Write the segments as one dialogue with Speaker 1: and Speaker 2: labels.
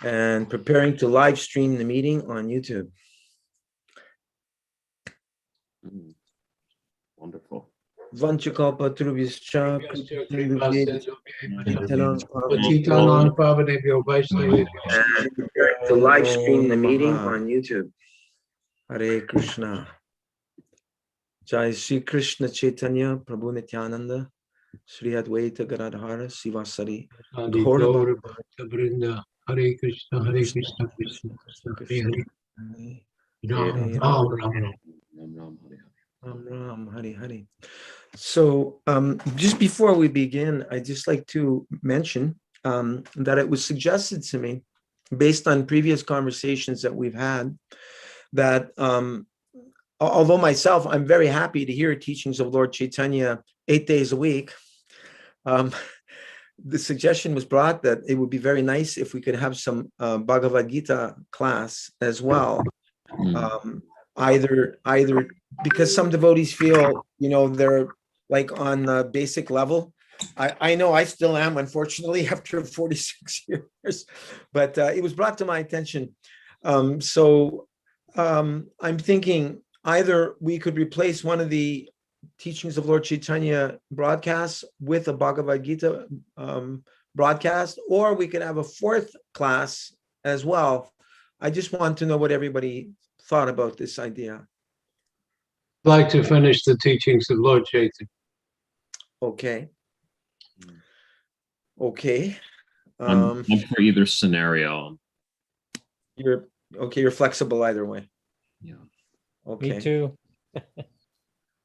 Speaker 1: and preparing to live stream the meeting on YouTube.
Speaker 2: Wonderful.
Speaker 1: Vanchakalpa Trubhyascha to live stream the meeting on YouTube. Hare Krishna. Jai Sri Krishna Chaitanya Prabhu Nityananda Sri Advaita Gadadhara Sivasari Gaura
Speaker 3: Hare Krishna, Hare Krishna, Krishna Krishna, Hare Hare, Ram
Speaker 1: Ram Hare Hare. So just before we begin, I'd just like to mention that it was suggested to me, based on previous conversations that we've had, that although myself, I'm very happy to hear teachings of Lord Chaitanya 8 days a week, the suggestion was brought that it would be very nice if we could have some Bhagavad Gita class as well. Either because some devotees feel, they're like on the basic level. I know I still am, unfortunately, after 46 years, but it was brought to my attention. So I'm thinking either we could replace one of the teachings of Lord Chaitanya broadcasts with a Bhagavad Gita broadcast, or we could have a fourth class as well. I just want to know what everybody thought about this idea.
Speaker 3: I'd like to finish the teachings of Lord Chaitanya.
Speaker 1: Okay. Okay.
Speaker 2: I'm for either scenario.
Speaker 1: You're flexible either way.
Speaker 2: Yeah.
Speaker 1: Okay.
Speaker 4: Me too.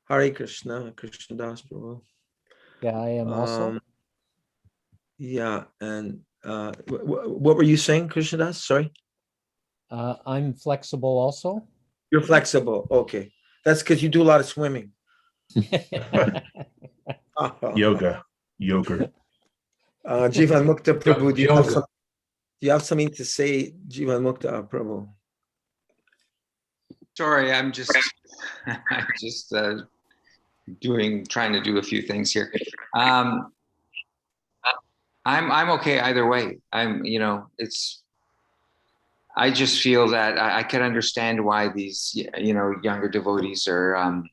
Speaker 1: Hare Krishna, Krishna Das Prabhu.
Speaker 4: Yeah, I am also.
Speaker 1: Yeah, and what were you saying, Krishna Das? Sorry.
Speaker 4: I'm flexible also.
Speaker 1: You're flexible. Okay, that's because you do a lot of swimming.
Speaker 5: Yoga.
Speaker 1: Jivan Mukta Prabhu, do you have something to say, Jivan Mukta Prabhu?
Speaker 6: Sorry, I'm just trying to do a few things here. I'm okay either way. I just feel that I can understand why these younger devotees are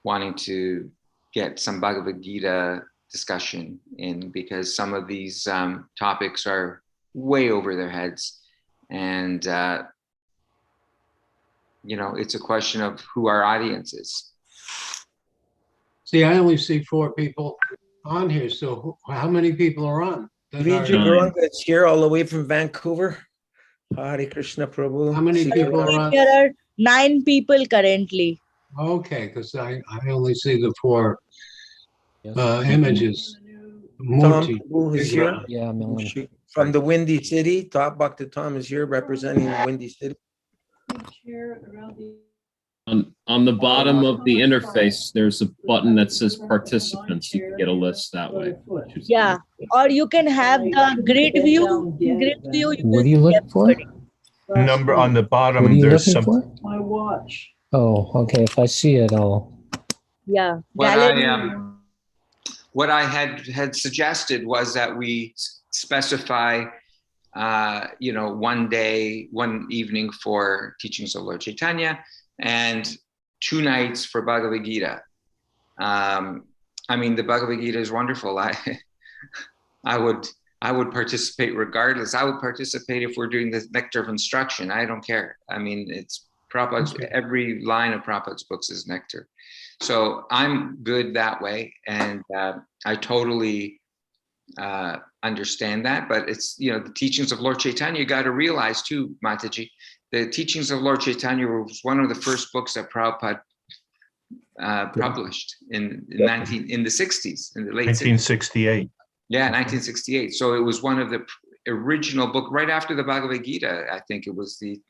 Speaker 6: wanting to get some Bhagavad Gita discussion in, because some of these topics are way over their heads, and it's a question of who our audience is.
Speaker 3: See, I only see 4 people on here, so how many people are on?
Speaker 1: Vijay Guranga is here all the way from Vancouver. Hare Krishna Prabhu.
Speaker 3: How many people are on?
Speaker 7: There are 9 people currently.
Speaker 3: Okay, because I only see the 4
Speaker 4: Yes.
Speaker 3: images.
Speaker 1: Tom
Speaker 3: Murti.
Speaker 1: Prabhu is here.
Speaker 4: Yeah, Melanie.
Speaker 1: From the Windy City. Top Bhakta Tom is here representing the Windy City.
Speaker 2: On the bottom of the interface, there's a button that says participants. You can get a list that way.
Speaker 7: Yeah, or you can have the grid view. Grid view.
Speaker 4: What are you looking for?
Speaker 5: Number on the
Speaker 4: What are
Speaker 5: bottom,
Speaker 4: you
Speaker 5: there's
Speaker 4: looking
Speaker 5: some.
Speaker 4: for?
Speaker 8: My watch.
Speaker 4: Oh, okay. If I see it, I'll.
Speaker 7: Yeah.
Speaker 6: What I had suggested was that we specify, one day, one evening for teachings of Lord Chaitanya, and 2 nights for Bhagavad Gita. The Bhagavad Gita is wonderful. I would participate regardless. I would participate if we're doing the nectar of instruction. I don't care. It's Prabhupada's, every line of Prabhupada's books is nectar. So I'm good that way. And I totally understand that. But it's, the teachings of Lord Chaitanya, you got to realize too, Mataji, the teachings of Lord Chaitanya was one of the first books that Prabhupada published in the 60s, in the late
Speaker 5: 1968.
Speaker 6: Yeah, 1968. So it was one of the original book right after the Bhagavad Gita. I think it was the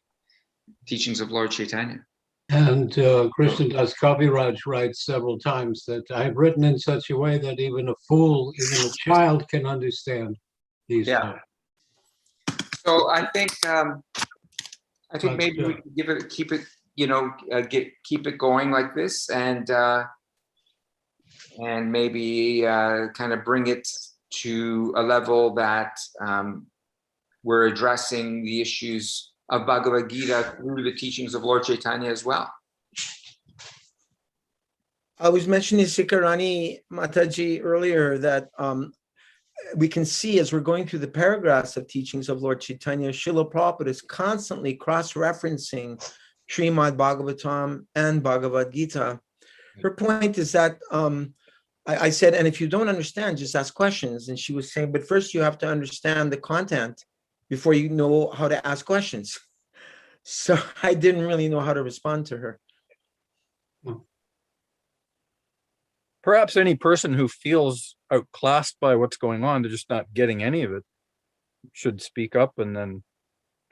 Speaker 6: teachings of Lord Chaitanya.
Speaker 3: And Krishnadas Kaviraj writes several times that I've written in such a way that even a fool, even a child can understand these.
Speaker 6: Yeah. So I think maybe we could keep it going like this, and maybe kind of bring it to a level that we're addressing the issues of Bhagavad Gita through the teachings of Lord Chaitanya as well.
Speaker 1: I was mentioning Sikarani Mataji earlier that we can see as we're going through the paragraphs of teachings of Lord Chaitanya, Srila Prabhupada is constantly cross-referencing Srimad Bhagavatam and Bhagavad Gita. Her point is that I said, and if you don't understand, just ask questions. And she was saying, but first you have to understand the content before you know how to ask questions. So I didn't really know how to respond to her.
Speaker 8: Perhaps any person who feels outclassed by what's going on, they're just not getting any of it, should speak up and then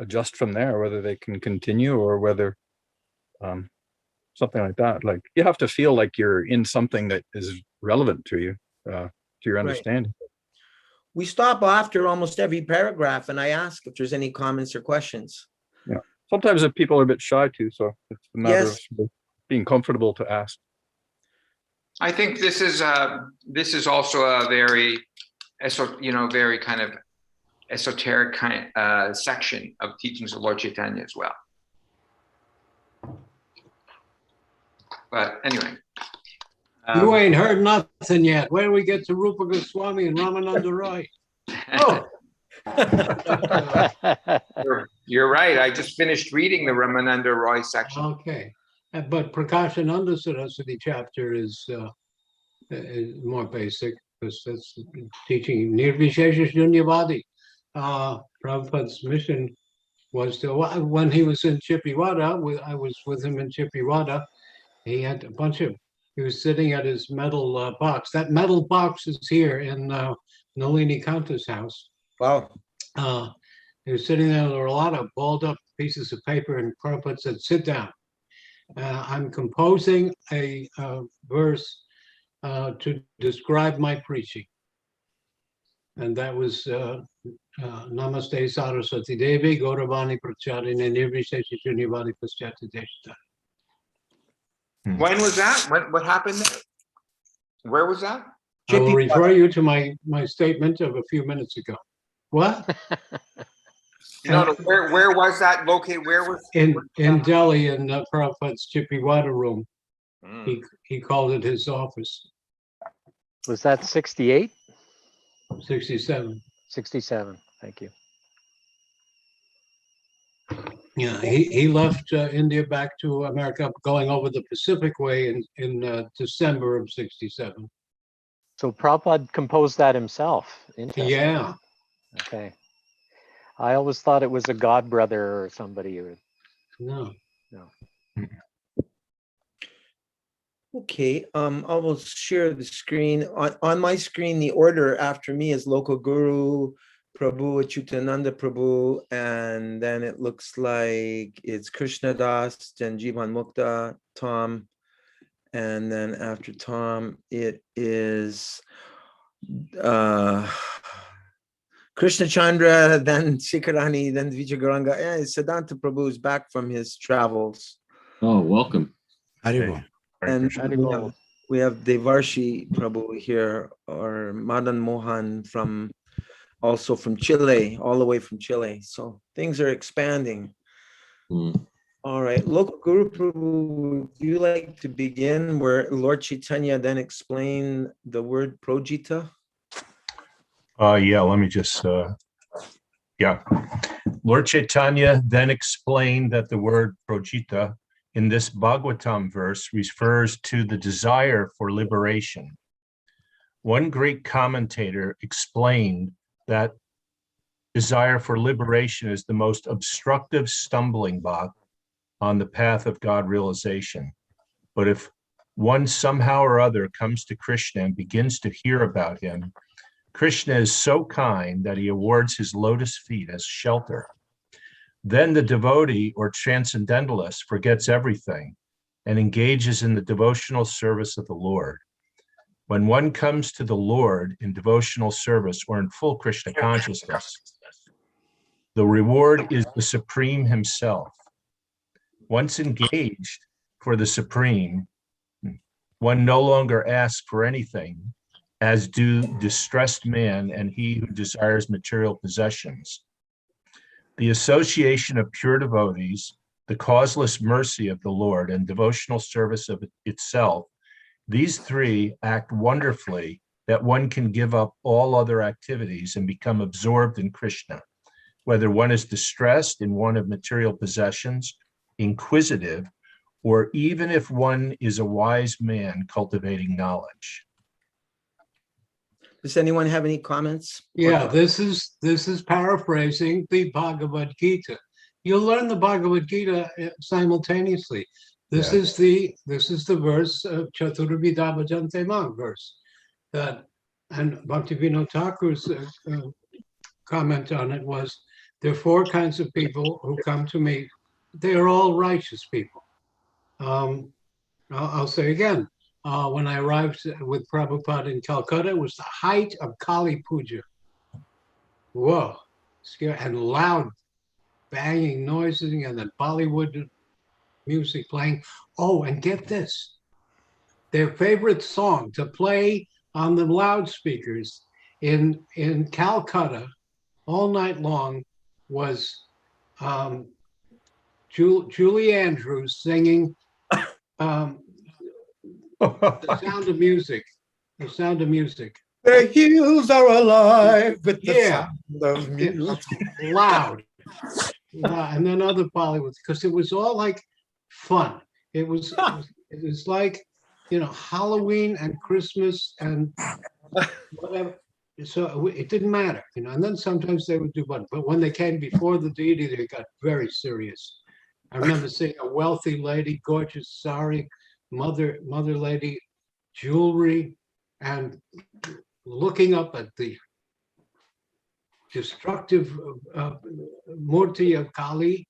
Speaker 8: adjust from there, whether they can continue or whether something like that. Like, you have to feel like you're in something that is relevant to you, to your understanding.
Speaker 1: We stop after almost every paragraph and I ask if there's any comments or questions.
Speaker 8: Yeah. Sometimes if people are a bit shy too, so it's a matter
Speaker 1: Yes.
Speaker 8: of being comfortable to ask.
Speaker 6: I think this is also a very, very kind of esoteric kind section of teachings of Lord Chaitanya as well. But anyway.
Speaker 3: You ain't heard nothing yet. Where do we get to Rupa Goswami and Ramananda Roy? Oh,
Speaker 6: You're right. I just finished reading the Ramananda Roy section.
Speaker 3: okay. But Prakashananda Saraswati chapter is more basic, because that's teaching Nirvishesha Shunyavadi. Prabhupada's mission was to, when he was in Chippiwada, I was with him in Chippiwada, he had a bunch of, he was sitting at his metal box. That metal box is here in Nalini Kanta's house.
Speaker 1: Wow.
Speaker 3: He was sitting there, there were a lot of balled up pieces of paper, and Prabhupada said, sit down. I'm composing a verse to describe my preaching. And that was Namaste Saraswati Devi Gauravani Pracharine Nirvishesha Shunyavadi Paschati Deshta.
Speaker 6: When was that? What happened there? Where was that?
Speaker 3: I will refer you to my statement of a few minutes ago. What?
Speaker 6: No, where was that located? Where was
Speaker 3: In Delhi, in Prabhupada's Chippiwada room.
Speaker 6: Mm.
Speaker 3: He called it his office.
Speaker 9: Was that 68?
Speaker 3: 67.
Speaker 9: 67. Thank you.
Speaker 3: Yeah, he left India back to America, going over the Pacific Way in December of 67.
Speaker 9: So Prabhupada composed that himself. Interesting.
Speaker 3: Yeah.
Speaker 9: Okay. I always thought it was a god brother or somebody. Or
Speaker 3: No.
Speaker 1: Okay, I will share the screen. On my screen, the order after me is Local Guru, Prabhu, Acyutananda Prabhu, and then it looks like it's Krishna Das, then Jivan Mukta, Tom, and then after Tom, it is Krishna Chandra, then Sikarani, then Vijagaranga. Yeah, Siddhanta Prabhu is back from his travels.
Speaker 2: Oh, welcome.
Speaker 5: Hey, Hare
Speaker 1: And
Speaker 5: Krishna.
Speaker 1: we have Devarshi Prabhu here, or Madan Mohan also from Chile, all the way from Chile. So things are expanding.
Speaker 2: Mm.
Speaker 1: All right, Local Guru Prabhu, would you like to begin where Lord Chaitanya then explained the word projita?
Speaker 5: Yeah, let me just, yeah. Lord Chaitanya then explained that the word projita in this Bhagavatam verse refers to the desire for liberation. One great commentator explained that desire for liberation is the most obstructive stumbling block on the path of God realization. But if one somehow or other comes to Krishna and begins to hear about him, Krishna is so kind that he awards his lotus feet as shelter. Then the devotee or transcendentalist forgets everything and engages in the devotional service of the Lord. When one comes to the Lord in devotional service or in full Krishna consciousness, the reward is the Supreme himself. Once engaged for the Supreme, one no longer asks for anything, as do distressed man and he who desires material possessions. The association of pure devotees, the causeless mercy of the Lord, and devotional service of itself, these three act wonderfully that one can give up all other activities and become absorbed in Krishna, whether one is distressed in one of material possessions, inquisitive, or even if one is a wise man cultivating knowledge.
Speaker 1: Does anyone have any comments?
Speaker 3: Yeah, this is paraphrasing the Bhagavad Gita. You'll learn the Bhagavad Gita simultaneously. This
Speaker 5: Yeah.
Speaker 3: is the verse of Chaturvidha Bhajante Mam verse that, and Bhaktivinoda Thakur's comment on it was, there are four kinds of people who come to me. They are all righteous people. I'll say again, when I arrived with Prabhupada in Calcutta, it was the height of Kali Puja. Whoa, scary, and loud banging noises, and then Bollywood music playing. Oh, and get this, their favorite song to play on the loudspeakers in Calcutta all night long was Julie Andrews singing The Sound of Music. The Sound of Music.
Speaker 1: The hills are alive with the
Speaker 3: Yeah.
Speaker 1: sound of music.
Speaker 3: Loud. And then other Bollywood, because it was all like fun. It was like, Halloween and Christmas and whatever. So it didn't matter, and then sometimes they would do one, but when they came before the deity, they got very serious. I remember seeing a wealthy lady, gorgeous sari, mother lady, jewelry, and looking up at the destructive murti of Kali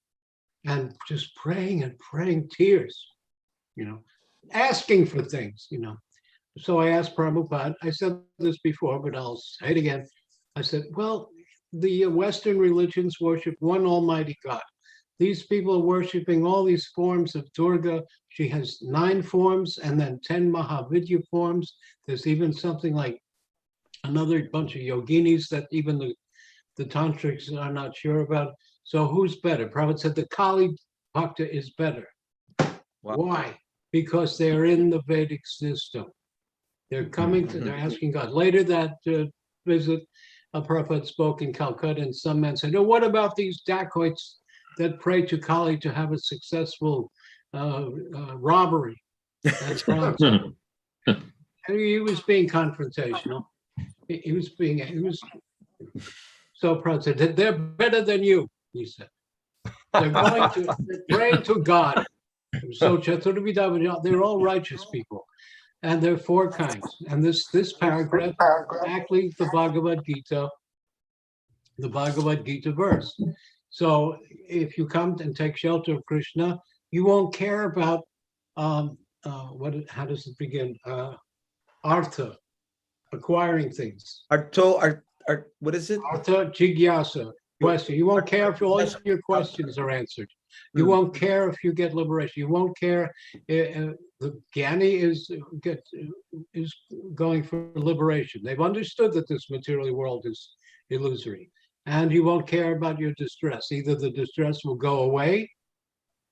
Speaker 3: and just praying and praying, tears, asking for things, So I asked Prabhupada, I said this before, but I'll say it again. I said, well, the Western religions worship one almighty God. These people are worshiping all these forms of Durga. She has 9 forms and then 10 Mahavidya forms. There's even something like another bunch of yoginis that even the tantrics are not sure about. So who's better? Prabhupada said the Kali Bhakta is better.
Speaker 1: Wow.
Speaker 3: Why? Because they're in the Vedic system. They're coming to, they're asking God. Later that visit, Prabhupada spoke in Calcutta, and some men said, oh, what about these dacoits that pray to Kali to have a successful robbery? That's wrong. He was being confrontational. He was so Prabhupada said, they're better than you, he said. They're praying to God. So Chaturvidha, they're all righteous people. And there are 4 kinds. And this paragraph, exactly the Bhagavad Gita verse. So if you come and take shelter of Krishna, you won't care about how does it begin? Artha, acquiring things.
Speaker 1: What is it?
Speaker 3: Artha jigyasa, question. You won't care if all your questions are answered. You won't care if you get liberation. You won't care. The Gyani is going for liberation. They've understood that this material world is illusory. And you won't care about your distress. Either the distress will go away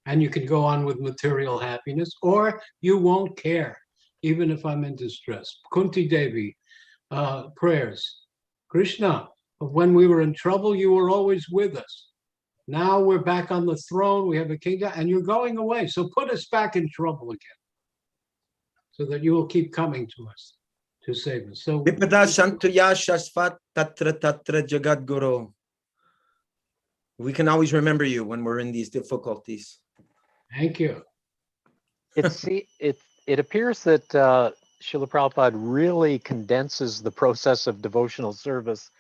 Speaker 3: and you can go on with material happiness, or you won't care, even if I'm in distress. Kunti Devi, prayers. Krishna, when we were in trouble, you were always with us. Now we're back on the throne, we have a kingdom, and you're going away. So put us back in trouble again, so that you will keep coming to us to save us. So
Speaker 1: Vipada Santuya Shasvat Tatra Tatra Jagat Guru. We can always remember you when we're in these difficulties.
Speaker 3: thank you.
Speaker 9: It appears that Srila Prabhupada really condenses the process of devotional service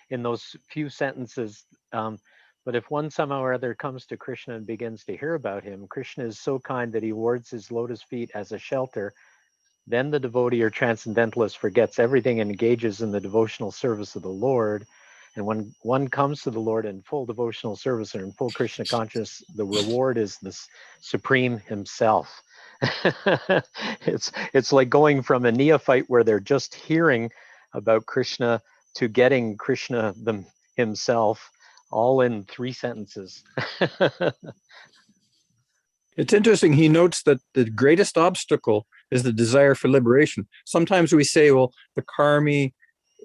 Speaker 9: in those few sentences. But if one somehow or other comes to Krishna and begins to hear about him, Krishna is so kind that he awards his lotus feet as a shelter. Then the devotee or transcendentalist forgets everything and engages in the devotional service of the Lord. And when one comes to the Lord in full devotional service or in full Krishna consciousness, the reward is the Supreme himself. It's like going from a neophyte where they're just hearing about Krishna to getting Krishna himself all in 3 sentences.
Speaker 8: It's interesting. He notes that the greatest obstacle is the desire for liberation. Sometimes we say, well, the karmi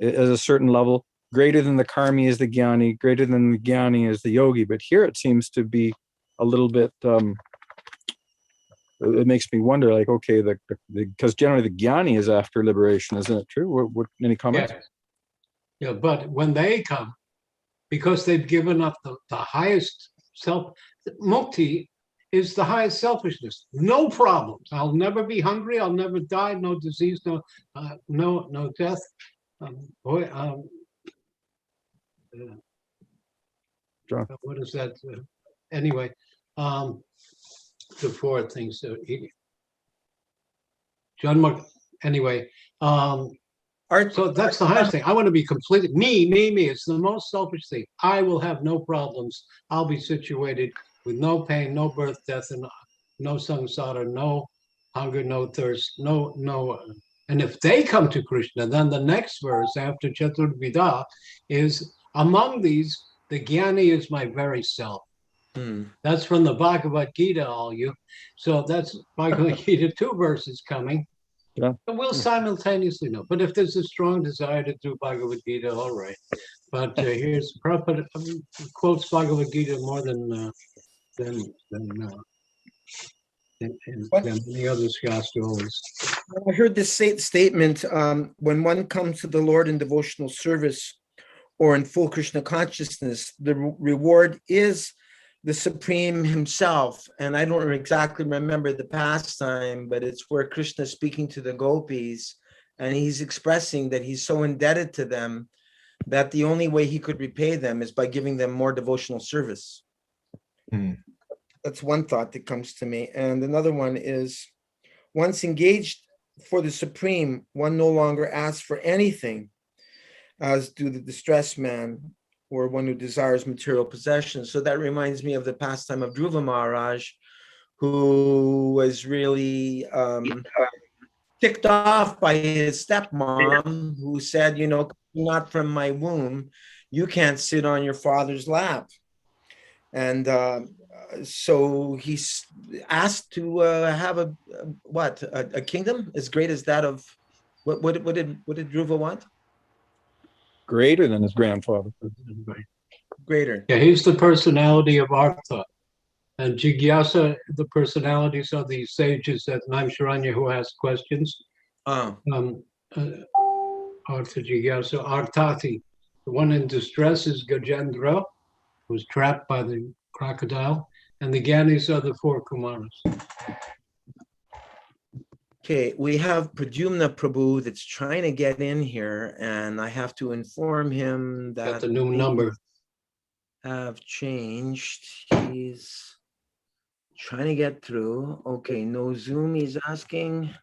Speaker 8: is a certain level. Greater than the karmi is the jnani. Greater than the jnani is the yogi. But here it seems to be a little bit. It makes me wonder, like, okay, because generally the jnani is after liberation, isn't it true? What any comments?
Speaker 3: Yeah, but when they come, because they've given up the highest self, mukti is the highest selfishness. No problems. I'll never be hungry. I'll never die. No disease. No death.
Speaker 8: John.
Speaker 3: What is that? Anyway, the 4 things. John. Anyway, so that's the highest thing. I want to be completely me. It's the most selfish thing. I will have no problems. I'll be situated with no pain, no birth, death, and no samsara, no hunger, no thirst, no. And if they come to Krishna, then the next verse after Chaturvida is, among these, the jnani is my very self. That's from the Bhagavad Gita, all you. So that's Bhagavad Gita, 2 verses coming.
Speaker 8: Yeah.
Speaker 3: And we'll simultaneously know. But if there's a strong desire to do Bhagavad Gita, all right. But here's Prabhupada quotes Bhagavad Gita more than the other Shastras.
Speaker 1: I heard this statement, when one comes to the Lord in devotional service or in full Krishna consciousness, the reward is the Supreme himself. And I don't exactly remember the pastime, but it's where Krishna is speaking to the gopis, and he's expressing that he's so indebted to them that the only way he could repay them is by giving them more devotional service. That's one thought that comes to me. And another one is, once engaged for the Supreme, one no longer asks for anything, as do the distressed man or one who desires material possessions. So that reminds me of the pastime of Dhruva Maharaj, who was really ticked off by his stepmom, who said, not from my womb, you can't sit on your father's lap. And so he's asked to have a kingdom as great as that of what did Dhruva want?
Speaker 8: Greater than his grandfather.
Speaker 1: Greater.
Speaker 3: Yeah, he's the personality of Artha. And Jigyasa, the personalities are the sages at Naimsharanya who ask questions. Artha Jigyasa, Artati. The one in distress is Gajendra, who's trapped by the crocodile. And the Gyanis are the 4 Kumaras.
Speaker 1: Okay, we have Pradyumna Prabhu that's trying to get in here, and I have to inform him that
Speaker 3: Got the new number.
Speaker 1: Have changed. He's trying to get through. Okay, no Zoom, he's asking.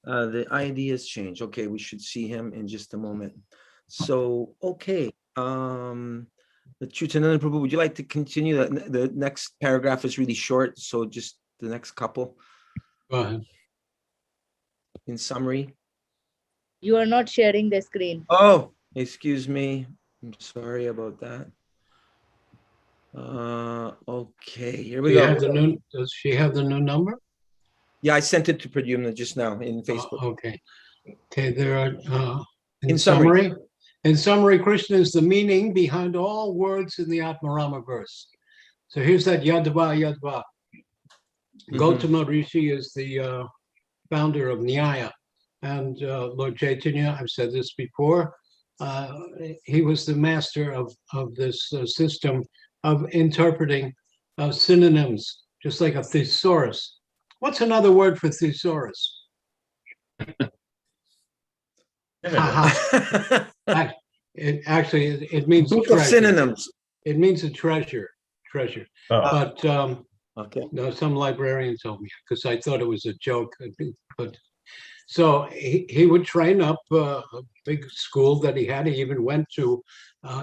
Speaker 1: The ID has changed. Okay, we should see him in just a moment. So, okay. The Acyutananda Prabhu, would you like to continue? The next paragraph is really short, so just the next couple.
Speaker 3: Go ahead.
Speaker 1: In summary.
Speaker 7: You are not sharing the screen.
Speaker 1: Oh, excuse me. I'm sorry about that. Okay, here we go.
Speaker 3: Does she have the new number?
Speaker 1: Yeah, I sent it to Pradyumna just now in Facebook.
Speaker 3: Okay. Okay, there are,
Speaker 1: In summary.
Speaker 3: In summary, Krishna is the meaning behind all words in the Atmarama verse. So here's that Yadva. Gautama Rishi is the founder of Nyaya. And Lord Chaitanya, I've said this before, he was the master of this system of interpreting synonyms, just like a thesaurus. What's another word for thesaurus? It means
Speaker 1: Book of synonyms.
Speaker 3: It means a treasure. But
Speaker 1: okay.
Speaker 3: no, some librarian told me because I thought it was a joke. But so he would train up a big school that he had. He even went to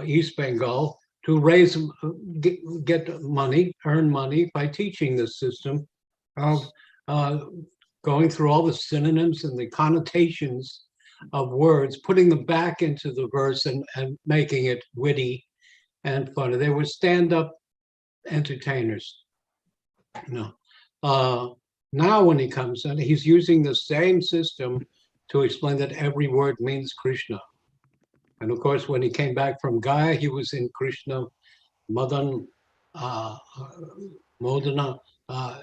Speaker 3: East Bengal to get money, earn money by teaching this system of going through all the synonyms and the connotations of words, putting them back into the verse and making it witty and funny. They were stand-up entertainers. No. Now when he comes in, he's using the same system to explain that every word means Krishna. And of course, when he came back from Gaya, he was in Krishna, Madan, Modana,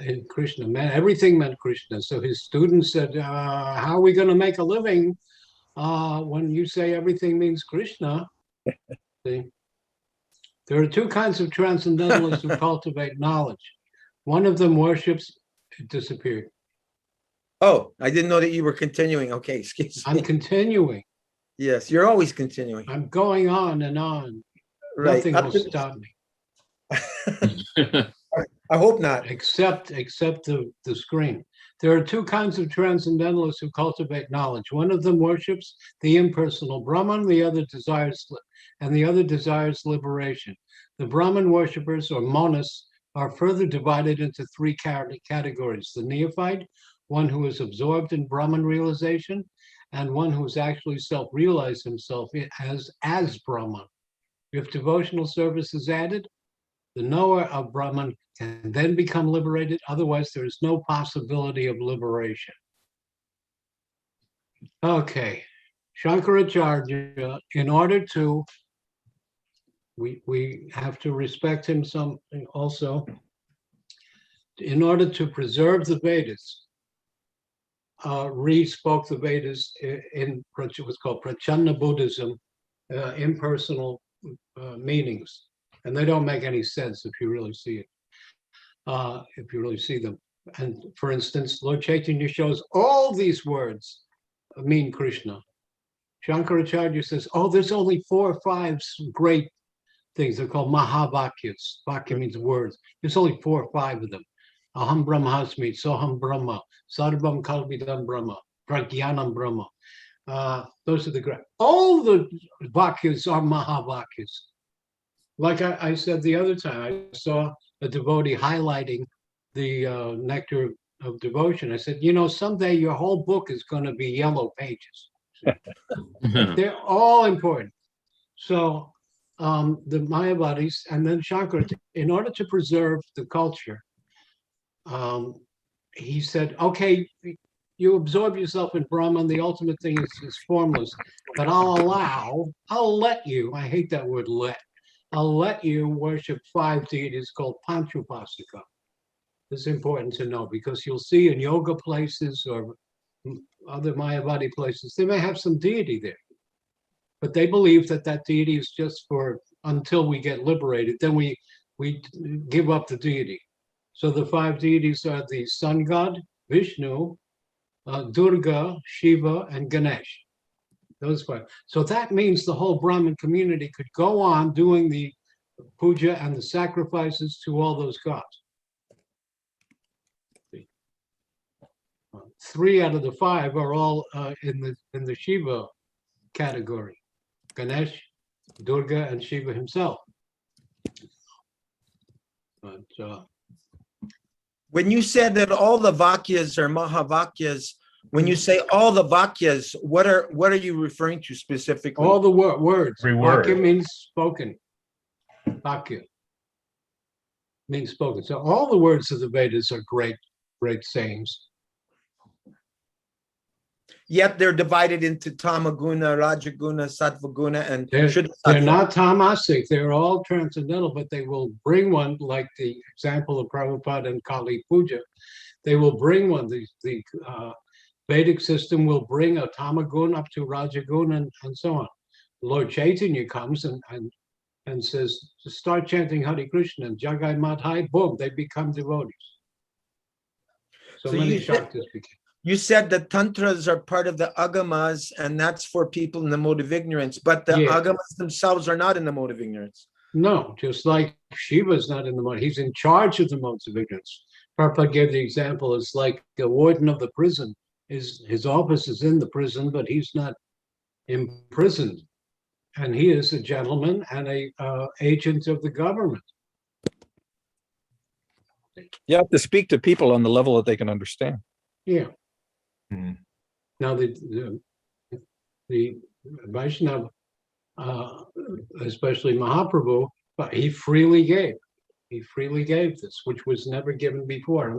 Speaker 3: in Krishna. Man, everything meant Krishna. So his students said, how are we going to make a living when you say everything means Krishna? See? There are two kinds of transcendentalists who cultivate knowledge. One of them worships, it disappeared.
Speaker 1: Oh, I didn't know that you were continuing. Okay, excuse
Speaker 3: I'm
Speaker 1: me.
Speaker 3: continuing.
Speaker 1: Yes, you're always continuing.
Speaker 3: I'm going on and on.
Speaker 1: Right.
Speaker 3: Nothing
Speaker 1: Up
Speaker 3: will
Speaker 1: to-
Speaker 3: stop me,
Speaker 1: I hope not.
Speaker 3: except the screen. There are two kinds of transcendentalists who cultivate knowledge. One of them worships the impersonal Brahman, the other desires liberation. The Brahman worshippers, or monists, are further divided into three categories: the neophyte, one who is absorbed in Brahman realization, and one who has actually self-realized himself as Brahman. If devotional service is added, the knower of Brahman can then become liberated. Otherwise, there is no possibility of liberation. Okay, Shankaracharya, in order to, we have to respect him some also, in order to preserve the Vedas, re-spoke the Vedas in what's called Prachanna Buddhism, impersonal meanings. And they don't make any sense if you really see it, if you really see them. And for instance, Lord Chaitanya shows all these words mean Krishna. Shankaracharya says, oh, there's only 4 or 5 great things. They're called Mahavakyas. Vakya means words. There's only 4 or 5 of them. Aham Brahmasmi, Soham Brahma, Sarvam Kalvidam Brahma, Pragyanam Brahma. Those are the great. All the Vakyas are Mahavakyas. Like I said the other time, I saw a devotee highlighting the nectar of devotion. I said, you know, someday your whole book is going to be yellow pages. They're all important. So the Mayavadis and then Shankara, in order to preserve the culture, he said, okay, you absorb yourself in Brahman, the ultimate thing is formless, but I'll let you, I hate that word let, I'll let you worship 5 deities called Panchupasika. This is important to know because you'll see in yoga places or other Mayavadi places, they may have some deity there. But they believe that that deity is just for until we get liberated. Then we give up the deity. So the 5 deities are the sun god, Vishnu, Durga, Shiva, and Ganesh. Those 5. So that means the whole Brahmin community could go on doing the puja and the sacrifices to all those gods. 3 out of the 5 are all in the Shiva category: Ganesh, Durga, and Shiva himself. But
Speaker 1: When you said that all the Vakyas are Mahavakyas, when you say all the Vakyas, what are you referring to specifically?
Speaker 3: all the words.
Speaker 5: Every word.
Speaker 3: Vakya means spoken. Vakya means spoken. So all the words of the Vedas are great sayings.
Speaker 1: Yet they're divided into Tamaguna, Rajaguna, Sattvaguna, and
Speaker 3: They're
Speaker 1: Shuddha
Speaker 3: not tamasic. They're all transcendental, but they will bring one, like the example of Prabhupada and Kali Puja. They will bring one. The Vedic system will bring a Tamagun up to Rajagun and so on. Lord Chaitanya comes and says, start chanting Hare Krishna, and Jagai Madhai, boom, they become devotees. So many Shaktas became.
Speaker 1: You said that tantras are part of the agamas, and that's for people in the mode of ignorance, but the agamas themselves are not in the mode of ignorance.
Speaker 3: No, just like Shiva's not in the mode. He's in charge of the modes of ignorance. Prabhupada gave the example, it's like the warden of the prison. His office is in the prison, but he's not imprisoned. And he is a gentleman and a agent of the government.
Speaker 8: You have to speak to people on the level that they can understand.
Speaker 3: Yeah.
Speaker 5: Hmm.
Speaker 3: Now the Vaishnava, especially Mahaprabhu, But he freely gave. He freely gave this, which was never given before.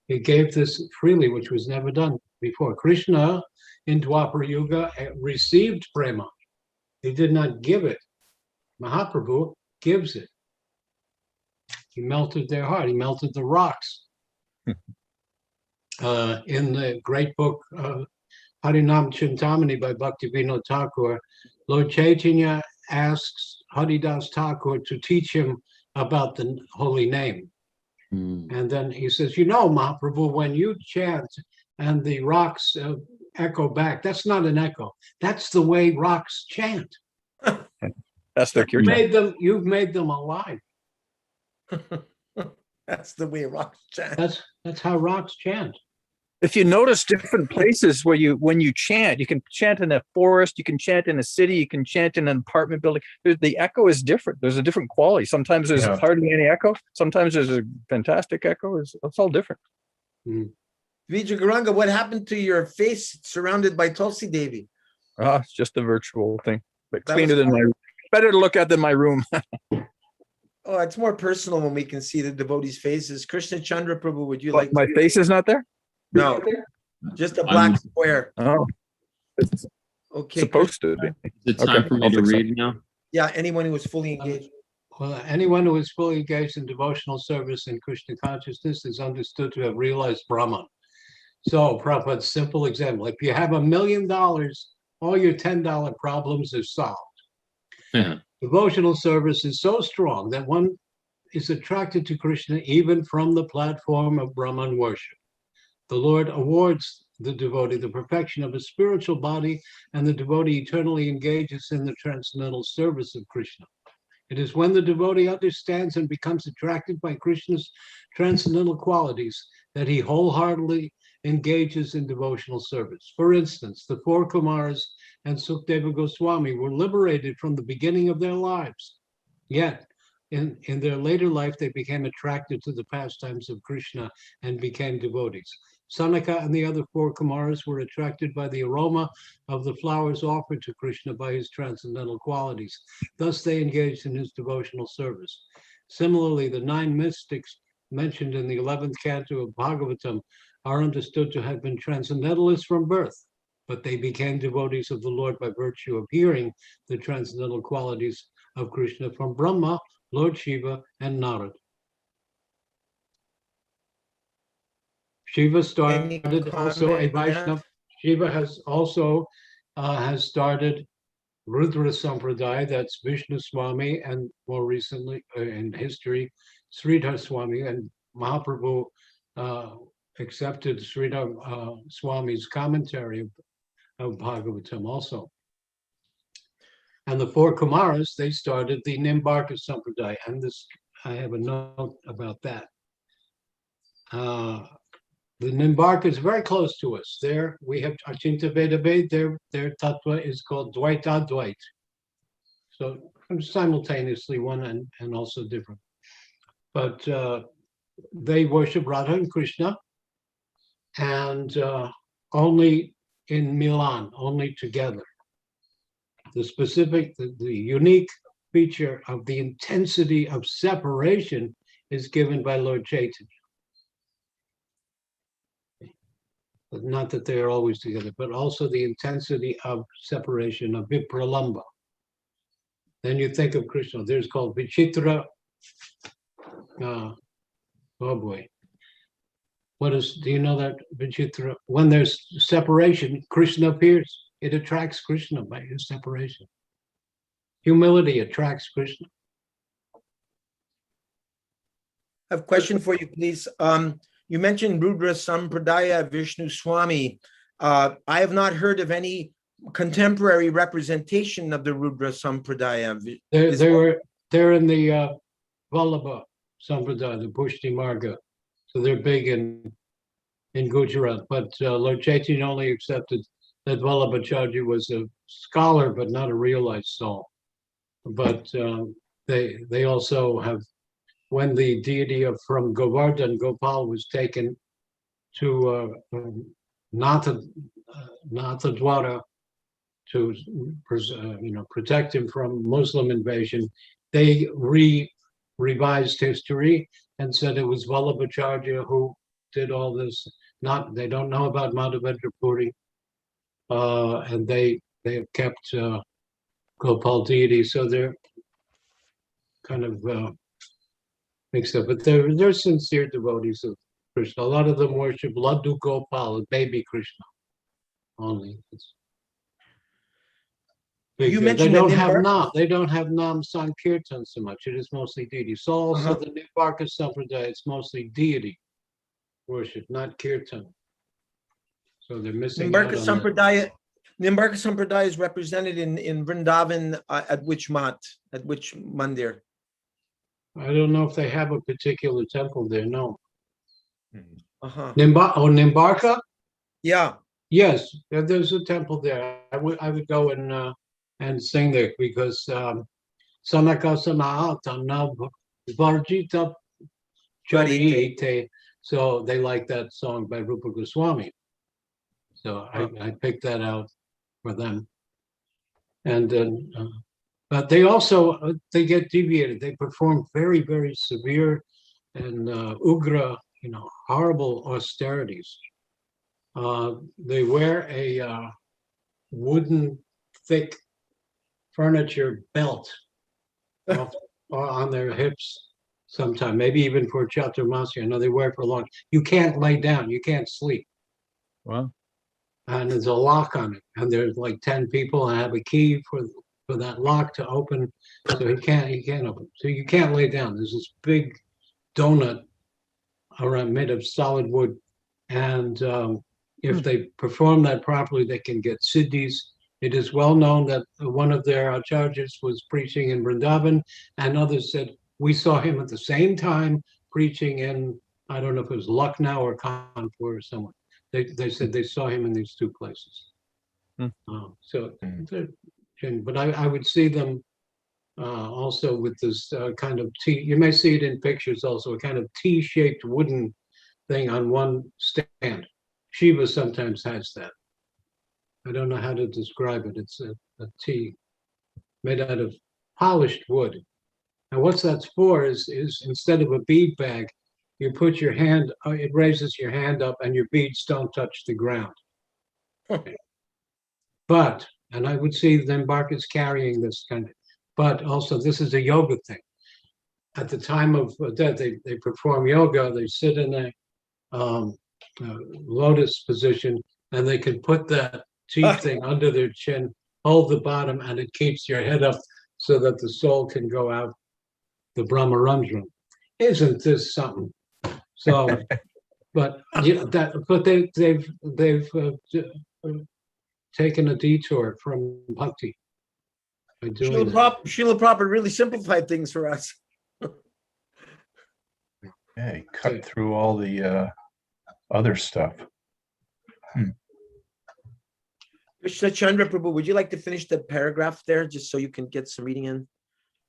Speaker 3: He gave this freely, which was never done before. Krishna in Dwapara Yuga received prema. He did not give it. Mahaprabhu gives it. He melted their heart. He melted the rocks. In the great book Harinam Chintamani by Bhaktivinoda Thakur, Lord Chaitanya asks Haridas Thakur to teach him about the holy name. And then he says, you know, Mahaprabhu, when you chant and the rocks echo back, that's not an echo. That's the way rocks chant.
Speaker 8: That's their kirtan.
Speaker 3: You've made them alive.
Speaker 1: That's the way rocks chant.
Speaker 3: That's how rocks chant.
Speaker 8: If you notice different places where when you chant, you can chant in a forest, you can chant in a city, you can chant in an apartment building. The echo is different. There's a different quality. Sometimes there's hardly any echo. Sometimes there's a fantastic echo. It's all different.
Speaker 1: Vijay Garanga, what happened to your face surrounded by Tulsi Devi?
Speaker 8: It's just a virtual thing, but cleaner than better to look at than my room.
Speaker 1: Oh, it's more personal when we can see the devotees' faces. Krishna Chandra Prabhu, would you like
Speaker 8: my face is not there?
Speaker 1: No, just a black square.
Speaker 8: Oh, it's
Speaker 1: okay.
Speaker 8: Supposed to be.
Speaker 2: Is it time for me to read now?
Speaker 1: Yeah, anyone who was fully engaged.
Speaker 3: Well, anyone who is fully engaged in devotional service in Krishna consciousness is understood to have realized Brahman. So, Prabhupada's simple example: if you have $1 million, all your $10 problems are solved.
Speaker 2: Yeah.
Speaker 3: Devotional service is so strong that one is attracted to Krishna even from the platform of Brahman worship. The Lord awards the devotee the perfection of a spiritual body, and the devotee eternally engages in the transcendental service of Krishna. It is when the devotee understands and becomes attracted by Krishna's transcendental qualities that he wholeheartedly engages in devotional service. For instance, the four Kumaras and Sukadeva Goswami were liberated from the beginning of their lives. Yet, in their later life, they became attracted to the pastimes of Krishna and became devotees. Sanaka and the other four Kumaras were attracted by the aroma of the flowers offered to Krishna by his transcendental qualities. Thus, they engaged in his devotional service. Similarly, the 9 mystics mentioned in the 11th canto of Bhagavatam are understood to have been transcendentalists from birth, but they became devotees of the Lord by virtue of hearing the transcendental qualities of Krishna from Brahma, Lord Shiva, and Narad. Shiva started also a Vaishnava. Shiva has also started Rudra Sampradaya, that's Vishnu Swami, and more recently in history, Sridhar Swami, and Mahaprabhu accepted Sridhar Swami's commentary of Bhagavatam also. And the four Kumaras, they started the Nimbarka Sampradaya, and this, I have a note about that. The Nimbarka is very close to us. There we have Achinta Veda Ved, their tattva is called Dvaita Dvait. So simultaneously one and also different. But they worship Radha and Krishna, and only in Milan, only together. The unique feature of the intensity of separation is given by Lord Chaitanya. But not that they are always together, but also the intensity of separation of Vipralamba. Then you think of Krishna, there's called Vichitra. Oh boy. Do you know that Vichitra? When there's separation, Krishna appears. It attracts Krishna by his separation. Humility attracts Krishna.
Speaker 1: I have a question for you, please. You mentioned Rudra Sampradaya Vishnu Swami. I have not heard of any contemporary representation of the Rudra Sampradaya.
Speaker 3: They're in the Vallabha Sampradaya, the Pushti Marga. So they're big in Gujarat. But Lord Chaitanya only accepted that Vallabhacharya was a scholar, but not a realized soul. But they also have, when the deity from Govardhan, Gopal, was taken to Nathadwara to protect him from Muslim invasion, they revised history and said it was Vallabhacharya who did all this. They don't know about Madhavendra Puri, and they have kept Gopal deity, so they're kind of mixed up. But they're sincere devotees of Krishna. A lot of them worship Laddu Gopal, baby Krishna, only.
Speaker 1: You
Speaker 3: They
Speaker 1: mentioned
Speaker 3: don't
Speaker 1: that
Speaker 3: have
Speaker 1: Nimbar-
Speaker 3: nam. They don't have nam sankirtan so much. It is mostly deity. So also
Speaker 1: Uh-huh.
Speaker 3: the Nimbarka Sampradaya, it's mostly deity worship, not kirtan. So they're missing out
Speaker 1: Nimbarka
Speaker 3: on that.
Speaker 1: Sampradaya. Nimbarka Sampradaya is represented in Vrindavan at which mat, at which mandir?
Speaker 3: I don't know if they have a particular temple there. No.
Speaker 1: Uh-huh.
Speaker 3: Nimbarka?
Speaker 1: Yeah.
Speaker 3: Yes, there's a temple there. I would go and sing there because Sanaka Sanatana Varjita Charite. So they like that song by Rupa Goswami. So I picked that out for them. And but they also they get deviated. They perform very, very severe and ugra, horrible austerities. They wear a wooden thick furniture belt on their hips sometime, maybe even for Chaturmasya. I know they wear it for long. You can't lay down, you can't sleep.
Speaker 8: Wow.
Speaker 3: And there's a lock on it. And there's like 10 people and I have a key for that lock to open. So he can't open. So you can't lay down. There's this big donut around made of solid wood. And if they perform that properly, they can get siddhis. It is well known that one of their acharyas was preaching in Vrindavan, and others said, we saw him at the same time preaching in, I don't know if it was Lucknow or Kanpur or somewhere. They said they saw him in these two places. But I would see them also with this kind of T, you may see it in pictures also, a kind of T-shaped wooden thing on one stand. Shiva sometimes has that. I don't know how to describe it. It's a T made out of polished wood. And what that's for is instead of a bead bag, you put your hand, it raises your hand up and your beads don't touch the ground. But, and I would see the Nimbarkas carrying this kind of, but also this is a yoga thing. At the time of death, they perform yoga, they sit in a lotus position, and they can put that teeth thing under their chin, hold the bottom, and it keeps your head up so that the soul can go out the Brahmarandram. Isn't this something? So, but they've taken a detour from bhakti by doing that.
Speaker 1: Srila Prabhupada really simplified things for us.
Speaker 5: Okay, cut through all the other stuff.
Speaker 1: Krishna Chandra Prabhu, would you like to finish the paragraph there just so you can get some reading in?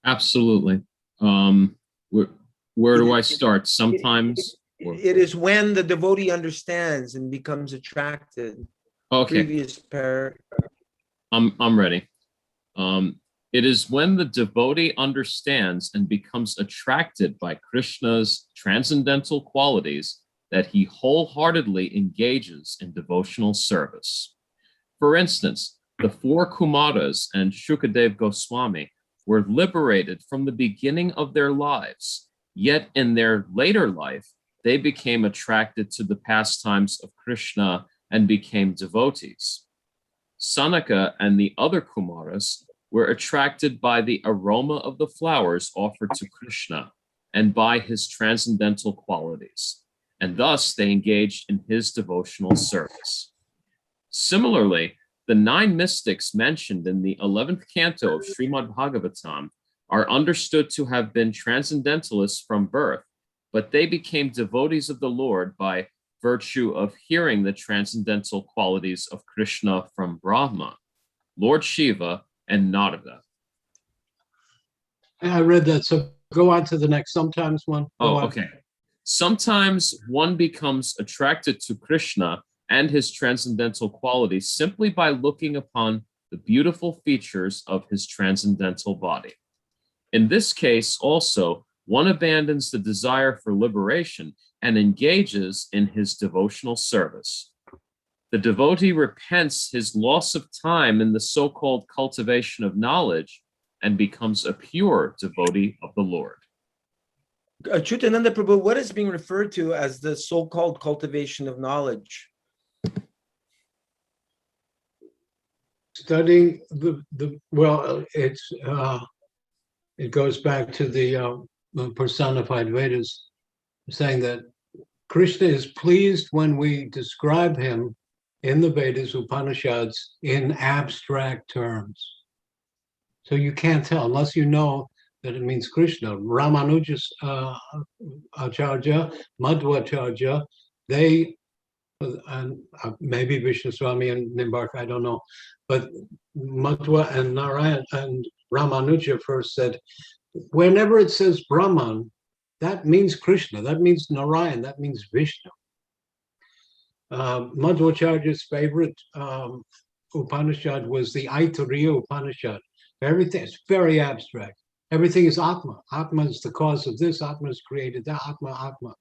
Speaker 2: Absolutely. Where do I start? Sometimes.
Speaker 1: It is when the devotee understands and becomes attracted.
Speaker 2: Okay.
Speaker 1: Previous paragraph.
Speaker 2: I'm ready. It is when the devotee understands and becomes attracted by Krishna's transcendental qualities that he wholeheartedly engages in devotional service. For instance, the four Kumaras and Shukadev Goswami were liberated from the beginning of their lives, yet in their later life, they became attracted to the pastimes of Krishna and became devotees. Sanaka and the other Kumaras were attracted by the aroma of the flowers offered to Krishna and by his transcendental qualities, and thus they engaged in his devotional service. Similarly, the 9 mystics mentioned in the 11th canto of Srimad Bhagavatam are understood to have been transcendentalists from birth, but they became devotees of the Lord by virtue of hearing the transcendental qualities of Krishna from Brahma, Lord Shiva, and Narada.
Speaker 3: I read that, so go on to the next sometimes one.
Speaker 2: Okay. Sometimes one becomes attracted to Krishna and his transcendental qualities simply by looking upon the beautiful features of his transcendental body. In this case, also, one abandons the desire for liberation and engages in his devotional service. The devotee repents his loss of time in the so-called cultivation of knowledge and becomes a pure devotee of the Lord.
Speaker 1: Acyutananda Prabhu, what is being referred to as the so-called cultivation of knowledge?
Speaker 3: Studying it goes back to the personified Vedas, saying that Krishna is pleased when we describe him in the Vedas, Upanishads, in abstract terms. So you can't tell unless you know that it means Krishna. Ramanuja Acharya, Madhvacharya, they, and maybe Vishnu Swami and Nimbark, I don't know, but Madhva and Narayan and Ramanuja first said, whenever it says Brahman, that means Krishna, that means Narayan, that means Vishnu. Madhvacharya's favorite Upanishad was the Aitariya Upanishad. Everything is very abstract. Everything is Atma. Atma is the cause of this. Atma has created that. Atma, Atma.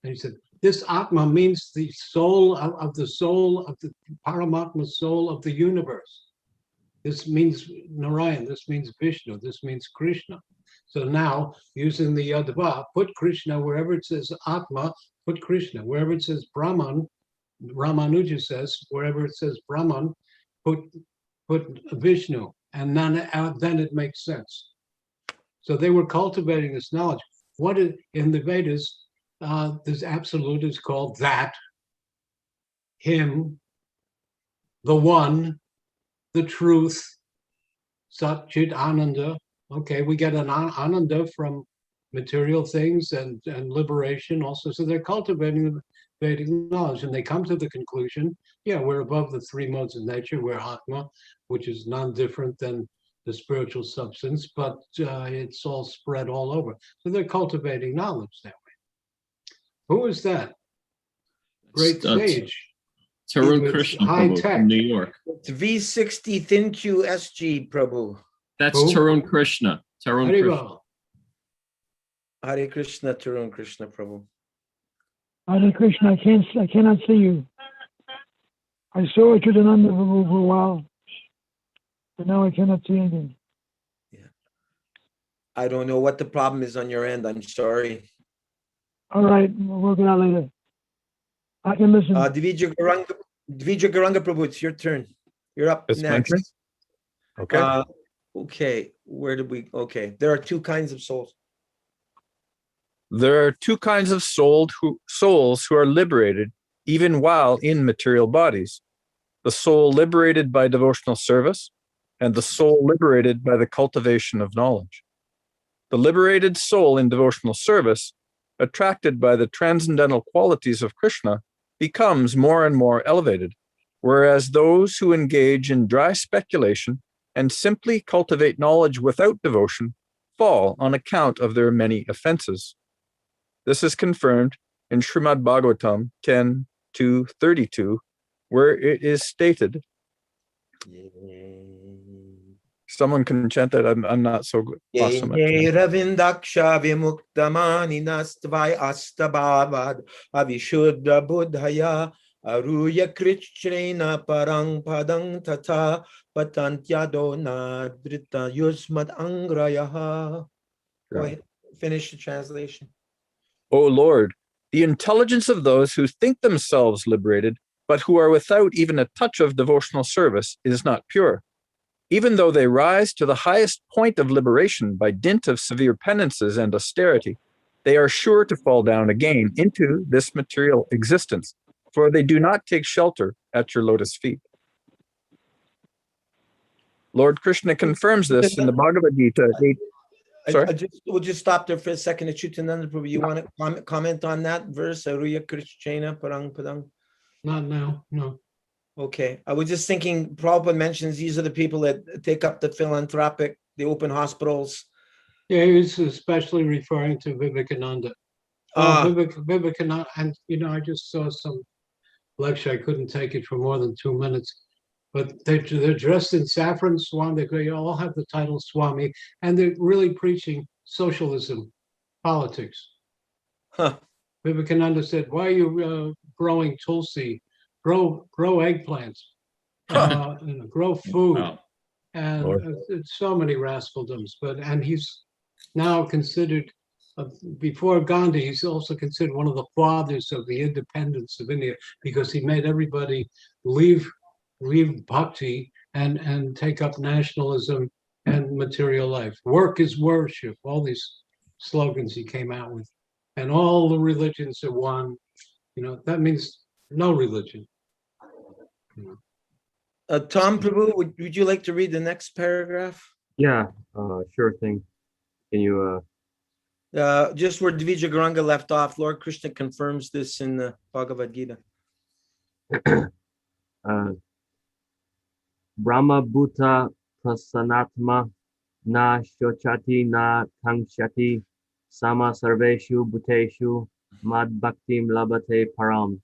Speaker 3: And he said, this Atma means the soul of the Paramatma soul of the universe. This means Narayan. This means Vishnu. This means Krishna. So now, using the Yadava, put Krishna wherever it says Atma, put Krishna. Wherever it says Brahman, Ramanuja says, wherever it says Brahman, put Vishnu. And then it makes sense. So they were cultivating this knowledge. What is, in the Vedas, this absolute is called that, him, the one, the truth, Sat-Chit Ananda. Okay, we get an Ananda from material things and liberation also. So they're cultivating the Vedic knowledge, and they come to the conclusion, yeah, we're above the three modes of nature, we're Atma, which is non-different than the spiritual substance, but it's all spread all over. So they're cultivating knowledge that way. Who is that? Great sage.
Speaker 2: Tarun Krishna Prabhu from New York.
Speaker 1: It's V60 ThinQ SG Prabhu.
Speaker 2: That's who? Tarun Krishna. Tarun Krishna.
Speaker 1: Hare Krishna, Tarun Krishna Prabhu.
Speaker 10: Hare Krishna, I cannot see you. I saw Acyutananda Prabhu for a while, but now I cannot see anything.
Speaker 1: Yeah. I don't know what the problem is on your end. I'm sorry.
Speaker 10: All right, we'll work it out later. I can listen.
Speaker 1: Dvija Garanga Prabhu, it's your turn. You're up next.
Speaker 5: Okay.
Speaker 1: Okay, where did we? Okay, there are two kinds of souls.
Speaker 8: There are two kinds of souls who are liberated even while in material bodies. The soul liberated by devotional service and the soul liberated by the cultivation of knowledge. The liberated soul in devotional service, attracted by the transcendental qualities of Krishna, becomes more and more elevated, whereas those who engage in dry speculation and simply cultivate knowledge without devotion fall on account of their many offenses. This is confirmed in Srimad Bhagavatam 10:2-32, where it is stated. Someone can chant that. I'm not so good. Awesome.
Speaker 1: Ravindaksha vimuktamani nastvai astabhavad avishuddha buddhaya aruya krichrena parang padang tata patantyado nadrita yusmad angrayaha. Go ahead, finish the translation.
Speaker 8: O Lord, the intelligence of those who think themselves liberated, but who are without even a touch of devotional service, is not pure. Even though they rise to the highest point of liberation by dint of severe penances and austerity, they are sure to fall down again into this material existence, for they do not take shelter at your lotus feet. Lord Krishna confirms this in the Bhagavad Gita 8. Sorry?
Speaker 1: We'll just stop there for a second. Acyutananda Prabhu, you want to comment on that verse? Aruya Krishna Parang Padang?
Speaker 3: Not now, no.
Speaker 1: Okay, I was just thinking, Prabhupada mentions these are the people that take up the philanthropic, the open hospitals.
Speaker 3: Yeah, he was especially referring to Vivekananda. Vivekananda, and I just saw some lecture. I couldn't take it for more than 2 minutes. but they're dressed in saffron Swami. They all have the title Swami, and they're really preaching socialism, politics.
Speaker 1: Huh.
Speaker 3: Vivekananda said, "Why are you growing tulsi? Grow eggplants, grow food."
Speaker 2: Wow.
Speaker 3: And
Speaker 5: Lord.
Speaker 3: it's so many rascaldoms. And he's now considered, before Gandhi, he's also considered one of the fathers of the independence of India, because he made everybody leave bhakti and take up nationalism and material life. Work is worship. All these slogans he came out with, and all the religions are one. That means no religion.
Speaker 1: Tom Prabhu, would you like to read the next paragraph?
Speaker 11: Yeah, sure thing. Can you,
Speaker 1: Just where Dvija Garanga left off, Lord Krishna confirms this in the Bhagavad Gita.
Speaker 11: Brahma Bhuta Prasanatma Na Shochati Na Kankshati Sama Sarveshu Bhuteshu Mad Bhaktim Labate Param.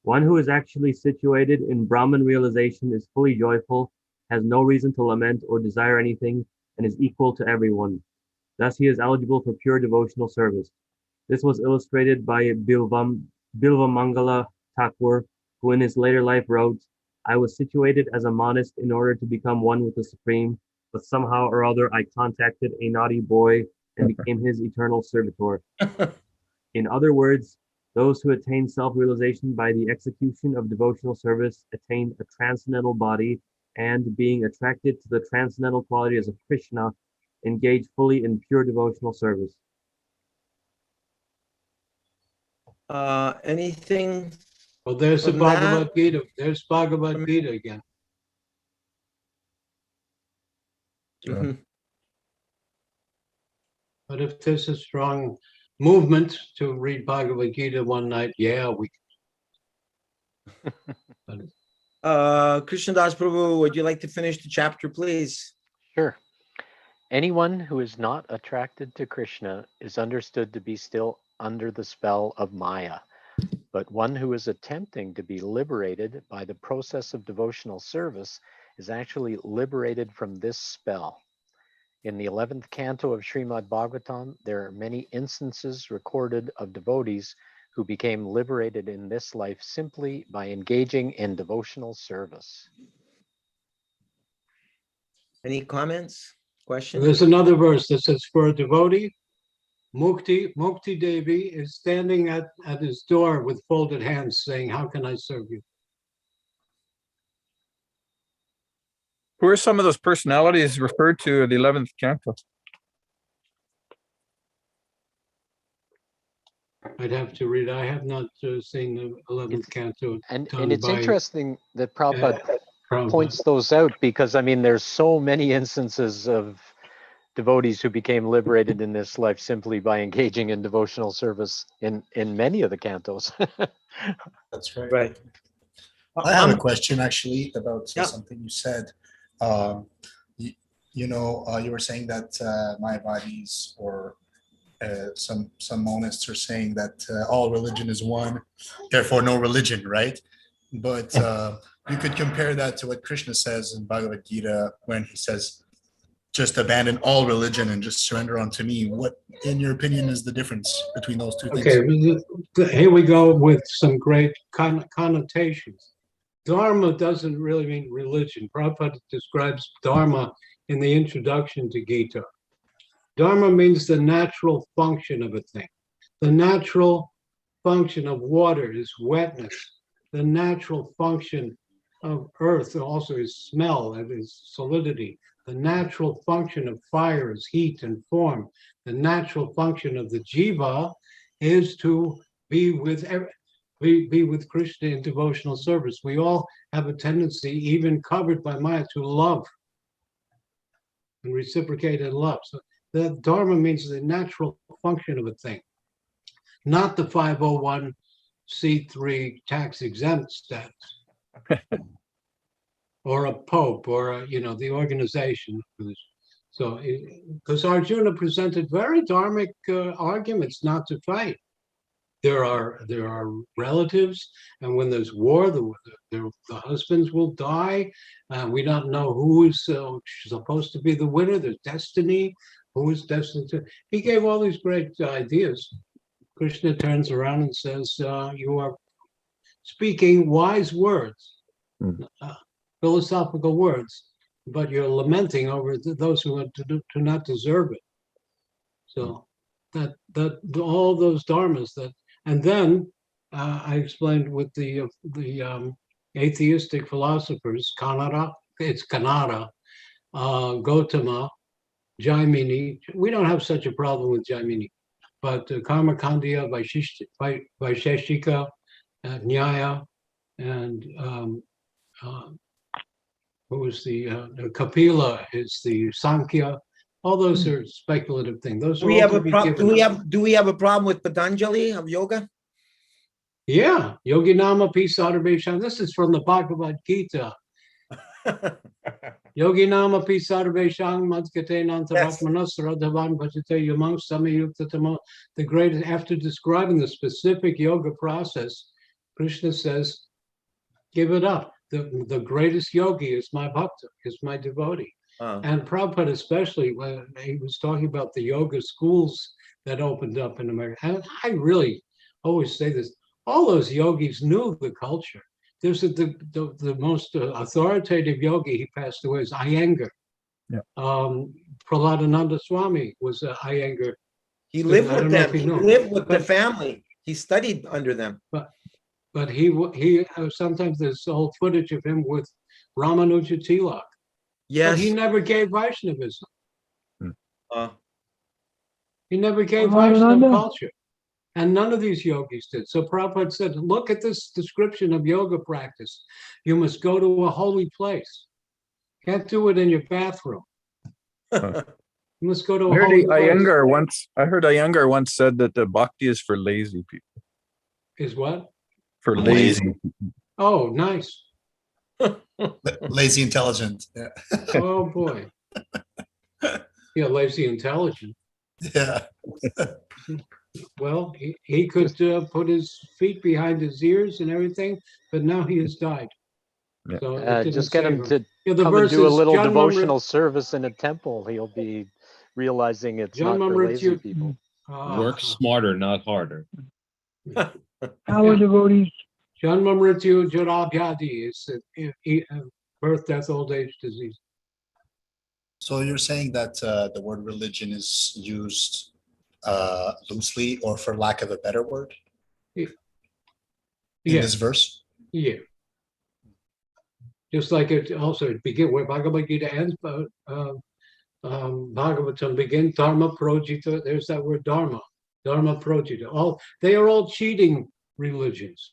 Speaker 11: One who is actually situated in Brahman realization is fully joyful, has no reason to lament or desire anything, and is equal to everyone. Thus he is eligible for pure devotional service. This was illustrated by Bilvamangala Thakur, who in his later life wrote, "I was situated as a monist in order to become one with the Supreme, but somehow or other I contacted a naughty boy and became his eternal servitor." In other words, those who attain self-realization by the execution of devotional service attain a transcendental body, and being attracted to the transcendental qualities of Krishna, engage fully in pure devotional service.
Speaker 1: Anything?
Speaker 3: Well, there's the
Speaker 1: From
Speaker 3: Bhagavad
Speaker 1: that-
Speaker 3: Gita. There's Bhagavad Gita again.
Speaker 1: Mhm.
Speaker 3: But if there's a strong movement to read Bhagavad Gita one night, yeah, we
Speaker 1: Krishnadas Prabhu, would you like to finish the chapter, please?
Speaker 9: Sure. Anyone who is not attracted to Krishna is understood to be still under the spell of Maya. But one who is attempting to be liberated by the process of devotional service is actually liberated from this spell. In the 11th canto of Srimad Bhagavatam, there are many instances recorded of devotees who became liberated in this life simply by engaging in devotional service.
Speaker 1: Any comments, questions?
Speaker 3: There's another verse that says, for a devotee, Mukti Devi is standing at his door with folded hands saying, how can I serve you?
Speaker 8: Who are some of those personalities referred to in the 11th canto?
Speaker 3: I'd have to read. I have not seen the 11th canto.
Speaker 9: And
Speaker 3: done
Speaker 9: it's
Speaker 3: by,
Speaker 9: interesting that Prabhupada
Speaker 3: Prabhupada.
Speaker 9: points those out, because I mean, there's so many instances of devotees who became liberated in this life simply by engaging in devotional service in many of the cantos.
Speaker 12: That's right.
Speaker 1: Right.
Speaker 12: I have a question actually about
Speaker 1: Yeah.
Speaker 12: something you said. You were saying that Mayavadis or some monists are saying that all religion is one, therefore no religion, right? But you could compare that to what Krishna says in Bhagavad Gita when he says, just abandon all religion and just surrender unto me. What, in your opinion, is the difference between those two things?
Speaker 3: Okay, here we go with some great connotations. Dharma doesn't really mean religion. Prabhupada describes Dharma in the introduction to Gita. Dharma means the natural function of a thing. The natural function of water is wetness. The natural function of earth also is smell, and is solidity. The natural function of fire is heat and form. The natural function of the jiva is to be with Krishna in devotional service. We all have a tendency, even covered by Maya, to love and reciprocate in love. So the Dharma means the natural function of a thing, not the 501c3 tax exempt status. Or a pope, or the organization. So, because Arjuna presented very dharmic arguments not to fight. there are relatives, and when there's war, the husbands will die. We don't know who is supposed to be the winner. There's destiny. Who is destined to? He gave all these great ideas. Krishna turns around and says, "You are speaking wise words, philosophical words, but you're lamenting over those who do not deserve it." So that all those dharmas that, and then I explained with the atheistic philosophers, it's Kannada, Gautama, Jaimini. We don't have such a problem with Jaimini, but Karmakandya, Vaisheshika, Nyaya, and who was the Kapila is the Sankhya. All those are speculative things. Those
Speaker 1: Do we
Speaker 3: are all
Speaker 1: have
Speaker 3: to
Speaker 1: a
Speaker 3: be
Speaker 1: problem?
Speaker 3: given.
Speaker 1: Do we have a problem with Patanjali of yoga?
Speaker 3: Yeah, Yogi Nama Pisarvesham. This is from the Bhagavad Gita. Yogi Nama Pisarvesham Madkate Nantaratmanas Radhavan Bhajate Yamang Samayuktatamo. The greatest, after describing the specific yoga process, Krishna says, give it up. The greatest yogi is my bhakta, is my devotee. And Prabhupada especially, when he was talking about the yoga schools that opened up in America, and I really always say this, all those yogis knew the culture. There's the most authoritative yogi, he passed away, is Iyengar.
Speaker 8: Yeah.
Speaker 3: Prahladananda Swami was Iyengar.
Speaker 1: He lived with them. He lived with the
Speaker 3: But-
Speaker 1: family. He studied under them.
Speaker 3: But he sometimes there's old footage of him with Ramanuja Tilak.
Speaker 1: Yes.
Speaker 3: But he never gave Vaishnavism.
Speaker 1: Uh,
Speaker 3: He never gave
Speaker 10: Prabhupada.
Speaker 3: Vaishnava culture. And none of these yogis did. So Prabhupada said, look at this description of yoga practice. You must go to a holy place. Can't do it in your bathroom. You must go to
Speaker 8: I
Speaker 3: a
Speaker 8: heard
Speaker 3: holy place.
Speaker 8: Iyengar once said that the bhakti is for lazy people.
Speaker 3: Is what?
Speaker 8: For lazy.
Speaker 3: Oh, nice.
Speaker 12: Lazy intelligent. Yeah.
Speaker 3: Oh, boy. Yeah, lazy intelligent.
Speaker 12: Yeah.
Speaker 3: Well, he could put his feet behind his ears and everything, but now he has died.
Speaker 8: Yeah.
Speaker 3: So it didn't
Speaker 9: Just get
Speaker 3: save
Speaker 9: him to
Speaker 3: Yeah, the
Speaker 9: come and
Speaker 3: verse
Speaker 9: do a
Speaker 3: is
Speaker 9: little
Speaker 3: John
Speaker 9: devotional service in a temple. He'll be realizing it's
Speaker 3: John
Speaker 9: not for lazy
Speaker 3: Mamrityu-
Speaker 9: people.
Speaker 2: Work smarter, not harder.
Speaker 10: Our devotees.
Speaker 3: John Mamrityu Jarabhyadi is birth, death, old age, disease.
Speaker 12: So you're saying that the word religion is used loosely, or for lack of a better word, in this verse?
Speaker 3: Yeah. Just like it also begin where Bhagavad Gita ends, Bhagavatam begins, Dharma Projita. There's that word Dharma Projita. They are all cheating religions.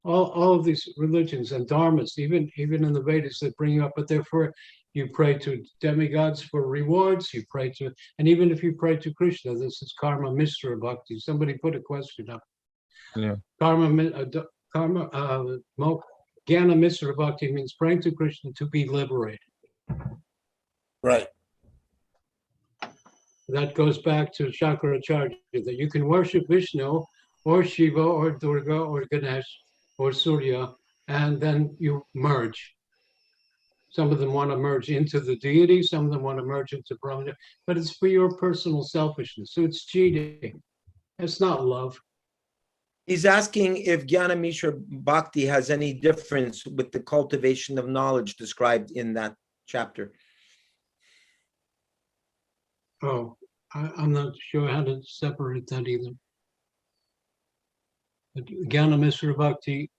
Speaker 3: All of these religions and dharmas, even in the Vedas, that bring you up, but therefore you pray to demigods for rewards. You pray to, and even if you pray to Krishna, this is karma misra bhakti. Somebody put a question up.
Speaker 8: Yeah.
Speaker 3: Jnana misra bhakti means praying to Krishna to be liberated.
Speaker 12: Right.
Speaker 3: That goes back to Shankaracharya, that you can worship Vishnu or Shiva or Durga or Ganesh or Surya, and then you merge. Some of them want to merge into the deity, some of them want to merge into Brahma, but it's for your personal selfishness. So it's cheating. It's not love.
Speaker 1: He's asking if Jnana Mishra Bhakti has any difference with the cultivation of knowledge described in that chapter.
Speaker 3: Oh, I'm not sure how to separate that either. But Jnana Mishra Bhakti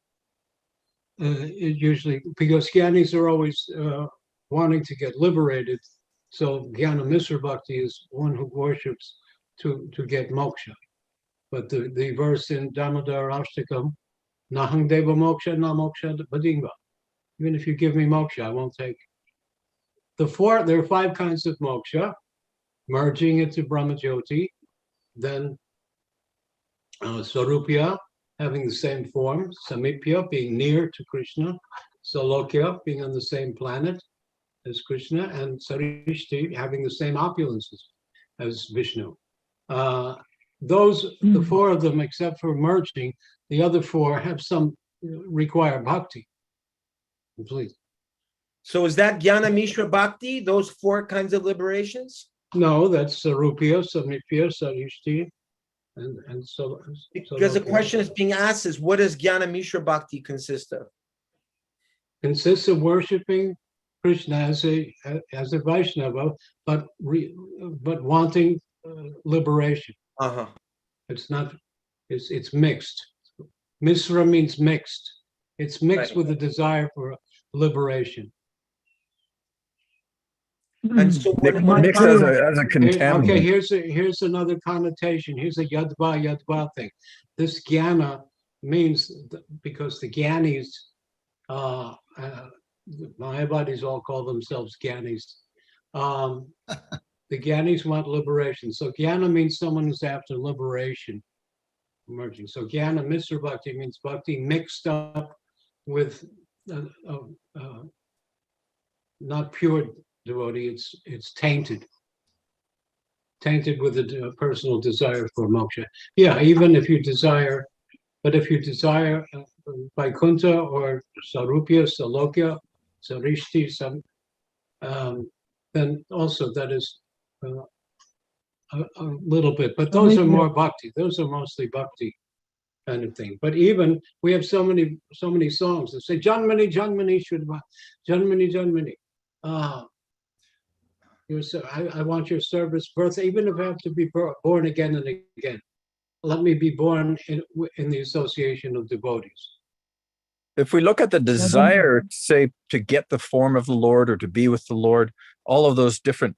Speaker 3: is usually, because Jnanis are always wanting to get liberated. So Jnana Mishra Bhakti is one who worships to get moksha. But the verse in Damodar Ashtakam, Nahang Deva Moksha, Na Moksha Badinga. Even if you give me moksha, I won't take it. There are 5 kinds of moksha: merging into Brahma Jyoti, then Sarupya, having the same form, Samipya, being near to Krishna, Salokya, being on the same planet as Krishna, and Sarishti, having the same opulences as Vishnu. the four of them, except for merging, the other four have some require bhakti. Please.
Speaker 1: So is that Jnana Mishra Bhakti, those four kinds of liberations?
Speaker 3: No, that's Sarupya, Samipya, Sarishti, and so.
Speaker 1: Because the question is being asked is, what does Jnana Mishra Bhakti consist of?
Speaker 3: Consists of worshiping Krishna as a Vaishnava, but wanting liberation.
Speaker 1: Uh-huh.
Speaker 3: It's not. It's mixed. Misra means mixed. It's mixed
Speaker 1: Right.
Speaker 3: with a desire for liberation.
Speaker 1: And so
Speaker 8: Mixed as a contaminant.
Speaker 3: Okay, here's another connotation. Here's a yadva thing. This jnana means because the Gyanis, Mayavadis all call themselves Gyanis. The Gyanis want liberation. So jnana means someone who's after liberation, emerging. So jnana Mr. Bhakti means bhakti mixed up with not pure devotee, it's tainted with a personal desire for moksha. Yeah, even if you desire, but if you desire Vaikuntha or Sarupya, Salokya, Sarishti, then also that is a little bit, but those are more bhakti. Those are mostly bhakti kind of thing. But even we have so many songs that say Janmani, Janmani, Shudva, Janmani, Janmani. I want your service, birth, even if I have to be born again and again. Let me be born in the association of devotees.
Speaker 8: If we look at the desire, say, to get the form of the Lord or to be with the Lord, all of those different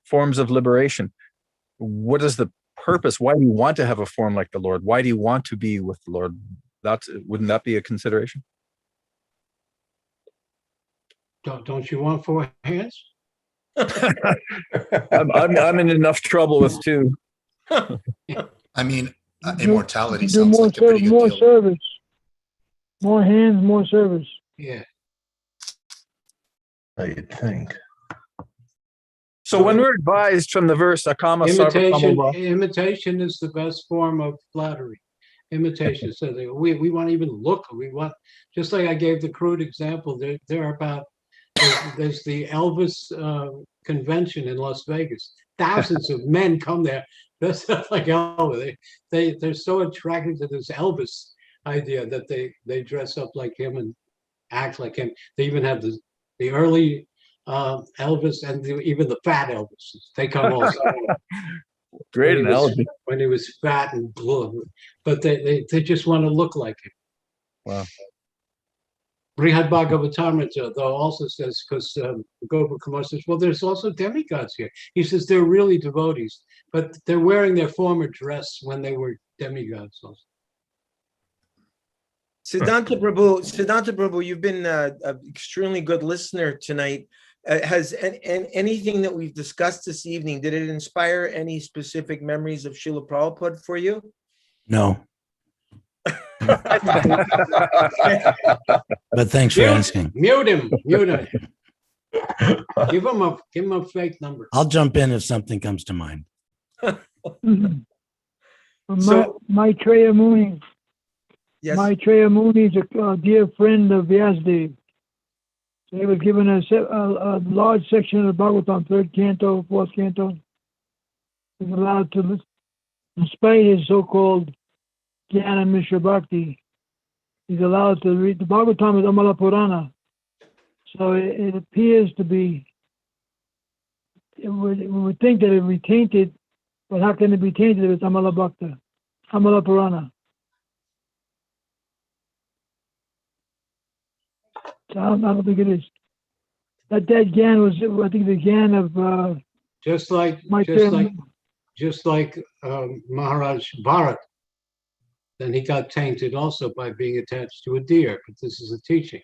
Speaker 8: forms of liberation, what is the purpose? Why do you want to have a form like the Lord? Why do you want to be with the Lord? Wouldn't that be a consideration?
Speaker 3: Don't you want four hands?
Speaker 8: I'm in enough trouble with two.
Speaker 12: I mean, immortality
Speaker 10: Do
Speaker 12: sounds like a pretty good
Speaker 10: more
Speaker 12: deal.
Speaker 10: service. More hands, more service.
Speaker 3: Yeah.
Speaker 5: You'd think.
Speaker 8: So when we're advised from the verse, Akama
Speaker 3: Imitation is the best form of flattery. Imitation. So we want to even look. We want, just like I gave the crude example. There are about there's the Elvis convention in Las Vegas. Thousands of men come there. That's like Elvis. They're so attracted to this Elvis idea that they dress up like him and act like him. They even have the early Elvis and even the fat Elvis. They come also.
Speaker 8: Great analogy.
Speaker 3: When he was fat and blue, but they just want to look like him.
Speaker 8: Wow.
Speaker 3: Brihad Bhagavatamrita though also says, because Gopa Kumar says, well, there's also demigods here. He says they're really devotees, but they're wearing their former dress when they were demigods also.
Speaker 1: Siddhanta Prabhu, you've been an extremely good listener tonight. Has anything that we've discussed this evening, did it inspire any specific memories of Srila Prabhupada for you?
Speaker 13: No. But thanks for asking.
Speaker 3: Mute him. Give him a fake number.
Speaker 13: I'll jump in if something comes to mind.
Speaker 10: Maitreya Muni.
Speaker 1: Yes.
Speaker 10: Maitreya Muni is a dear friend of Vyasadeva. So he was given a large section of the Bhagavatam, 3rd canto, 4th canto. He was allowed to listen, despite his so-called Jnana Mishra Bhakti. He's allowed to read. The Bhagavatam is Amala Purana. So it appears to be, we would think that it would be tainted, but how can it be tainted if it's Amala Bhakta, Amala Purana? So I don't think it is. That Gyan was, I think, the Gyan of
Speaker 3: just like Maharaj Bharat. Then he got tainted also by being attached to a deer, but this is a teaching.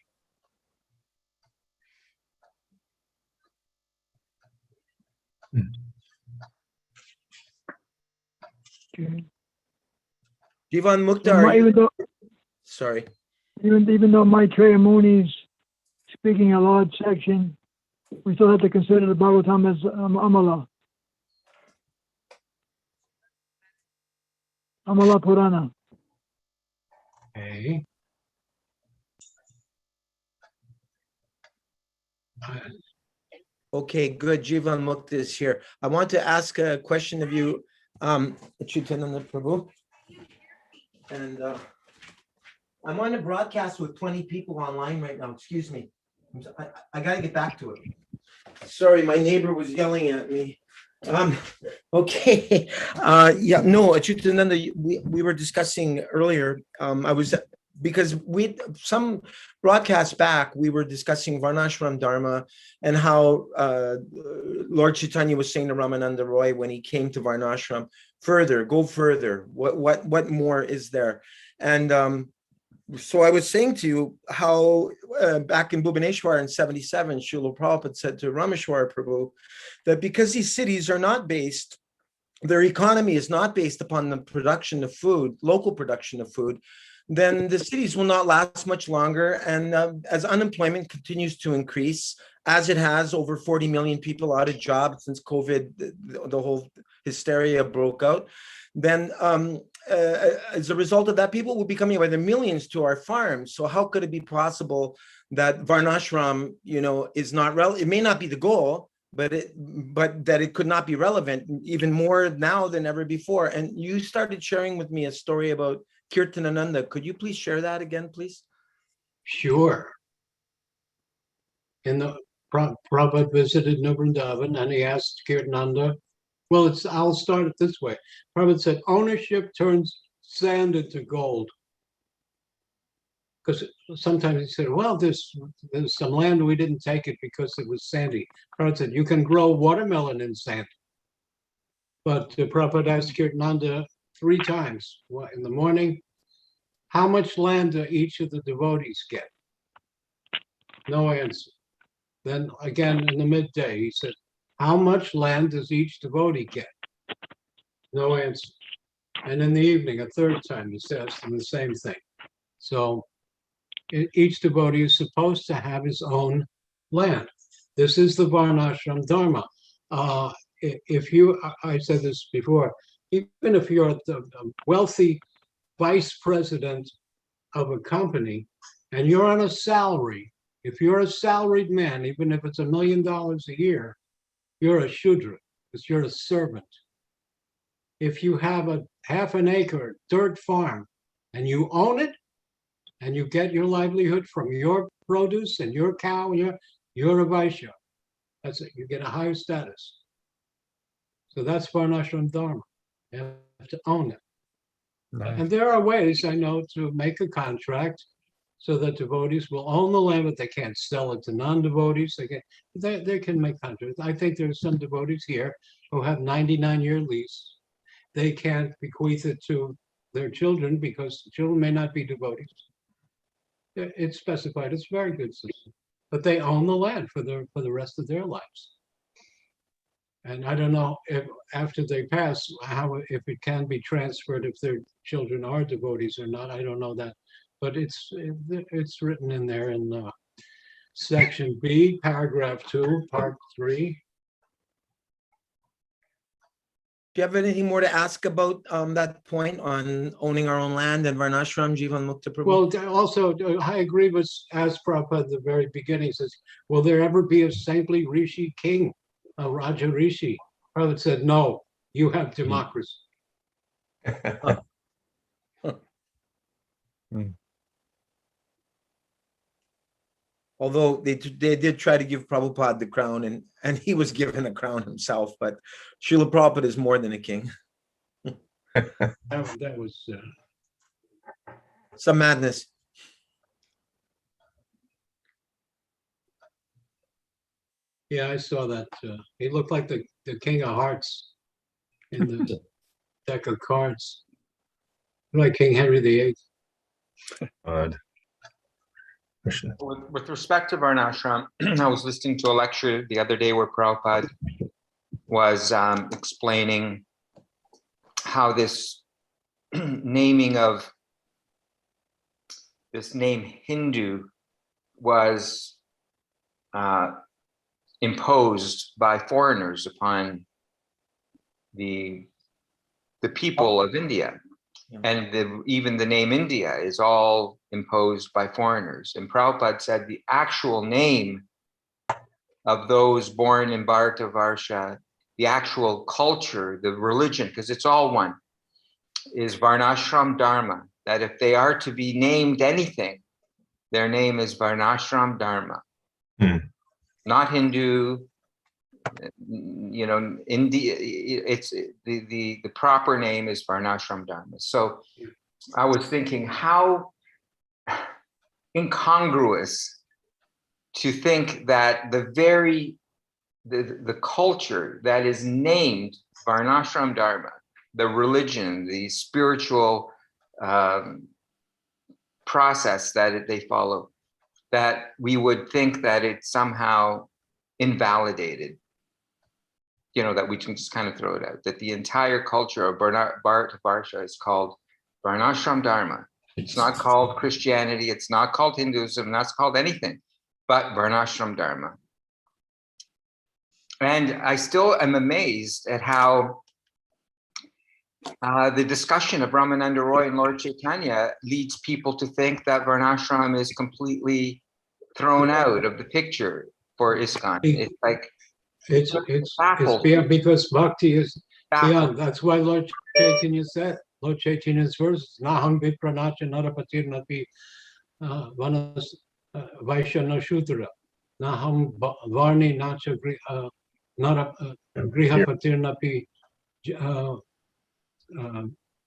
Speaker 10: Okay.
Speaker 1: Jivan Mukta, sorry.
Speaker 10: Even though Maitreya Muni is speaking a large section, we still have to consider the Bhagavatam as Amala. Amala Purana.
Speaker 3: Okay.
Speaker 1: Okay, good. Jivan Mukta is here. I want to ask a question of you, Acyutananda Prabhu. And I'm on a broadcast with 20 people online right now. Excuse me. I got to get back to it. Sorry, my neighbor was yelling at me. Okay. Yeah, no, Acyutananda, we were discussing earlier. Because some broadcasts back, we were discussing Varnashram Dharma and how Lord Chaitanya was saying to Ramananda Roy when he came to Varnashram, go further. What more is there? And so I was saying to you how back in Bhubaneswar in 77, Srila Prabhupada said to Rameshwar Prabhu that because these cities are not based, their economy is not based upon the production of food, local production of food, then the cities will not last much longer. And as unemployment continues to increase, as it has, over 40 million people out of job since COVID, the whole hysteria broke out, then as a result of that, people will be coming by the millions to our farms. So how could it be possible that Varnashram, is not relevant? It may not be the goal, but that it could not be relevant even more now than ever before. And you started sharing with me a story about Kirtanananda. Could you please share that again, please?
Speaker 3: Sure. Prabhupada visited New Vrindavan and he asked Kirtananda, well, I'll start it this way. Prabhupada said, ownership turns sand into gold. Because sometimes he said, well, there's some land, we didn't take it because it was sandy. Prabhupada said, you can grow watermelon in sand. But Prabhupada asked Kirtananda 3 times in the morning, how much land do each of the devotees get? No answer. Then again in the midday, he said, how much land does each devotee get? No answer. And in the evening, a 3rd time, he says the same thing. So each devotee is supposed to have his own land. This is the Varnashram Dharma. I said this before, even if you're the wealthy vice president of a company and you're on a salary, if you're a salaried man, even if it's $1 million a year, you're a Shudra, because you're a servant. If you have a half an acre dirt farm and you own it and you get your livelihood from your produce and your cow, you're a Vaishya. That's it, you get a higher status. So that's Varnashram Dharma. You have to own it. Nice. And there are ways, I know, to make a contract so that devotees will own the land, but they can't sell it to non-devotees. They can make contracts. I think there's some devotees here who have 99-year lease. They can't bequeath it to their children because the children may not be devotees. It's specified. It's a very good system. But they own the land for the rest of their lives. And I don't know if after they pass, if it can be transferred if their children are devotees or not. I don't know that. But it's written in there in section B, paragraph 2, part 3.
Speaker 1: Do you have anything more to ask about that point on owning our own land and Varnashram, Jivan Mukta Prabhu?
Speaker 3: Well, also, I agree with, as Prabhupada at the very beginning says, will there ever be a saintly Rishi king, a Raja Rishi? Prabhupada said, no, you have democracy.
Speaker 1: Although they did try to give Prabhupada the crown, and he was given a crown himself, but Srila Prabhupada is more than a king.
Speaker 3: That was
Speaker 1: some madness.
Speaker 3: Yeah, I saw that. He looked like the King of Hearts in the deck of cards, like King Henry VIII.
Speaker 6: With respect to Varnashram, I was listening to a lecture the other day where Prabhupada was explaining how this naming of this name Hindu was imposed by foreigners upon the people of India. And even the name India is all imposed by foreigners. And Prabhupada said the actual name of those born in Bharatavarsha, the actual culture, the religion, because it's all one, is Varnashram Dharma. That if they are to be named anything, their name is Varnashram Dharma. Not Hindu, you know, India, it's the proper name is Varnashram Dharma. So I was thinking how incongruous to think that the culture that is named Varnashram Dharma, the religion, the spiritual process that they follow, that we would think that it's somehow invalidated, you know, that we can just kind of throw it out, that the entire culture of Bharatavarsha is called Varnashram Dharma. It's not called Christianity, it's not called Hinduism, not called anything but Varnashram Dharma. And I still am amazed at how the discussion of Ramananda Roy and Lord Chaitanya leads people to think that Varnashram is completely thrown out of the picture for ISKCON. It's like
Speaker 3: it's beyond, because bhakti is beyond. That's why Lord Chaitanya said, Lord Chaitanya's verse, Naham Vipranacha Narapatir Napi Vanas Vaishya Nashudra, Naham Varni Nacha Grihapatir Napi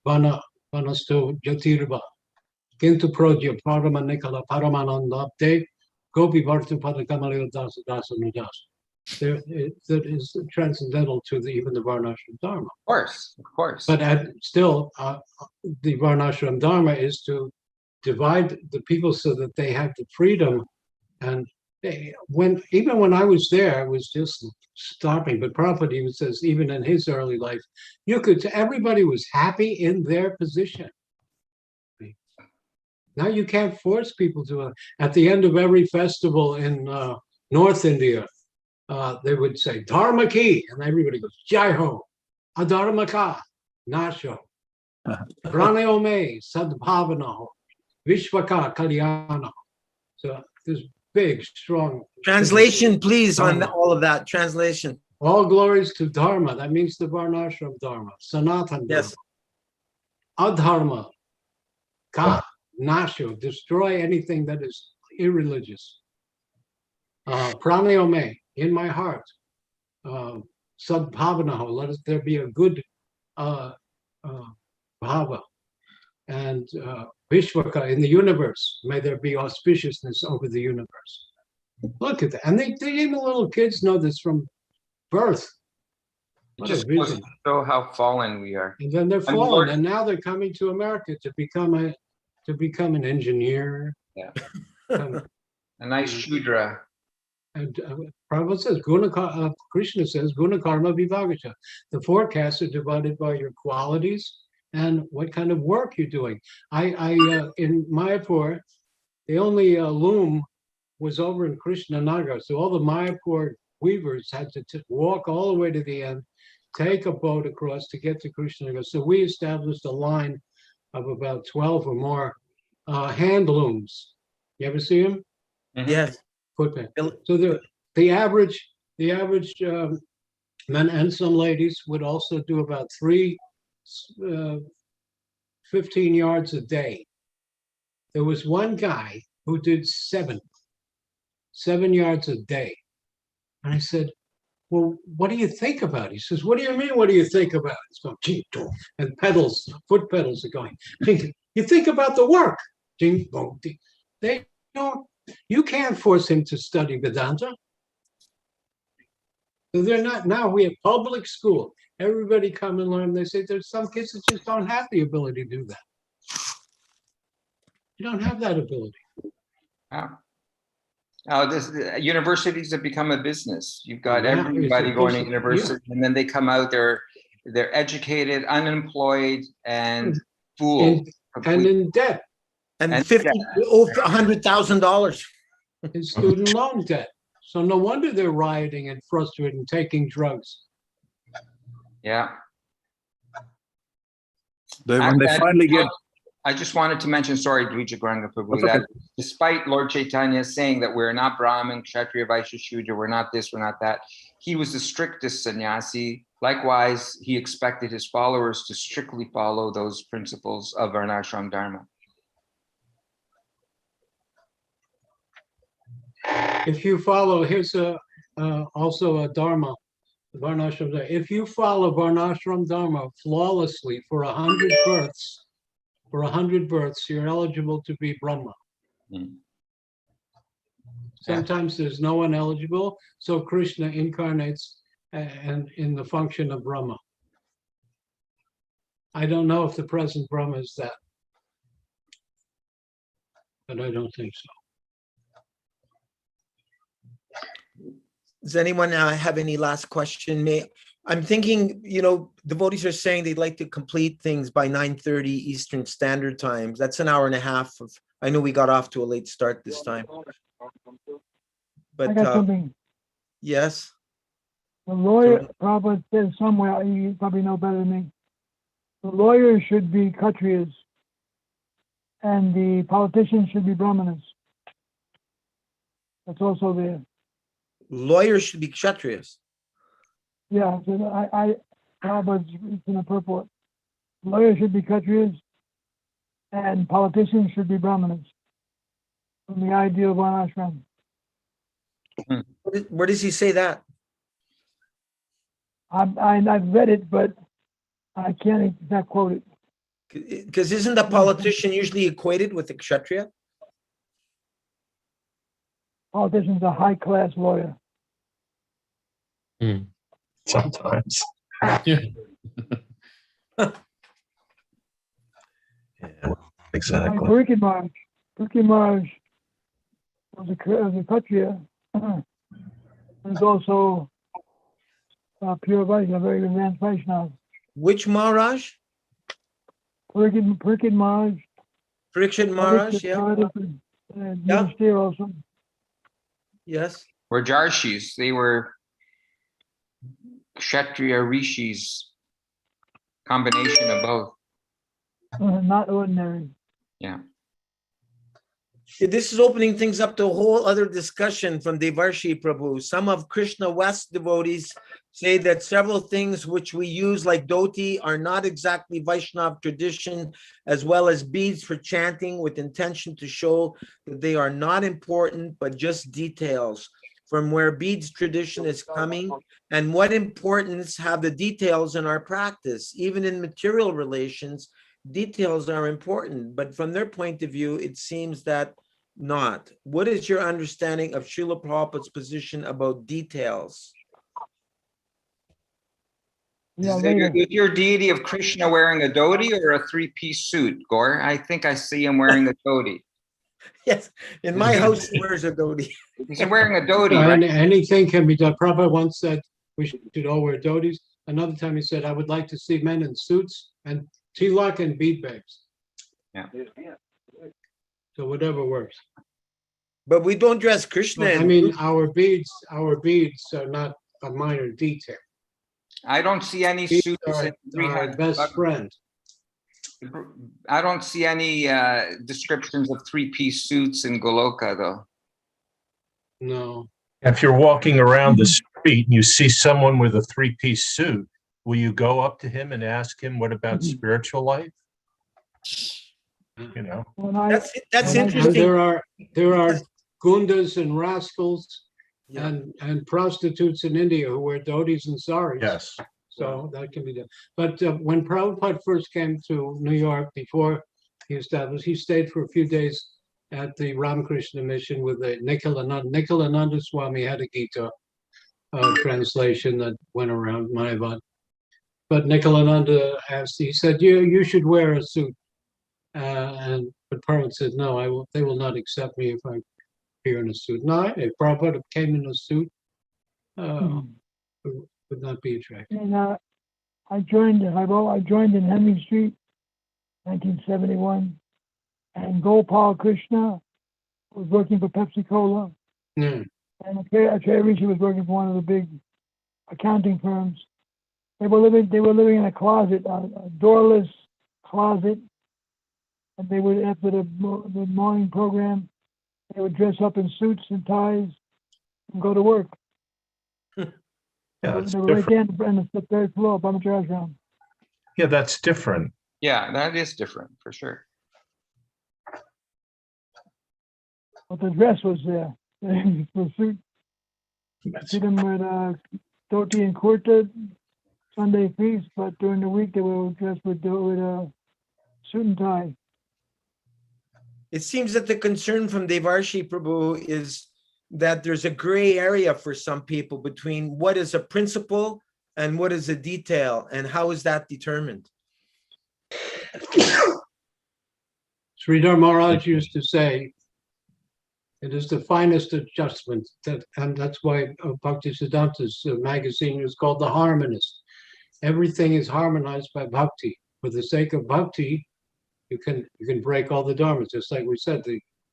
Speaker 3: Vanasto Jatirva, Kintu Prodya Parama Nikala Paramanandapte, Gopi Bhartu Padakamalil Dasa Dasa Nudas. That is transcendental to even the Varnashram Dharma.
Speaker 6: Of course, of course.
Speaker 3: But still, the Varnashram Dharma is to divide the people so that they have the freedom. And even when I was there, I was just stopping. But Prabhupada even says, even in his early life, everybody was happy in their position. Now you can't force people to. At the end of every festival in North India, they would say Dharma ki, and everybody goes Jai Ho, Adharma ka, Nasho, Praneo me, Sadbhavana, Vishvaka Kalyana. So there's big, strong
Speaker 1: translation, please, on all of that. Translation.
Speaker 3: All glories to Dharma. That means the Varnashram Dharma. Sanatan Dharma.
Speaker 1: Yes.
Speaker 3: Adharma. Ka. Nasho. Destroy anything that is irreligious. Praneo me. In my heart. Sadbhavanaho. Let there be a good bhava. And Vishvaka, in the universe, may there be auspiciousness over the universe. Look at that. And they even little kids know this from birth.
Speaker 6: It just goes to show how fallen we are.
Speaker 3: And then they're fallen, and now they're coming to America to become an engineer.
Speaker 6: Yeah. A nice Shudra.
Speaker 3: And Prabhupada says, Krishna says, Guna Karma Vibhagasha. The forecasts are divided by your qualities and what kind of work you're doing. In Mayapur, the only loom was over in Krishnanagar. So all the Mayapur weavers had to walk all the way to the end, take a boat across to get to Krishnanagar. So we established a line of about 12 or more hand looms. You ever see them?
Speaker 1: Yes.
Speaker 3: Footman. So the average men and some ladies would also do about 15 yards a day. There was one guy who did 7 yards a day. And I said, well, what do you think about it? He says, what do you mean, what do you think about it? It's going, ching, dong, and pedals, foot pedals are going. You think about the work. Ching, dong, ding. They don't, you can't force him to study Vedanta. So they're not, now we have public school. Everybody come and learn. They say there's some kids that just don't have the ability to do that. You don't have that ability.
Speaker 6: Wow. Now, universities have become a business. You've got everybody going to university, and then they come out, they're educated, unemployed, and fooled.
Speaker 3: And in debt.
Speaker 1: And $100,000
Speaker 3: in student loan debt. So no wonder they're rioting and frustrated and taking drugs.
Speaker 6: Yeah.
Speaker 8: When they finally get,
Speaker 6: I just wanted to mention, sorry, Dvija Garanga Prabhu,
Speaker 8: That's okay.
Speaker 6: that despite Lord Chaitanya saying that we're not Brahmin, Kshatriya, Vaishya, Shudra, we're not this, we're not that, he was the strictest sannyasi. Likewise, he expected his followers to strictly follow those principles of Varnashram Dharma.
Speaker 3: If you follow, here's also a Dharma, Varnashram Dharma. If you follow Varnashram Dharma flawlessly for 100 births, you're eligible to be Brahma.
Speaker 6: Mm.
Speaker 3: Sometimes there's no one eligible, so Krishna incarnates and in the function of Brahma. I don't know if the present Brahma is that, but I don't think so.
Speaker 1: Does anyone have any last question? I'm thinking, devotees are saying they'd like to complete things by 9:30 Eastern Standard Times. That's an hour and a half of, I know we got off to a late start this time. But
Speaker 10: I got something.
Speaker 1: yes.
Speaker 10: The lawyer, Prabhupada said somewhere, you probably know better than me, the lawyers should be Kshatriyas and the politicians should be Brahmanas. That's also there.
Speaker 1: Lawyers should be Kshatriyas.
Speaker 10: Yeah, so Prabhupada's in the purport. Lawyers should be Kshatriyas and politicians should be Brahmanas. From the ideal of Varnashram.
Speaker 1: Where does he say that?
Speaker 10: I've read it, but I can't exactly quote it.
Speaker 1: Because isn't a politician usually equated with a Kshatriya?
Speaker 10: Politician's a high-class lawyer.
Speaker 5: Sometimes.
Speaker 2: Yeah.
Speaker 5: Exactly.
Speaker 10: Parikit Maharaj was a Kshatriya. There's also pure Vaishnava, very advanced Vaishnava.
Speaker 1: Which Maharaj?
Speaker 10: Parikit Maharaj.
Speaker 1: Parikshit Maharaj, yeah.
Speaker 10: Yudhishthira also.
Speaker 1: Yes.
Speaker 6: Or Jarshis, they were Kshatriya Rishis, combination of both.
Speaker 10: Not ordinary.
Speaker 6: Yeah.
Speaker 1: This is opening things up to a whole other discussion from Devarshi Prabhu. Some of Krishna West devotees say that several things which we use like dhoti are not exactly Vaishnava tradition, as well as beads for chanting with intention to show that they are not important, but just details from where beads tradition is coming and what importance have the details in our practice. Even in material relations, details are important, but from their point of view, it seems that not. What is your understanding of Srila Prabhupada's position about details?
Speaker 6: Is your deity of Krishna wearing a dhoti or a three-piece suit, Gaur? I think I see him wearing a dhoti.
Speaker 1: Yes, in my house he wears a dhoti.
Speaker 6: He's wearing a dhoti, right?
Speaker 3: Anything can be done. Prabhupada once said we should all wear dhotis. Another time he said, I would like to see men in suits and tilak and bead bags.
Speaker 6: Yeah.
Speaker 3: So whatever works.
Speaker 1: But we don't dress Krishna.
Speaker 3: I mean, our beads are not a minor detail.
Speaker 6: I don't see any
Speaker 3: Beads
Speaker 6: suits.
Speaker 3: are our best friend.
Speaker 6: I don't see any descriptions of three-piece suits in Goloka, though.
Speaker 3: No.
Speaker 5: If you're walking around the street and you see someone with a three-piece suit, will you go up to him and ask him, what about spiritual life? You know,
Speaker 1: that's interesting.
Speaker 3: There are gundas and rascals and prostitutes in India who wear dhotis and saris.
Speaker 5: Yes.
Speaker 3: So that can be done. But when Prabhupada first came to New York, before he established, he stayed for a few days at the Ramakrishna mission with the Nicolananda Swami had a Gita translation that went around Mayavad. But Nicolananda asked, he said, you should wear a suit. But Prabhupada said, no, they will not accept me if I appear in a suit. No, if Prabhupada came in a suit, would not be attractive.
Speaker 10: And I joined in Henry Street, 1971, and Gopal Krishna was working for Pepsi Cola, and Acharya Rishi was working for one of the big accounting firms. They were living in a closet, a doorless closet. And they would, after the morning program, they would dress up in suits and ties and go to work.
Speaker 5: Yeah,
Speaker 10: They
Speaker 5: it's
Speaker 10: were right
Speaker 5: different.
Speaker 10: there on the third floor, Brahmacharya ashram.
Speaker 5: Yeah, that's different.
Speaker 6: Yeah, that is different for sure.
Speaker 10: But the dress was there. The suit.
Speaker 5: That's-
Speaker 10: See them with dhoti and kurta, Sunday feast, but during the week they were dressed with suit and tie.
Speaker 1: It seems that the concern from Devarshi Prabhu is that there's a gray area for some people between what is a principle and what is a detail, and how is that determined?
Speaker 3: Sridhar Maharaj used to say, it is the finest adjustment, and that's why Bhaktisiddhanta's magazine is called The Harmonist. Everything is harmonized by bhakti. For the sake of bhakti, you can break all the dharmas. Just like we said,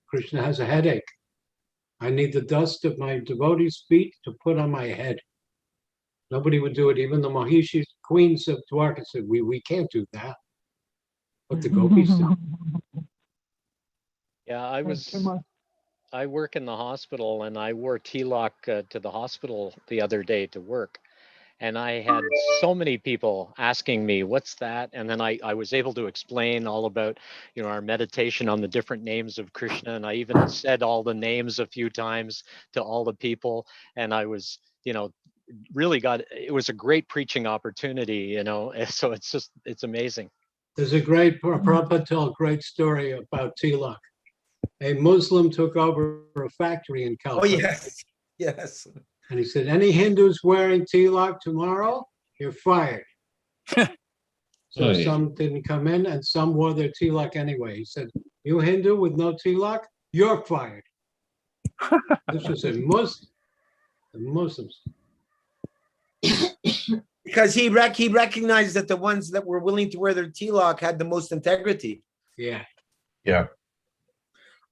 Speaker 3: Krishna has a headache. I need the dust of my devotees' feet to put on my head. Nobody would do it. Even the Mahishi queens of Dwarka said, we can't do that. But the gopis do.
Speaker 9: Yeah, I work in the hospital, and I wore tilak to the hospital the other day to work. And I had so many people asking me, what's that? And then I was able to explain all about, our meditation on the different names of Krishna. And I even said all the names a few times to all the people. And I was, really it was a great preaching opportunity, so it's amazing.
Speaker 3: There's a great, Prabhupada told a great story about tilak. A Muslim took over a factory in Calcutta.
Speaker 1: Oh, yes, yes.
Speaker 3: And he said, any Hindus wearing tilak tomorrow, you're fired. So some didn't come in, and some wore their tilak anyway. He said, you Hindu with no tilak, you're fired. This was a Muslim. The Muslims.
Speaker 1: Because he recognized that the ones that were willing to wear their tilak had the most integrity.
Speaker 3: Yeah.
Speaker 5: Yeah.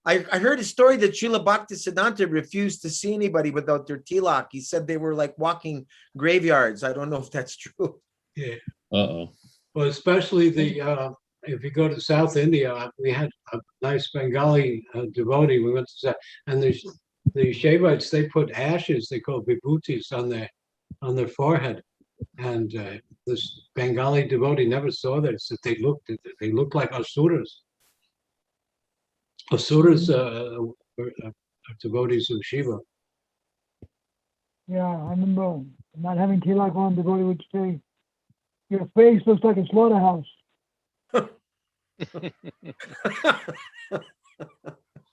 Speaker 1: I heard a story that Srila Bhaktisiddhanta refused to see anybody without their tilak. He said they were like walking graveyards. I don't know if that's true.
Speaker 3: Yeah.
Speaker 2: Uh-oh.
Speaker 3: Well, especially if you go to South India, we had a nice Bengali devotee. We went to South, and the Shaivites, they put ashes, they call vibhutis, on their forehead. And this Bengali devotee never saw this. That they looked like asuras. Asuras are devotees of Shiva.
Speaker 10: Yeah, I remember not having tilak on, the devotee would say, your face looks like a slaughterhouse. That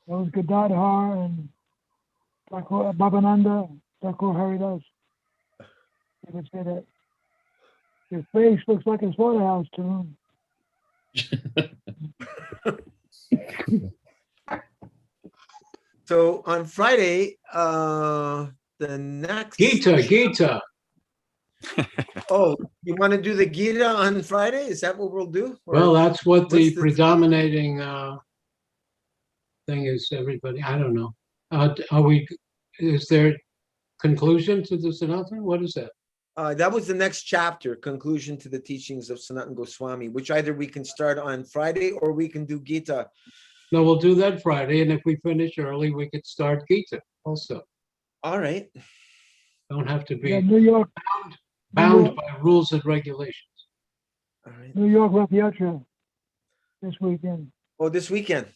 Speaker 10: was Gadadhar and Bhavananda, Thakur Haridas. They would say that. Your face looks like a slaughterhouse to him.
Speaker 1: So on Friday, the next
Speaker 3: Gita.
Speaker 1: Oh, you want to do the Gita on Friday? Is that what we'll do? Or
Speaker 3: Well, that's what the
Speaker 1: what's
Speaker 3: predominating thing is. Everybody, I don't know. Is there conclusion to the Sanatana? What is that?
Speaker 1: That was the next chapter, conclusion to the teachings of Sanatana Goswami, which either we can start on Friday or we can do Gita.
Speaker 3: No, we'll do that Friday, and if we finish early, we could start Gita also.
Speaker 1: All right.
Speaker 3: Don't have to be
Speaker 10: Yeah, New York
Speaker 3: bound by rules and regulations.
Speaker 1: All right.
Speaker 10: New York Rath Yatra this weekend.
Speaker 1: Oh, this weekend.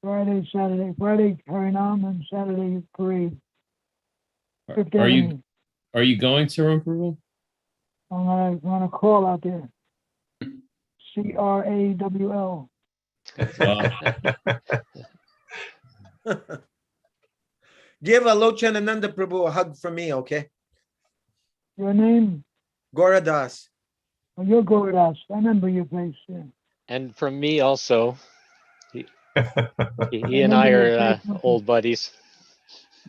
Speaker 10: Friday, Saturday. Friday Harinam and Saturday parade. Fifth
Speaker 2: Are
Speaker 10: Avenue.
Speaker 2: you going to Prabhu?
Speaker 10: I'm gonna crawl out there. CRAWL.
Speaker 1: Give Acyutananda Prabhu a hug from me, okay?
Speaker 10: Your name?
Speaker 1: Goradas.
Speaker 10: Oh, you're Goradas. I remember your face. Yeah.
Speaker 9: And from me also. He and I are old buddies.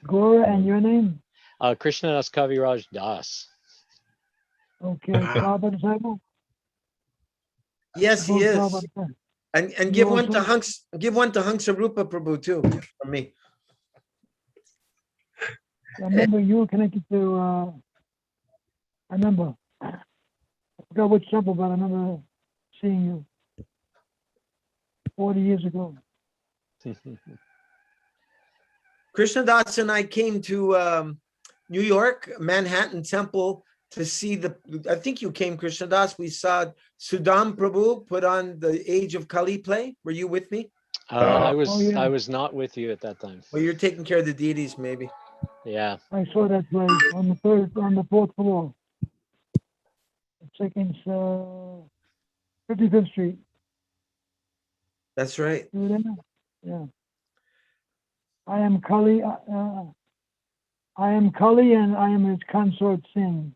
Speaker 10: Gora, and your name?
Speaker 9: Krishnadas Kaviraj Das.
Speaker 10: Okay, Prabhupada disciple?
Speaker 1: Yes, he
Speaker 10: Both
Speaker 1: is.
Speaker 10: Prabhupada.
Speaker 1: And
Speaker 10: You
Speaker 1: give one to
Speaker 10: also?
Speaker 1: Hangsarupa Prabhu too from me.
Speaker 10: I remember you were connected to, I forgot which temple, but I remember seeing you 40 years ago.
Speaker 1: Krishnadas and I came to New York, Manhattan Temple to see I think you came, Krishnadas. We saw Sudam Prabhu put on the Age of Kali play. Were you with me?
Speaker 9: I
Speaker 10: yeah.
Speaker 9: was not with you at that time.
Speaker 1: Well, you're taking care of the deities, maybe.
Speaker 9: Yeah.
Speaker 10: I saw that play on the fourth floor. Second, 55th Street.
Speaker 1: That's right.
Speaker 10: You were there? Yeah. I am Kali. I am Kali, and I am his consort Sin.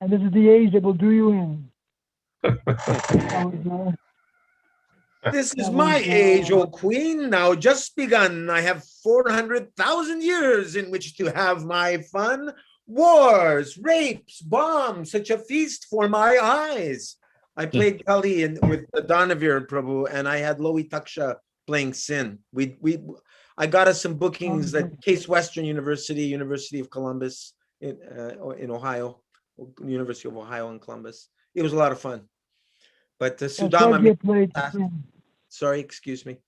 Speaker 10: And this is the age that will do you in.
Speaker 1: This is my age, O Queen, now just begun. I have 400,000 years in which to have my fun. Wars, rapes, bombs, such a feast for my eyes. I played Kali with the Donavir Prabhu, and I had Lois Taksha playing Sin. I got us some bookings at Case Western University, University of Columbus in Ohio, University of Ohio in Columbus. It was a lot of fun. But Sudama
Speaker 10: played Sin.
Speaker 1: Sorry, excuse me.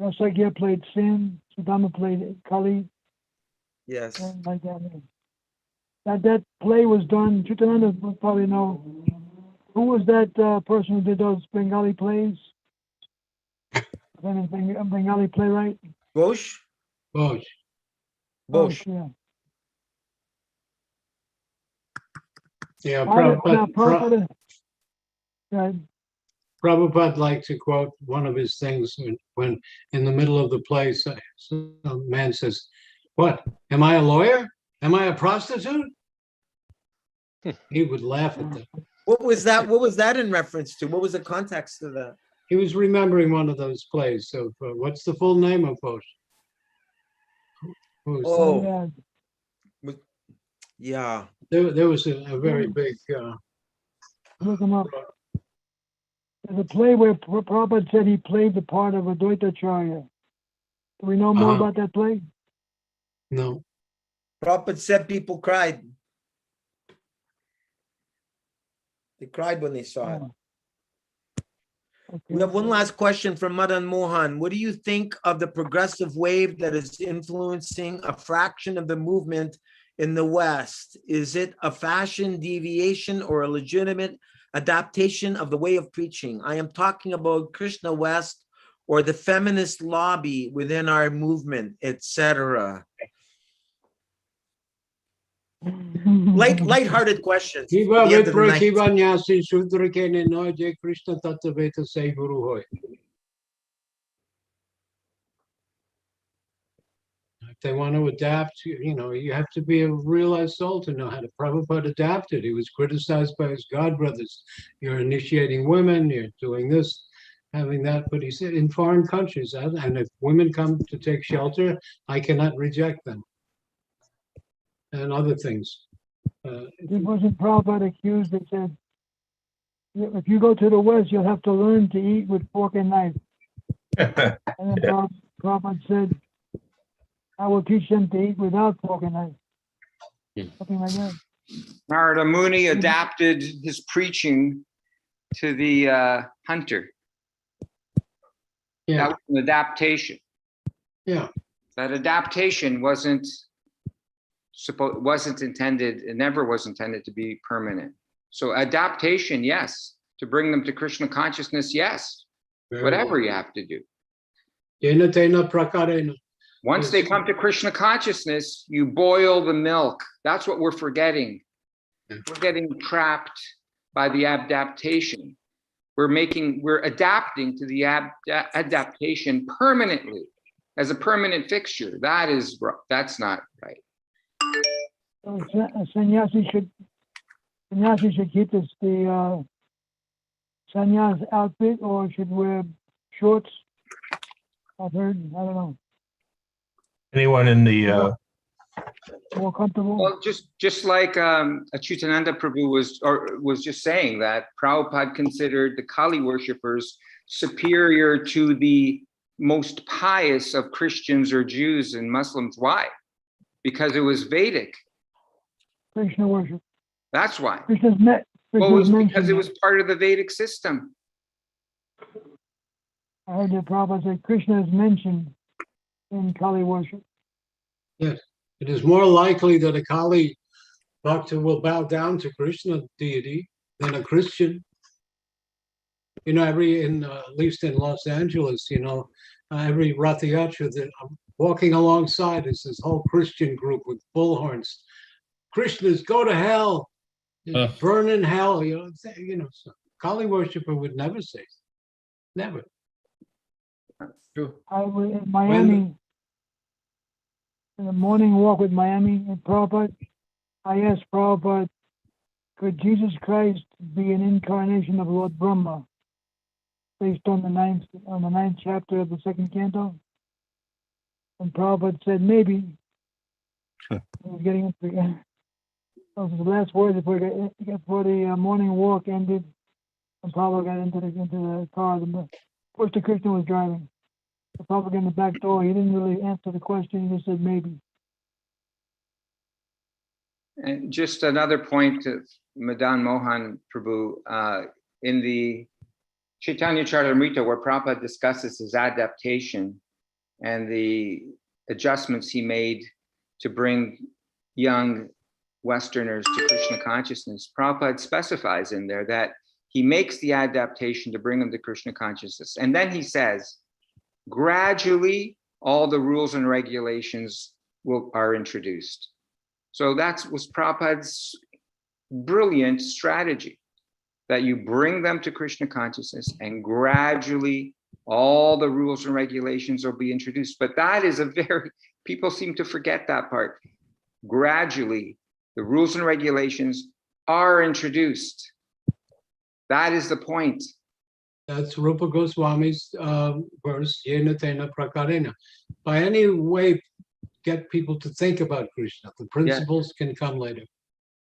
Speaker 10: Rasagya played Sin. Sudama played Kali.
Speaker 1: Yes.
Speaker 10: And like that play was done. Acyutananda will probably know. Who was that person who did those Bengali plays? Bengali playwright?
Speaker 1: Ghosh?
Speaker 3: Ghosh.
Speaker 1: Ghosh.
Speaker 10: Yeah.
Speaker 3: Yeah, Prabhupada liked to quote one of his things when in the middle of the play, a man says, "What? Am I a lawyer? Am I a prostitute?" He would laugh at that.
Speaker 1: What was that? What was that in reference to? What was the context of that?
Speaker 3: He was remembering one of those plays. So, what's the full name of Ghosh?
Speaker 1: Oh, yeah.
Speaker 3: There was a very big.
Speaker 10: Look him up. There's a play where Prabhupada said he played the part of Advaitacharya. Do we know more about that play?
Speaker 3: No.
Speaker 1: Prabhupada said people cried. They cried when they saw it.
Speaker 10: Okay.
Speaker 1: We have one last question from Madan Mohan. What do you think of the progressive wave that is influencing a fraction of the movement in the West? Is it a fashion deviation or a legitimate adaptation of the way of preaching? I am talking about Krishna West or the feminist lobby within our movement, etc. Lighthearted questions. At the end of the night.
Speaker 3: If they want to adapt, you have to be a realized soul to know how to. Prabhupada adapted. He was criticized by his godbrothers. You're initiating women, you're doing this, having that. But he said in foreign countries, and if women come to take shelter, I cannot reject them. And other things.
Speaker 10: It wasn't Prabhupada accused. They said, if you go to the West, you'll have to learn to eat with fork and knife. And then Prabhupada said, I will teach them to eat without fork and knife. Something like that.
Speaker 6: Narada Muni adapted his preaching to the hunter.
Speaker 3: Yeah.
Speaker 6: That was an adaptation.
Speaker 3: Yeah.
Speaker 6: That adaptation wasn't intended, it never was intended to be permanent. So adaptation, yes. To bring them to Krishna consciousness, yes. Whatever you have to do. Once they come to Krishna consciousness, you boil the milk. That's what we're forgetting. We're getting trapped by the adaptation. We're adapting to the adaptation permanently as a permanent fixture. That's not right.
Speaker 10: So a sannyasi should keep the sannyas outfit, or should wear shorts. I've heard. I don't know.
Speaker 5: Anyone in the
Speaker 10: more comfortable?
Speaker 6: Well, just like Acyutananda Prabhu was just saying that Prabhupada considered the Kali worshippers superior to the most pious of Christians or Jews and Muslims. Why? Because it was Vedic.
Speaker 10: Krishna worship.
Speaker 6: That's why. Well, it was
Speaker 10: Krishna
Speaker 6: because it
Speaker 10: mentioned
Speaker 6: was part of the Vedic system.
Speaker 10: I heard the Prabhupada say Krishna is mentioned in Kali worship.
Speaker 3: Yes, it is more likely that a Kali Bhakta will bow down to Krishna deity than a Christian. You know, at least in Los Angeles, you know, every Rath Yatra that I'm walking alongside is this whole Christian group with bullhorns. Krishnas, go to hell, burn in hell. So Kali worshiper would never say, never.
Speaker 6: True.
Speaker 10: I was in Miami, in a morning walk with Miami and Prabhupada. I asked Prabhupada, could Jesus Christ be an incarnation of Lord Brahma, based on the ninth chapter of the second canto? And Prabhupada said, maybe. He was getting into it. Those were the last words before the morning walk ended. And Prabhupada got into the car. Of the Krishna was driving. The Prabhupada got in the back door. He didn't really answer the question. He just said, maybe.
Speaker 6: And just another point to Madan Mohan Prabhu, in the Chaitanya Charitamrita, where Prabhupada discusses his adaptation and the adjustments he made to bring young Westerners to Krishna consciousness, Prabhupada specifies in there that he makes the adaptation to bring them to Krishna consciousness. And then he says, gradually, all the rules and regulations are introduced. So that was Prabhupada's brilliant strategy, that you bring them to Krishna consciousness and gradually all the rules and regulations will be introduced. But that is people seem to forget that part. Gradually, the rules and regulations are introduced. That is the point.
Speaker 3: That's Rupa Goswami's verse, Yena Tena Prakarena. By any way, get people to think about Krishna. The principles can come later.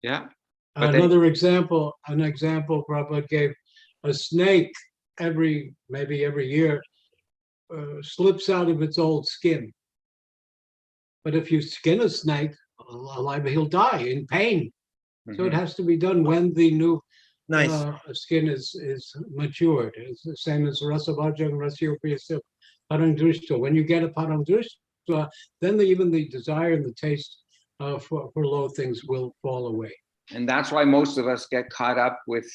Speaker 6: Yeah.
Speaker 3: Another example Prabhupada gave, a snake maybe every year slips out of its old skin. But if you skin a snake alive, he'll die in pain. So it has to be done when the new skin is matured. It's the same as rasabhajang rasyopiyasya parang drishta. When you get a parang drishta, then even the desire and the taste for low things will fall away.
Speaker 6: And that's why most of us get caught up with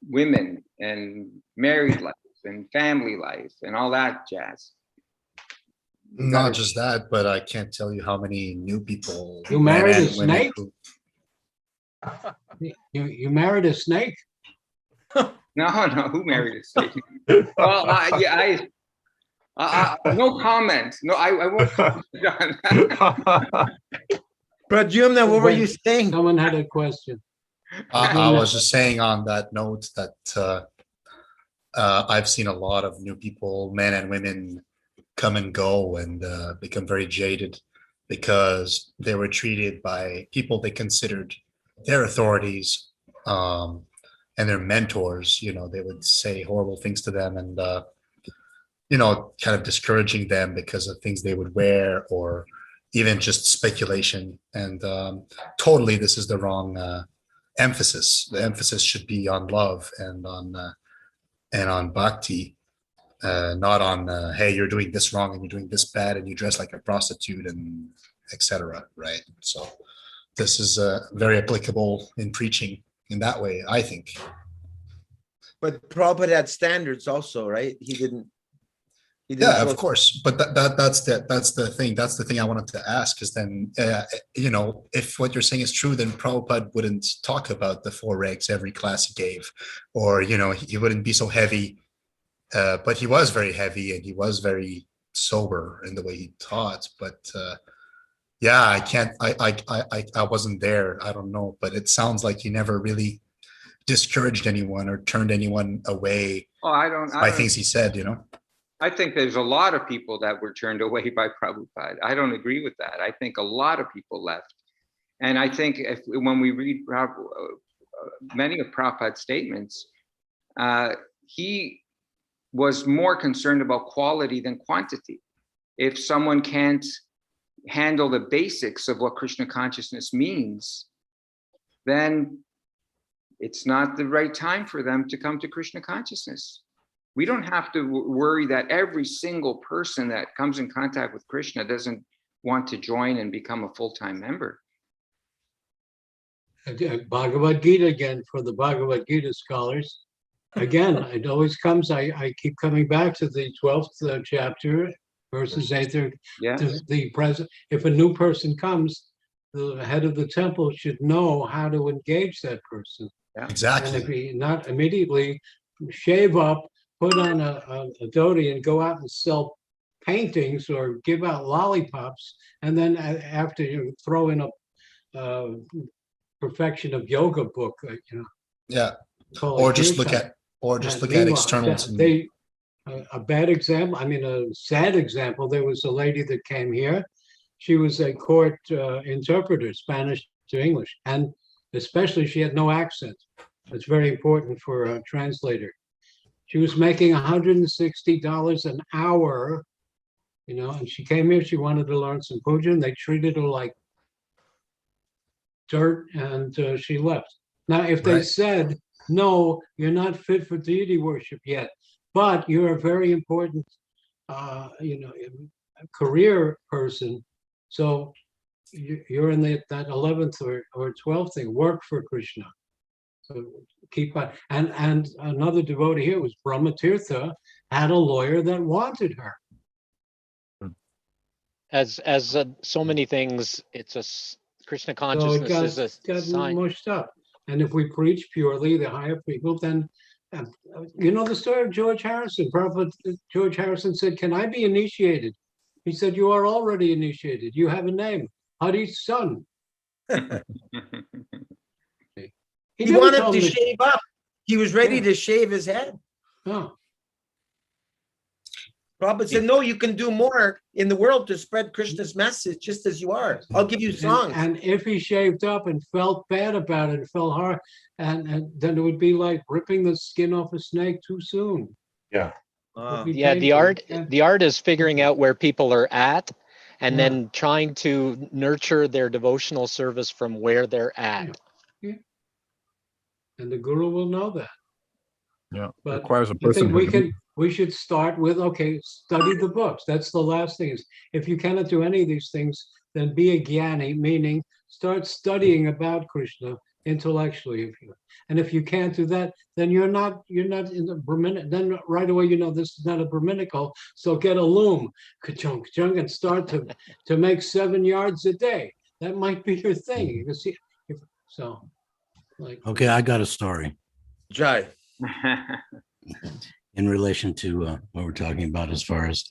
Speaker 6: women and married life and family life and all that jazz.
Speaker 12: Not just that, but I can't tell you how many new people.
Speaker 3: You married a snake? You married a snake?
Speaker 6: No, who married a snake? Well, no comment. No, I won't comment on that.
Speaker 1: Pradyumna, what were you saying?
Speaker 3: Someone had a question.
Speaker 12: I was just saying on that note that I've seen a lot of new people, men and women, come and go and become very jaded because they were treated by people they considered their authorities and their mentors. You know, they would say horrible things to them and kind of discouraging them because of things they would wear or even just speculation. And totally, this is the wrong emphasis. The emphasis should be on love and on bhakti, not on hey, you're doing this wrong and you're doing this bad and you dress like a prostitute and etc. Right? So this is very applicable in preaching in that way, I think.
Speaker 1: But Prabhupada had standards also, right? He didn't.
Speaker 12: Yeah, of course. But that's the thing. That's the thing I wanted to ask. Because then, if what you're saying is true, then Prabhupada wouldn't talk about the 4 regs every class he gave, or he wouldn't be so heavy. But he was very heavy, and he was very sober in the way he taught. But yeah, I can't. I wasn't there. I don't know. But it sounds like he never really discouraged anyone or turned anyone away.
Speaker 6: Oh, I don't.
Speaker 12: By things he said,
Speaker 6: I think there's a lot of people that were turned away by Prabhupada. I don't agree with that. I think a lot of people left. And I think when we read many of Prabhupada's statements, he was more concerned about quality than quantity. If someone can't handle the basics of what Krishna consciousness means, then it's not the right time for them to come to Krishna consciousness. We don't have to worry that every single person that comes in contact with Krishna doesn't want to join and become a full-time member.
Speaker 3: Again, Bhagavad Gita again for the Bhagavad Gita scholars. Again, it always comes, I keep coming back to the 12th chapter, verses 8 to
Speaker 6: Yes.
Speaker 3: the present. If a new person comes, the head of the temple should know how to engage that person.
Speaker 6: Yeah.
Speaker 3: And
Speaker 12: Exactly.
Speaker 3: if he not immediately shave up, put on a dhoti and go out and sell paintings or give out lollipops, and then after you throw in a perfection of yoga book,
Speaker 12: Yeah.
Speaker 3: call it
Speaker 12: Or just look
Speaker 3: kirtan.
Speaker 12: at, or just
Speaker 3: And
Speaker 12: look at
Speaker 3: meanwhile,
Speaker 12: externals.
Speaker 3: a bad example, I mean, a sad example, there was a lady that came here. She was a court interpreter, Spanish to English, and especially she had no accent. It's very important for a translator. She was making $160 an hour, and she came here, she wanted to learn some puja, and they treated her like dirt, and she left. Now, if they
Speaker 12: Right.
Speaker 3: said, no, you're not fit for deity worship yet, but you're a very important, career person, so you're in that 11th or 12th thing, work for Krishna. So keep on. And another devotee here was Brahmatirtha, had a lawyer that wanted her.
Speaker 9: As so many things, it's Krishna
Speaker 3: So it
Speaker 9: consciousness is a
Speaker 3: got
Speaker 9: sign.
Speaker 3: mushed up. And if we preach purely the higher people, then the story of George Harrison. Prabhupada, George Harrison said, "Can I be initiated?" He said, "You are already initiated. You have a name, Hari's son."
Speaker 1: He
Speaker 3: never
Speaker 1: wanted
Speaker 3: told
Speaker 1: to
Speaker 3: me-
Speaker 1: shave up. He was ready
Speaker 3: Yeah.
Speaker 1: to shave his head.
Speaker 3: Oh,
Speaker 1: Prabhupada said, no, you can do more in the world to spread Krishna's message just as you are. I'll give you songs.
Speaker 3: and if he shaved up and felt bad about it, felt hard, and then it would be like ripping the skin off a snake too soon.
Speaker 5: Yeah.
Speaker 3: It'd be
Speaker 9: Yeah,
Speaker 3: painful.
Speaker 9: the art is figuring out where people are at and
Speaker 3: Yeah.
Speaker 9: then trying to nurture their devotional service from where they're at.
Speaker 3: And the guru will know that.
Speaker 8: Yeah,
Speaker 3: But
Speaker 8: requires a
Speaker 3: I
Speaker 8: person.
Speaker 3: think we should start with, okay, study the books. That's the last thing is, if you cannot do any of these things, then be a jnani, meaning start studying about Krishna intellectually. And if you can't do that, then you're not in the Brahminical. Then right away, this is not a Brahminical. So get a loom, ka-chunk, ka-chunk, and start to make 7 yards a day. That might be your thing. You can see,
Speaker 13: Okay, I got a story
Speaker 1: Jai.
Speaker 13: in relation to what we're talking about as far as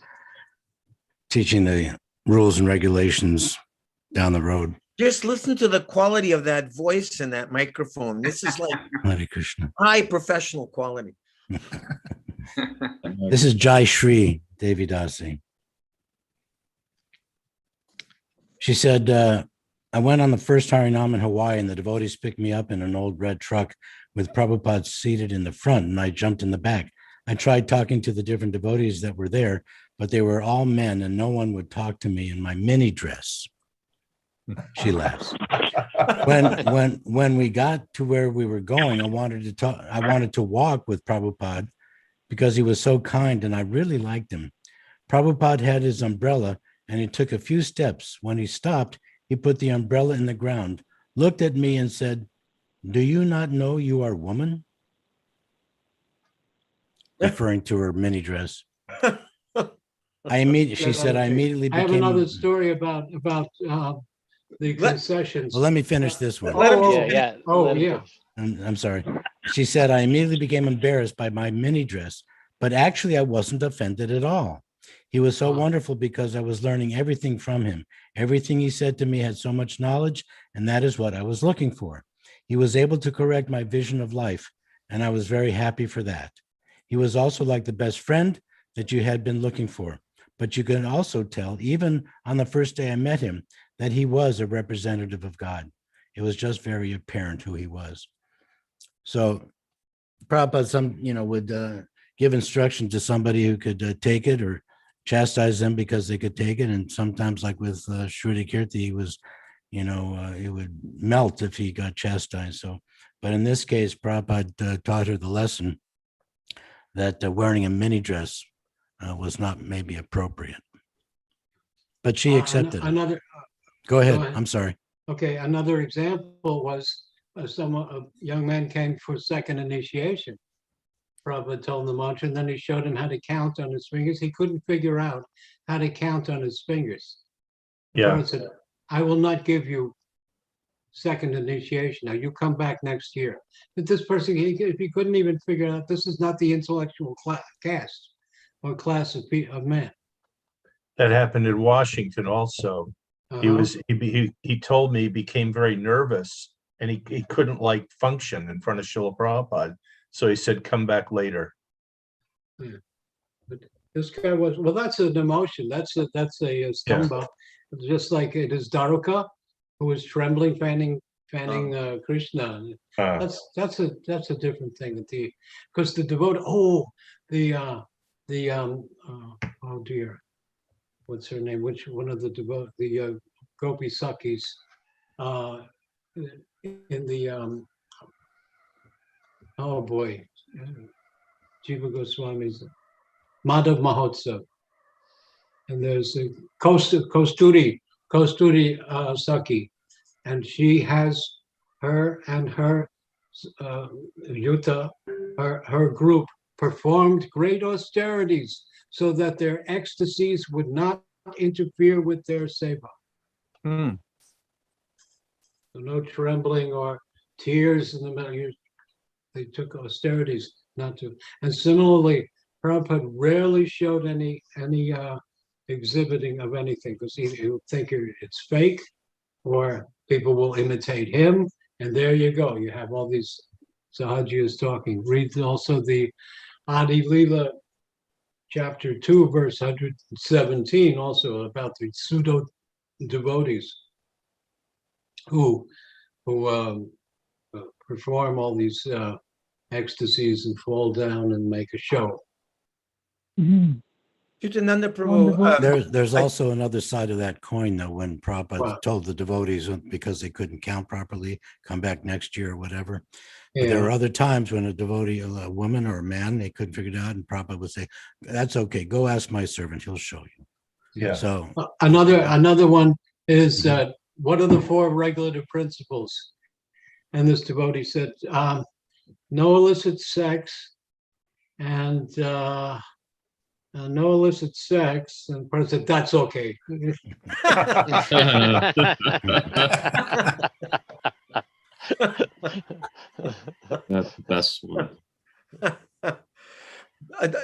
Speaker 13: teaching the rules and regulations down the road.
Speaker 1: Just listen to the quality of that voice and that microphone. This is like
Speaker 13: Hare Krishna.
Speaker 1: high professional quality.
Speaker 13: This is Jai Shri Devidasi. She said, I went on the first Harinam in Hawaii, and the devotees picked me up in an old red truck with Prabhupada seated in the front, and I jumped in the back. I tried talking to the different devotees that were there, but they were all men, and no one would talk to me in my mini dress. She laughs. When we got to where we were going, I wanted to walk with Prabhupada because he was so kind, and I really liked him. Prabhupada had his umbrella, and he took a few steps. When he stopped, he put the umbrella in the ground, looked at me and said, "Do you not know you are woman?" Referring to her mini dress. She said, I immediately
Speaker 3: I have
Speaker 13: became.
Speaker 3: another story about the concessions.
Speaker 13: Well, let me finish this one. I'm sorry. She said, I immediately became embarrassed by my mini dress, but actually I wasn't offended at all. He was so wonderful because I was learning everything from him. Everything he said to me had so much knowledge, and that is what I was looking for. He was able to correct my vision of life, and I was very happy for that. He was also like the best friend that you had been looking for, but you can also tell, even on the first day I met him, that he was a representative of God. It was just very apparent who he was. So Prabhupada, would give instruction to somebody who could take it or chastise them because they could take it. And sometimes, like with Shruti Kirti, he was it would melt if he got chastised. So, but in this case, Prabhupada taught her the lesson that wearing a mini dress was not maybe appropriate. But she accepted it.
Speaker 3: Another,
Speaker 13: Go ahead.
Speaker 3: ahead.
Speaker 13: I'm sorry.
Speaker 3: okay, another example was a young man came for second initiation. Prabhupada told him the mantra, and then he showed him how to count on his fingers. He couldn't figure out how to count on his fingers.
Speaker 5: Yeah.
Speaker 3: Prabhupada said, I will not give you second initiation. Now you come back next year. But this person, he couldn't even figure out this is not the intellectual caste or class of men.
Speaker 5: That happened in Washington also. He told me he became very nervous and he couldn't function in front of Srila Prabhupada. So he said, come back later.
Speaker 3: Yeah. But this guy was, well, that's an emotion. That's a stamba. Just like it is Daruka, who was trembling, fanning Krishna. That's a different thing. Because the devotee, oh dear, what's her name? Which one of the Gopi Sakis in the oh boy, Jiva Goswami's Madhav Mahotsav. And there's a Kosturi Saki, and she has her and her Yuta, her group performed great austerities so that their ecstasies would not interfere with their seva.
Speaker 8: Hmm.
Speaker 3: So no trembling or tears in the middle. They took austerities not to. And similarly, Prabhupada rarely showed any exhibiting of anything, because he'll think it's fake or people will imitate him. And there you go. You have all these Sahajiyas talking. Read also the Adi Leela chapter 2, verse 117, also about the pseudo devotees who perform all these ecstasies and fall down and make a show.
Speaker 1: Acyutananda Prabhu.
Speaker 13: There's also another side of that coin, though, when Prabhupada told the devotees because they couldn't count properly, come back next year or whatever. But there are other times when a devotee, a woman or a man, they couldn't figure it out, and Prabhupada would say, that's okay, go ask my servant, he'll show you.
Speaker 5: Yeah.
Speaker 13: So
Speaker 3: another one is what are the 4 regulative principles? And this devotee said, no illicit sex and no illicit sex. And the person said, that's okay.
Speaker 2: That's the best one.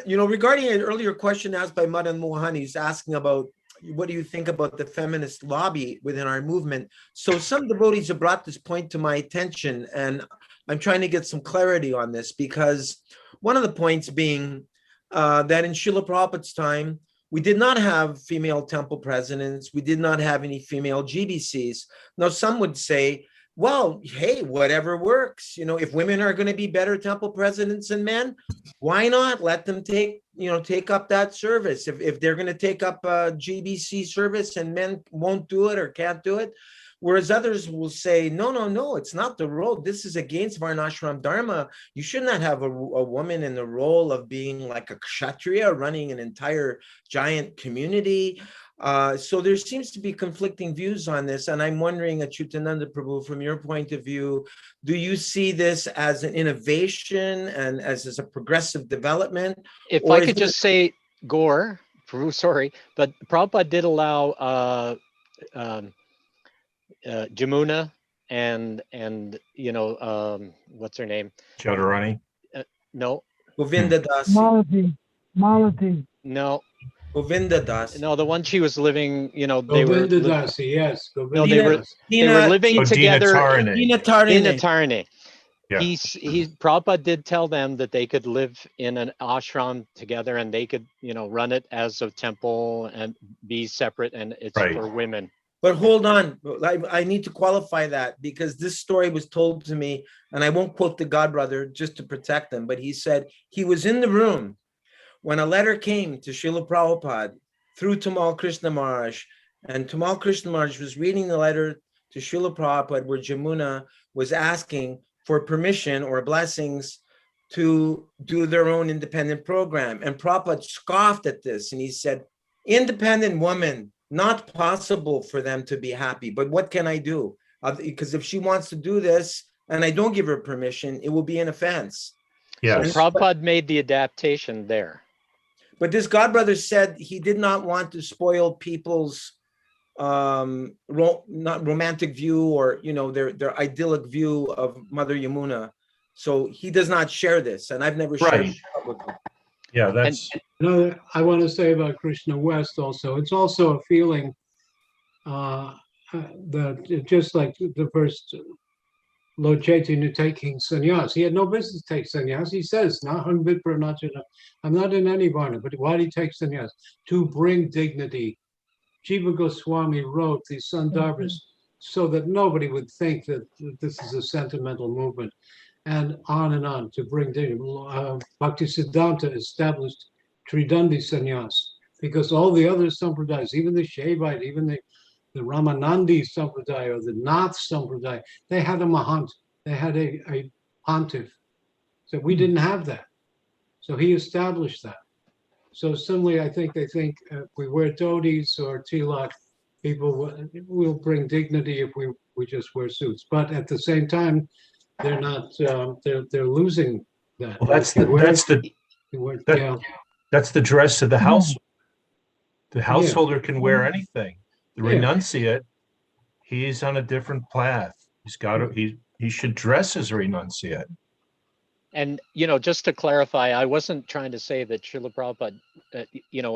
Speaker 1: Regarding an earlier question asked by Madan Mohan, he's asking about what do you think about the feminist lobby within our movement? So some devotees have brought this point to my attention, and I'm trying to get some clarity on this, because one of the points being that in Srila Prabhupada's time, we did not have female temple presidents. We did not have any female GBCs. Now, some would say, well, hey, whatever works. If women are going to be better temple presidents than men, why not let them take up that service? If they're going to take up a GBC service and men won't do it or can't do it. Whereas others will say, no, it's not the role. This is against Varnashram Dharma. You should not have a woman in the role of being like a kshatriya running an entire giant community. So there seems to be conflicting views on this. And I'm wondering, Acyutananda Prabhu, from your point of view, do you see this as an innovation and as a progressive development?
Speaker 9: If I could just say, Gore, Prabhu, sorry, but Prabhupada did allow Jamuna and what's her name?
Speaker 5: Jodharani?
Speaker 9: No.
Speaker 1: Govinda Dasi.
Speaker 10: Malati.
Speaker 9: No.
Speaker 1: Govinda Das.
Speaker 9: No, the one she was living,
Speaker 3: Govinda Dasi, yes.
Speaker 9: No, they were living together.
Speaker 1: Dina Tarine.
Speaker 9: Dina Tarine.
Speaker 5: Yeah.
Speaker 9: Prabhupada did tell them that they could live in an ashram together and they could, run it as a temple and be separate, and it's for women.
Speaker 1: But hold on, I need to qualify that, because this story was told to me, and I won't quote the godbrother just to protect him, but he said he was in the room when a letter came to Srila Prabhupada through Tamal Krishna Maharaj, and Tamal Krishna Maharaj was reading the letter to Srila Prabhupada where Jamuna was asking for permission or blessings to do their own independent program. And Prabhupada scoffed at this and he said, independent woman, not possible for them to be happy. But what can I do? Because if she wants to do this and I don't give her permission, it will be an offense.
Speaker 5: Yes.
Speaker 9: So Prabhupada made the adaptation there.
Speaker 1: But this godbrother said he did not want to spoil people's not romantic view or their idyllic view of Mother Yamuna. So he does not share this, and I've never shared it publicly.
Speaker 5: Yeah, that's
Speaker 3: Another I want to say about Krishna West also, it's also a feeling that just like the first Lord Chaitanya taking sannyas, he had no business to take sannyas. He says, "Naham vipra nachana." I'm not in any varna, but why did he take sannyas? To bring dignity. Jiva Goswami wrote these Sandarbhas so that nobody would think that this is a sentimental movement, and on to bring dignity. Bhakti Siddhanta established Tridandi sannyas because all the other sampradayas, even the Shaivite, even the Ramanandi Sampradaya or the Nath Sampradaya, they had a Mahant, they had a pontiff. So we didn't have that. So he established that. So similarly, I think they think if we wear dhotis or tilak, people will bring dignity if we just wear suits. But at the same time, they're not, they're losing that.
Speaker 5: well, that's the dress of the household. The householder can wear anything. The renunciate, he's on a different path. He should dress as a renunciate.
Speaker 9: And, just to clarify, I wasn't trying to say that Srila Prabhupada,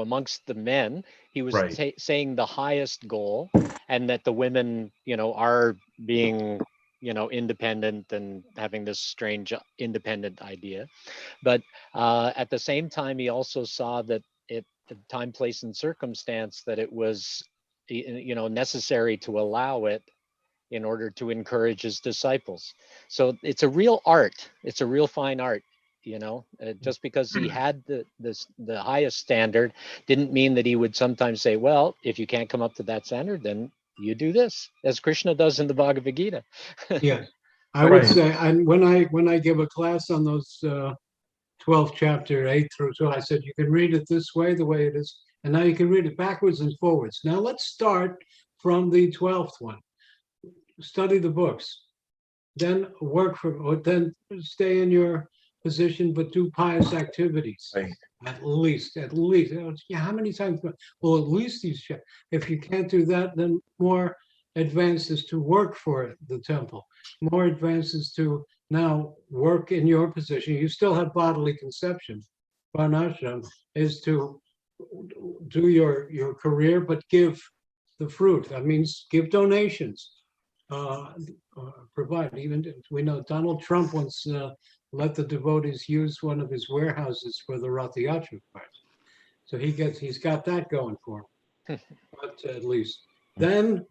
Speaker 9: amongst the men, he was saying the highest goal and that the women, are being, independent and having this strange independent idea. But at the same time, he also saw that at time, place, and circumstance that it was, necessary to allow it in order to encourage his disciples. So it's a real art. It's a real fine art, just because he had the highest standard didn't mean that he would sometimes say, well, if you can't come up to that standard, then you do this, as Krishna does in the Bhagavad Gita.
Speaker 3: Yes, I would say, and when I give a class on those 12th chapter, 8 through 12, I said, you can read it this way, the way it is, and now you can read it backwards and forwards. Now let's start from the 12th one. Study the books, then then stay in your position, but do pious activities.
Speaker 5: Right.
Speaker 3: At least. Yeah, how many times? Well, at least these. If you can't do that, then more advances to work for the temple. More advances to now work in your position. You still have bodily conception. Varnashram is to do your career, but give the fruit. That means give donations. Provide. Even we know Donald Trump once let the devotees use one of his warehouses for the Rath Yatra part. So he's got that going for him. But at least then,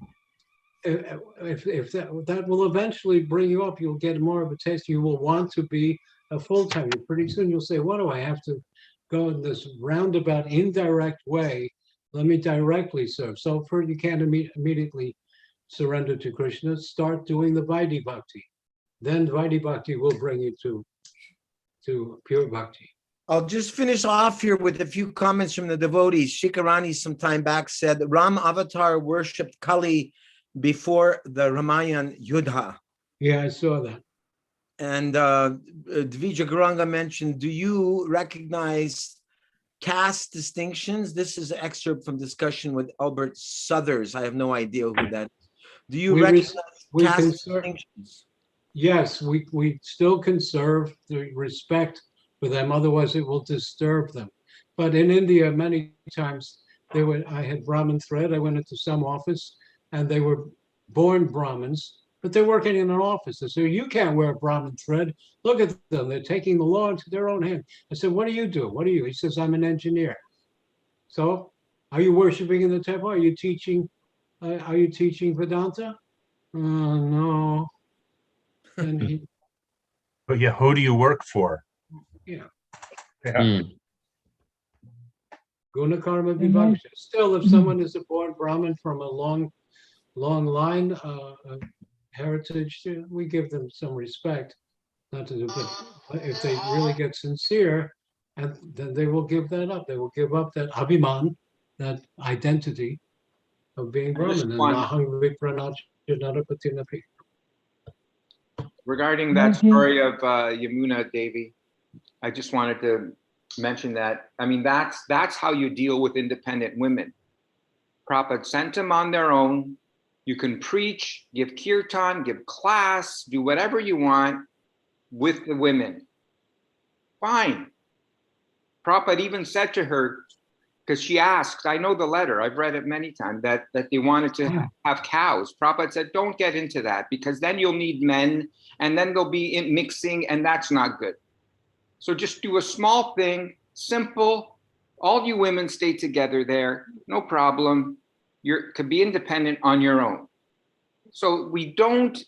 Speaker 3: if that will eventually bring you up, you'll get more of a taste. You will want to be a full-time. Pretty soon you'll say, "What do I have to go in this roundabout, indirect way? Let me directly serve." So first, you can't immediately surrender to Krishna. Start doing the Vaidhi Bhakti. Then Vaidhi Bhakti will bring you to pure Bhakti.
Speaker 1: I'll just finish off here with a few comments from the devotees. Shikarani some time back said Ram Avatar worshipped Kali before the Ramayana Yuddha.
Speaker 3: Yeah, I saw that.
Speaker 1: And Dvija Garanga mentioned, do you recognize caste distinctions? This is an excerpt from discussion with Albert Southers. I have no idea who that is. Do you recognize caste distinctions?
Speaker 3: Yes, we still conserve the respect for them, otherwise it will disturb them. But in India, many times I had Brahmin thread. I went into some office and they were born Brahmins, but they're working in an office. I said, you can't wear a Brahmin thread. Look at them. They're taking the law into their own hand. I said, what do you do? What are you? He says, I'm an engineer. So are you worshiping in the temple? Are you teaching Vedanta? No. And
Speaker 5: But yeah, who do you work for?
Speaker 3: Yeah.
Speaker 2: Mm.
Speaker 3: Guna karma vibhaksha. Still, if someone is a born Brahmin from a long long line of heritage, we give them some respect. Not to do, but if they really get sincere, and then they will give that up. They will give up that abhiman, that identity of being Brahmin. And Mahang Vipranach Janarapatinapi.
Speaker 6: Regarding that story of Yamuna Devi, I just wanted to mention that. I mean, that's how you deal with independent women. Prabhupada sent them on their own. You can preach, give kirtan, give class, do whatever you want with the women. Fine. Prabhupada even said to her, because she asked, I know the letter, I've read it many times, that they wanted to have cows. Prabhupada said, don't get into that, because then you'll need men, and then they'll be mixing, and that's not good. So just do a small thing, simple. All you women stay together there, no problem. You can be independent on your own. So we don't,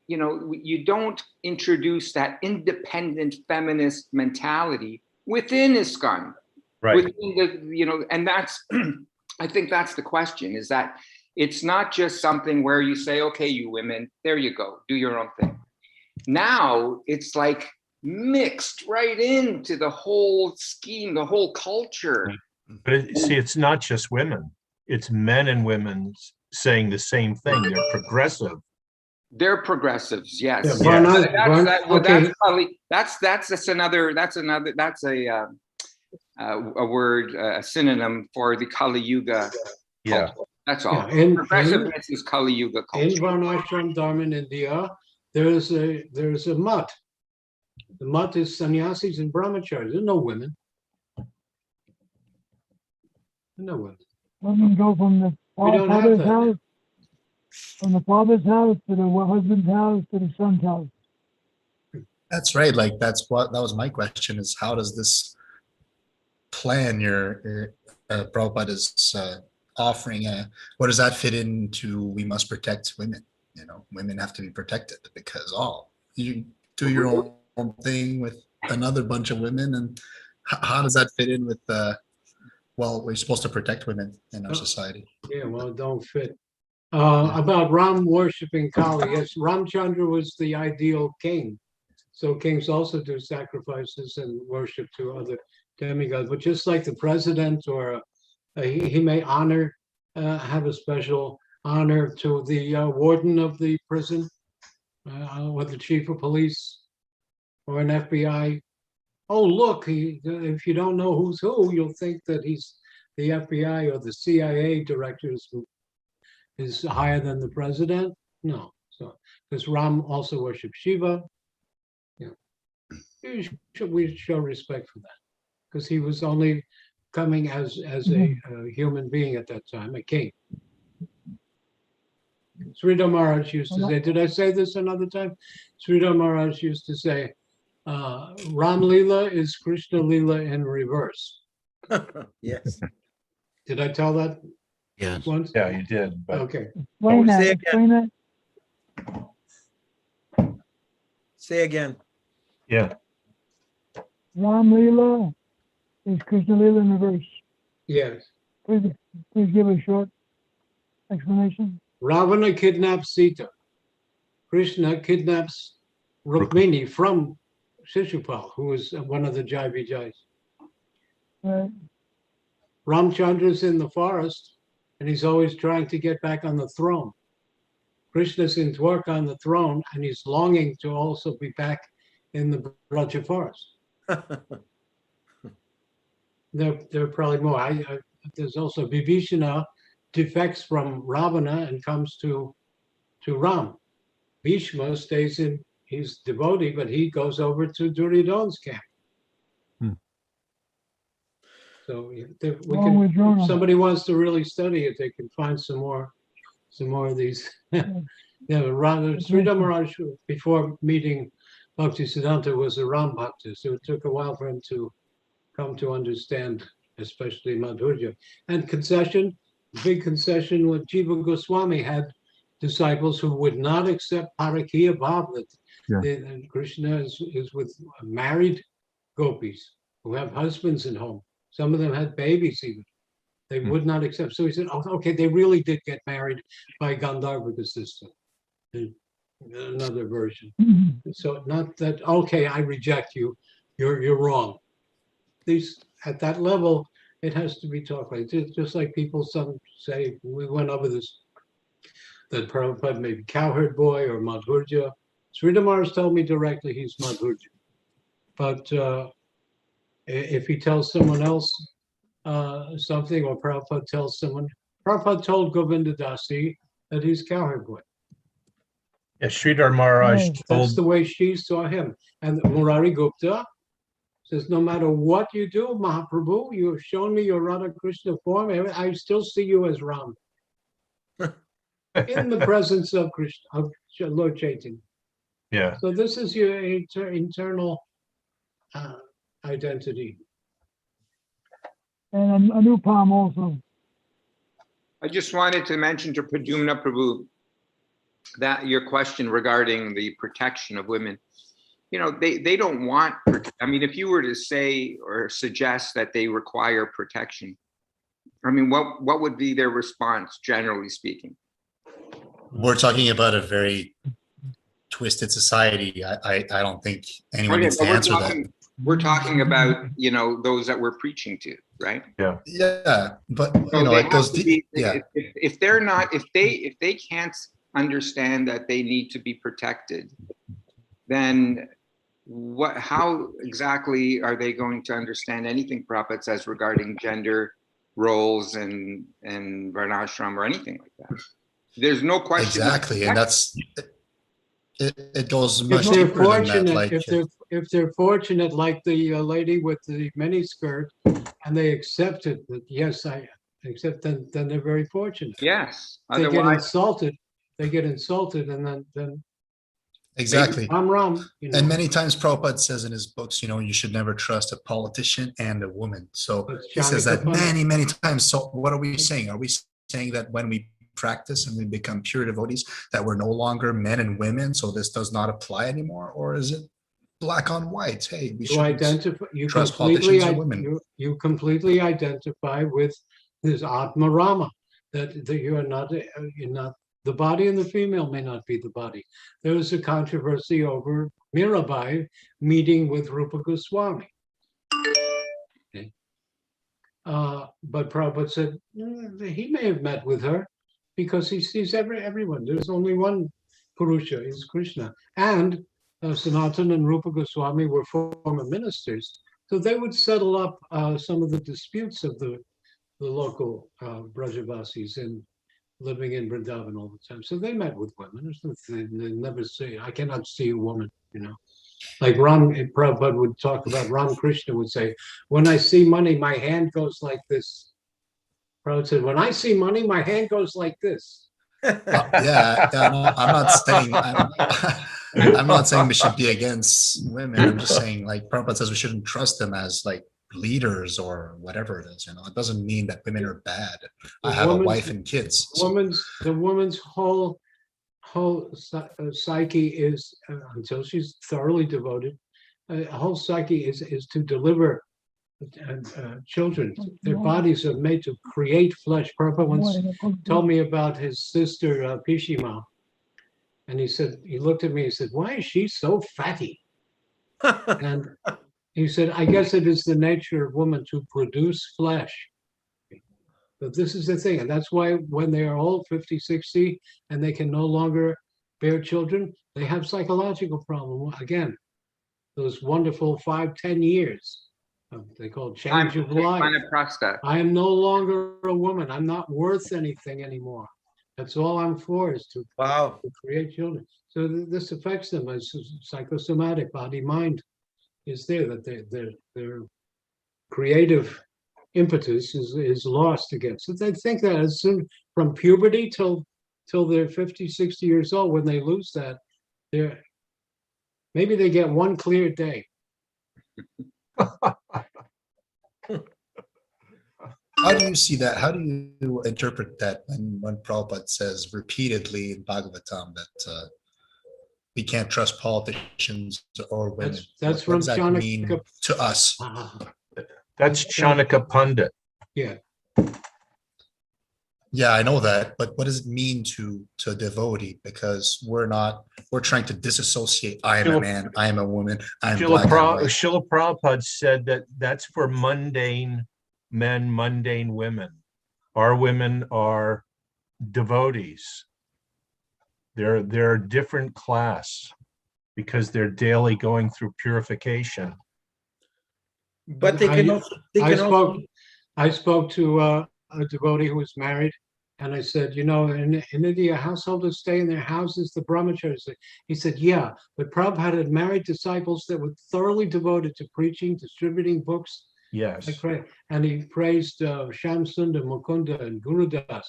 Speaker 6: you don't introduce that independent feminist mentality within ISKCON.
Speaker 5: Right.
Speaker 6: Within the, and that's, I think that's the question, is that it's not just something where you say, okay, you women, there you go, do your own thing. Now it's like mixed right into the whole scheme, the whole culture.
Speaker 5: But see, it's not just women. It's men and women saying the same thing. They're progressive.
Speaker 6: They're progressives, yes.
Speaker 3: Yeah,
Speaker 6: That's a word, a synonym for the Kali Yuga culture. That's all.
Speaker 3: Yeah,
Speaker 6: Progressiveness is Kali Yuga culture.
Speaker 3: In Varnashram Dharma in India, there's a mutt. The mutt is sannyasis and brahmacharis. There's no women. No women.
Speaker 10: Women go from the
Speaker 3: don't have
Speaker 10: father's
Speaker 3: that.
Speaker 10: house, from the father's house to the husband's house to the son's house.
Speaker 12: That's right. Like that was my question, is how does this plan your Prabhupada's offering, what does that fit into? We must protect women. Women have to be protected because you do your own thing with another bunch of women, and how does that fit in with we're supposed to protect women in our society?
Speaker 3: Yeah, well, it don't fit. About Ram worshiping Kali, yes, Ramchandra was the ideal king. So kings also do sacrifices and worship to other demigods. But just like the president, or he may have a special honor to the warden of the prison, or the chief of police, or an FBI. Oh, look, if you don't know who's who, you'll think that he's the FBI or the CIA director is higher than the president. No, so because Ram also worshipped Shiva. We show respect for that, because he was only coming as a human being at that time, a king. Sridhar Maharaj used to say, did I say this another time? Sridhar Maharaj used to say, Ram Leela is Krishna Leela in reverse.
Speaker 1: Yes.
Speaker 3: Did I tell that
Speaker 13: Yes.
Speaker 3: once?
Speaker 5: Yeah, you did. But
Speaker 3: Okay.
Speaker 10: Explain that.
Speaker 1: say
Speaker 10: Explain that.
Speaker 1: Say again.
Speaker 5: yeah,
Speaker 10: Ram Leela is Krishna Leela in reverse.
Speaker 3: Yes.
Speaker 10: Please give a short explanation.
Speaker 3: Ravana kidnaps Sita. Krishna kidnaps Rukmini from Shishupal, who was one of the Jai Vijayas.
Speaker 10: Right.
Speaker 3: Ramchandra's in the forest, and he's always trying to get back on the throne. Krishna's in Dwarka on the throne, and he's longing to also be back in the Braja forest. There are probably more. There's also Vibhishana defects from Ravana and comes to Ram. Bhishma stays in, he's devotee, but he goes over to Duryodhana's camp. So if somebody wants to really study it, they can find some more of these. Sridhar Maharaj, before meeting Bhaktisiddhanta, was a Ram Bhakta, so it took a while for him to come to understand, especially Madhurya. And big concession with Jiva Goswami had disciples who would not accept Parakiya Bhav, that Krishna is with married gopis who have husbands at home. Some of them had babies even. They would not accept. So he said, oh, okay, they really did get married by Gandharva system. Another version. So not that, okay, I reject you. You're wrong. These at that level, it has to be talked like just like people some say. We went over this that Prabhupada may be cowherd boy or Madhurja. Sridhar's told me directly he's Madhurja. But if he tells someone else something, or Prabhupada tells someone, Prabhupada told Govinda Dasi that he's cowherd boy.
Speaker 5: Yeah, Sridhar Maharaj
Speaker 3: That's
Speaker 5: told,
Speaker 3: the way she saw him. And Murari Gupta says, no matter what you do, Mahaprabhu, you have shown me your Radha Krishna form, I still see you as Ram. In the presence of Krishna, of Lord Chaitanya.
Speaker 5: yeah,
Speaker 3: So this is your internal identity.
Speaker 10: And Anupam also.
Speaker 6: I just wanted to mention to Pradyumna Prabhu that your question regarding the protection of women, you know, they don't want, I mean, if you were to say or suggest that they require protection, I mean, what would be their response, generally speaking?
Speaker 12: We're talking about a very twisted society. I don't think anyone
Speaker 6: Okay,
Speaker 12: needs to
Speaker 6: but
Speaker 12: answer that.
Speaker 6: we're talking about, you know, those that we're preaching to, right?
Speaker 5: yeah.
Speaker 12: Yeah, but
Speaker 6: So
Speaker 12: you know,
Speaker 6: they
Speaker 12: it goes
Speaker 6: have to
Speaker 12: deep.
Speaker 6: be,
Speaker 12: Yeah,
Speaker 6: if they're not, if they can't understand that they need to be protected, then how exactly are they going to understand anything Prabhupada says regarding gender roles and varnashram or anything like that? There's no question.
Speaker 12: exactly, and that's it goes
Speaker 3: If
Speaker 12: much
Speaker 3: they're
Speaker 12: deeper than that.
Speaker 3: fortunate,
Speaker 12: Like,
Speaker 3: if they're fortunate, like the lady with the mini skirt, and they accept it, that yes, I accept, then they're very fortunate.
Speaker 6: Yes.
Speaker 3: They get
Speaker 6: Otherwise,
Speaker 3: insulted, and then
Speaker 12: exactly.
Speaker 3: I'm wrong. You know,
Speaker 12: And many times Prabhupada says in his books, you know, you should never trust a politician and a woman. So
Speaker 3: That's
Speaker 12: he says
Speaker 3: Janaka
Speaker 12: that
Speaker 3: Pandit.
Speaker 12: many times. So what are we saying? Are we saying that when we practice and we become pure devotees, that we're no longer men and women, so this does not apply anymore? Or is it black on white? Hey, we
Speaker 3: you
Speaker 12: should
Speaker 3: identify. You
Speaker 12: trust
Speaker 3: completely,
Speaker 12: politicians or women.
Speaker 3: you completely identify with this Atma Rama. That you're not the body, and the female may not be the body. There was a controversy over Mirabai meeting with Rupa Goswami. Okay. But Prabhupada said he may have met with her because he sees everyone. There's only one Purusha, is Krishna. And Sanatana and Rupa Goswami were former ministers, so they would settle up some of the disputes of the local Brajavasis and living in Vrindavan all the time. So they met with women. They never say, I cannot see a woman, you know. Like Prabhupada would talk about, Ram Krishna would say, when I see money, my hand goes like this. Prabhupada said, when I see money, my hand goes like this.
Speaker 12: Yeah, no, I'm not saying I'm not saying we should be against women. I'm just saying, like, Prabhupada says we shouldn't trust them as like leaders or whatever it is. You know, it doesn't mean that women are bad. I have a wife and kids.
Speaker 3: The woman's whole psyche is, until she's thoroughly devoted, whole psyche is to deliver children. Their bodies are made to create flesh. Prabhupada once told me about his sister Pishima, and he said, he looked at me, he said, why is she so fatty? And he said, I guess it is the nature of woman to produce flesh. But this is the thing, and that's why when they are old, 50, 60, and they can no longer bear children, they have psychological problem. Again, those wonderful 5-10 years, they call it change of life. I am no longer a woman. I'm not worth anything anymore. That's all I'm for, is to create children. So this affects them as psychosomatic, body, mind is there, that their creative impetus is lost again. So they think that as soon from puberty till they're 50, 60 years old, when they lose that, maybe they get one clear day.
Speaker 12: How do you see that? How do you interpret that when Prabhupada says repeatedly in Bhagavatam that we can't trust politicians or women?
Speaker 3: That's
Speaker 12: what does
Speaker 3: from
Speaker 12: that
Speaker 3: Chanakya.
Speaker 12: mean to us?
Speaker 5: That's Chanaka Pandit.
Speaker 3: Yeah.
Speaker 12: Yeah, I know that, but what does it mean to a devotee? Because we're trying to disassociate. I am a man, I am a woman, I'm black, I'm white.
Speaker 5: Srila Prabhupada said that that's for mundane men, mundane women. Our women are devotees. They're a different class because they're daily going through purification.
Speaker 1: But they can also,
Speaker 3: I spoke to a devotee who was married, and I said, you know, in India, householders stay in their houses, the brahmacharis. He said, yeah, but Prabhupada had married disciples that were thoroughly devoted to preaching, distributing books.
Speaker 5: Yes.
Speaker 3: And he praised Shamsunda, Mukunda, and Gurudas.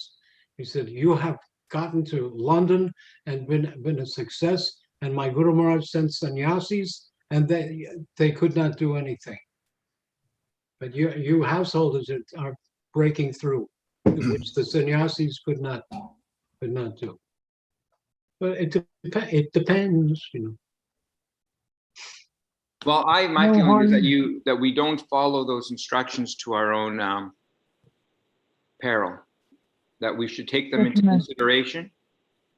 Speaker 3: He said, you have gotten to London and been a success, and my Guru Maharaj sent sannyasis, and they could not do anything. But you householders are breaking through, which the sannyasis could not do. But it depends, you know.
Speaker 6: Well, my feeling is that we don't follow those instructions to our own peril. That we should take them into consideration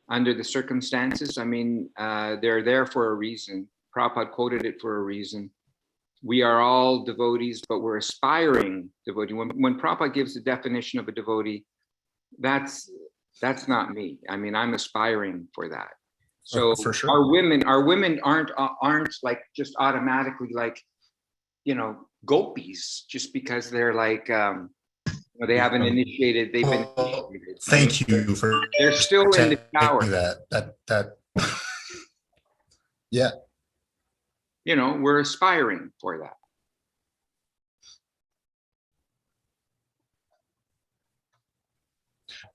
Speaker 6: under the circumstances. I mean, they're there for a reason. Prabhupada quoted it for a reason. We are all devotees, but we're aspiring devotee. When Prabhupada gives the definition of a devotee, that's not me. I mean, I'm aspiring for that. So
Speaker 12: for sure.
Speaker 6: our women aren't like just automatically like, you know, gopis just because they're like they haven't initiated. They've been initiated.
Speaker 12: Thank you for.
Speaker 6: They're still in the shower.
Speaker 12: That. Yeah.
Speaker 6: You know, we're aspiring for that.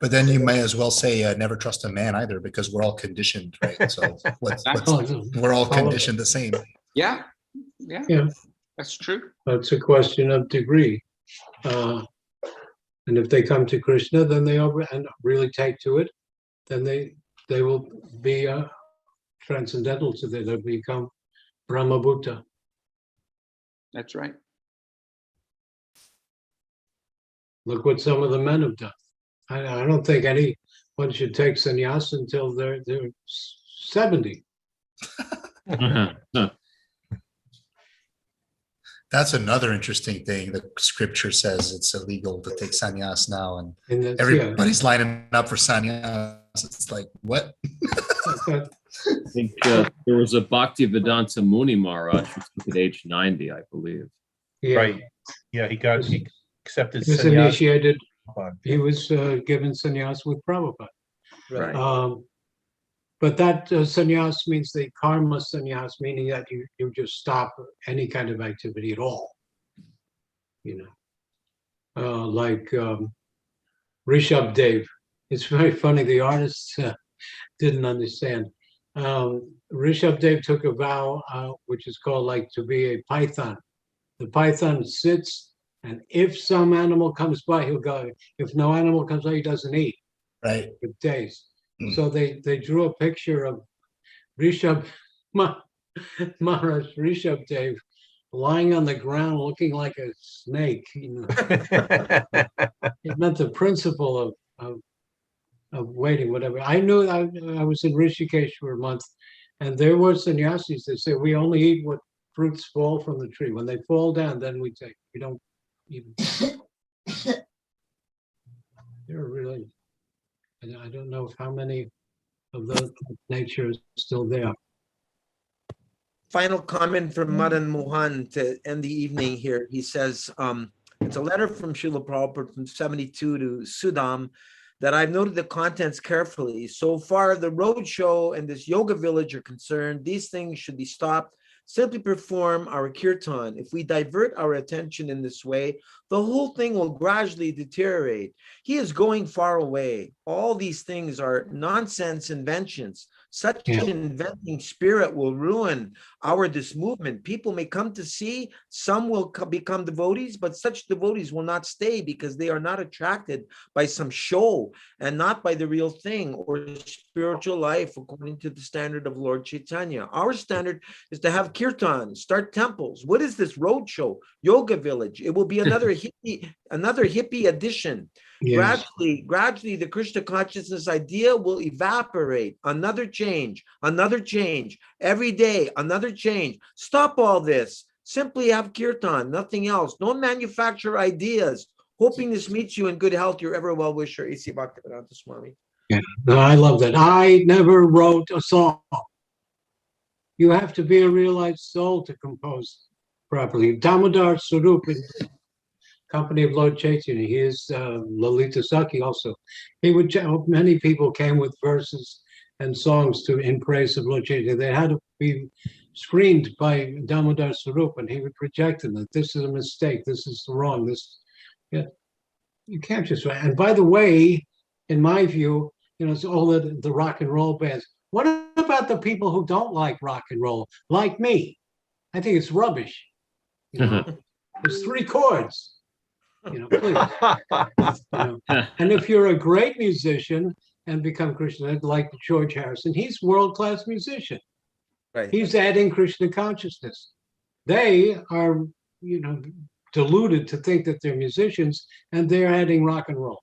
Speaker 12: But then you may as well say never trust a man either, because we're all conditioned, right? So we're all conditioned the same.
Speaker 6: Yeah. That's true.
Speaker 3: It's a question of degree. And if they come to Krishna, then they really take to it, then they will be transcendental to them. They'll become Brahma Bhuta.
Speaker 6: That's right.
Speaker 3: Look what some of the men have done. I don't think anyone should take sannyas until they're 70.
Speaker 12: That's another interesting thing. The scripture says it's illegal to take sannyas now, and everybody's lining up for sannyas. It's like, what?
Speaker 2: I think there was a Bhaktivedanta Muni Maharaj who took at age 90, I believe.
Speaker 3: Yeah.
Speaker 5: Right. Yeah, he accepted
Speaker 3: He was
Speaker 5: sannyas.
Speaker 3: initiated. He was given sannyas with Prabhupada.
Speaker 1: Right.
Speaker 3: But that sannyas means the karma sannyas, meaning that you just stop any kind of activity at all. You know, like Rishabh Dev. It's very funny. The artists didn't understand. Rishabh Dev took a vow, which is called like to be a python. The python sits, and if some animal comes by, he'll go. If no animal comes by, he doesn't eat.
Speaker 12: Right.
Speaker 3: For days. So they drew a picture of Rishabh Maharaj Rishabh Dev lying on the ground looking like a snake. You know, it meant the principle of waiting, whatever. I knew I was in Rishikesh for a month, and there were sannyasis that say we only eat what fruits fall from the tree. When they fall down, then we take. We don't even. They're really. I don't know how many of those nature is still there.
Speaker 1: Final comment from Madan Mohan to end the evening here. He says, it's a letter from Srila Prabhupada from 72 to Sudam that I've noted the contents carefully. So far, the roadshow and this yoga village are concerned. These things should be stopped. Simply perform our kirtan. If we divert our attention in this way, the whole thing will gradually deteriorate. He is going far away. All these things are nonsense inventions. Such an inventing spirit will ruin this movement. People may come to see, some will become devotees, but such devotees will not stay because they are not attracted by some show and not by the real thing or spiritual life according to the standard of Lord Chaitanya. Our standard is to have kirtan, start temples. What is this roadshow? Yoga village. It will be another hippie addition.
Speaker 3: Yes.
Speaker 1: Gradually, the Krishna consciousness idea will evaporate. Another change, every day, another change. Stop all this. Simply have kirtan, nothing else. Don't manufacture ideas. Hoping this meets you in good health, your ever well wisher, A.C. Bhaktivedanta Swami.
Speaker 3: Yeah, no, I love that. I never wrote a song. You have to be a realized soul to compose properly. Damodar Swarup in company of Lord Chaitanya, he is Lalita Sakhi also. He would, many people came with verses and songs in praise of Lord Chaitanya. They had to be screened by Damodar Swarup, and he would reject them, that this is a mistake, this is wrong, this, yeah, you can't just write. And by the way, in my view, it's all the rock and roll bands. What about the people who don't like rock and roll, like me? I think it's rubbish. There's 3 chords. Please. And if you're a great musician and become Krishna, like George Harrison, he's world-class musician.
Speaker 1: Right.
Speaker 3: He's adding Krishna consciousness. They are, deluded to think that they're musicians, and they're adding rock and roll.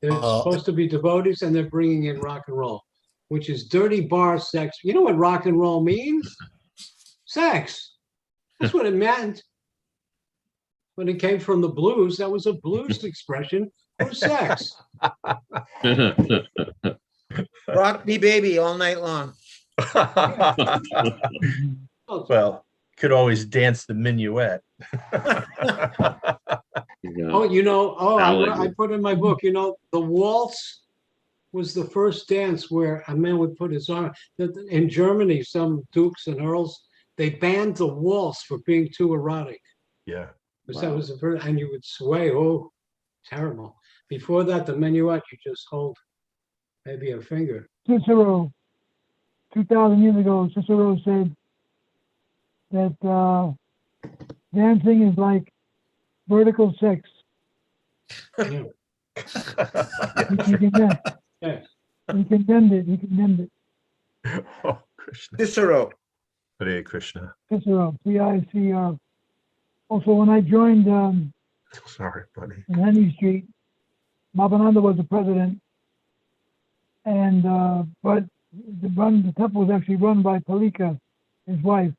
Speaker 3: They're supposed to be devotees, and they're bringing in rock and roll, which is dirty bar sex. You know what rock and roll means? Sex. That's what it meant. When it came from the blues, that was a blues expression for sex.
Speaker 1: Rock me baby all night long.
Speaker 5: Well, could always dance the minuet.
Speaker 3: I put in my book, the waltz was the first dance where a man would put his arm. In Germany, some dukes and earls, they banned the waltz for being too erotic.
Speaker 5: Yeah.
Speaker 3: Because that was the first, and you would sway. Oh, terrible. Before that, the minuet, you just hold maybe a finger.
Speaker 10: Cicero, 2,000 years ago, Cicero said that dancing is like vertical sex.
Speaker 3: Yeah.
Speaker 10: He condemned it. He condemned it.
Speaker 5: Oh, Krishna.
Speaker 1: Cicero.
Speaker 5: Hare Krishna.
Speaker 10: Cicero, C-I-C-R. Also, when I joined
Speaker 5: Sorry, buddy.
Speaker 10: in Henry Street, Bhavananda was the president, and but the temple was actually run by Palika, his wife.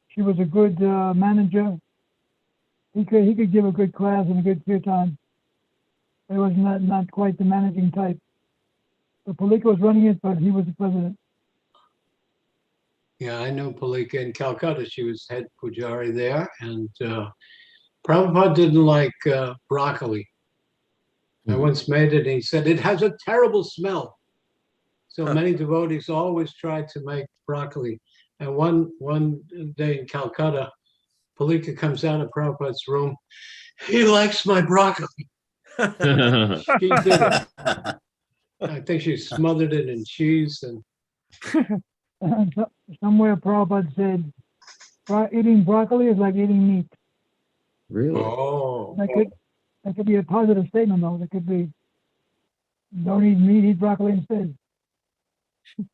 Speaker 10: She was a good manager. He could give a good class and a good kirtan. He was not quite the managing type. So Palika was running it, but he was the president.
Speaker 3: Yeah, I know Palika in Calcutta. She was head pujari there, and Prabhupada didn't like broccoli. I once made it, and he said, it has a terrible smell. So many devotees always tried to make broccoli. And one day in Calcutta, Palika comes out of Prabhupada's room. He likes my broccoli. She did it. I think she smothered it in cheese.
Speaker 10: And somewhere Prabhupada said, eating broccoli is like eating meat.
Speaker 2: Really?
Speaker 3: Oh.
Speaker 10: That could be a positive statement, though. That could be, don't eat meat, eat broccoli instead.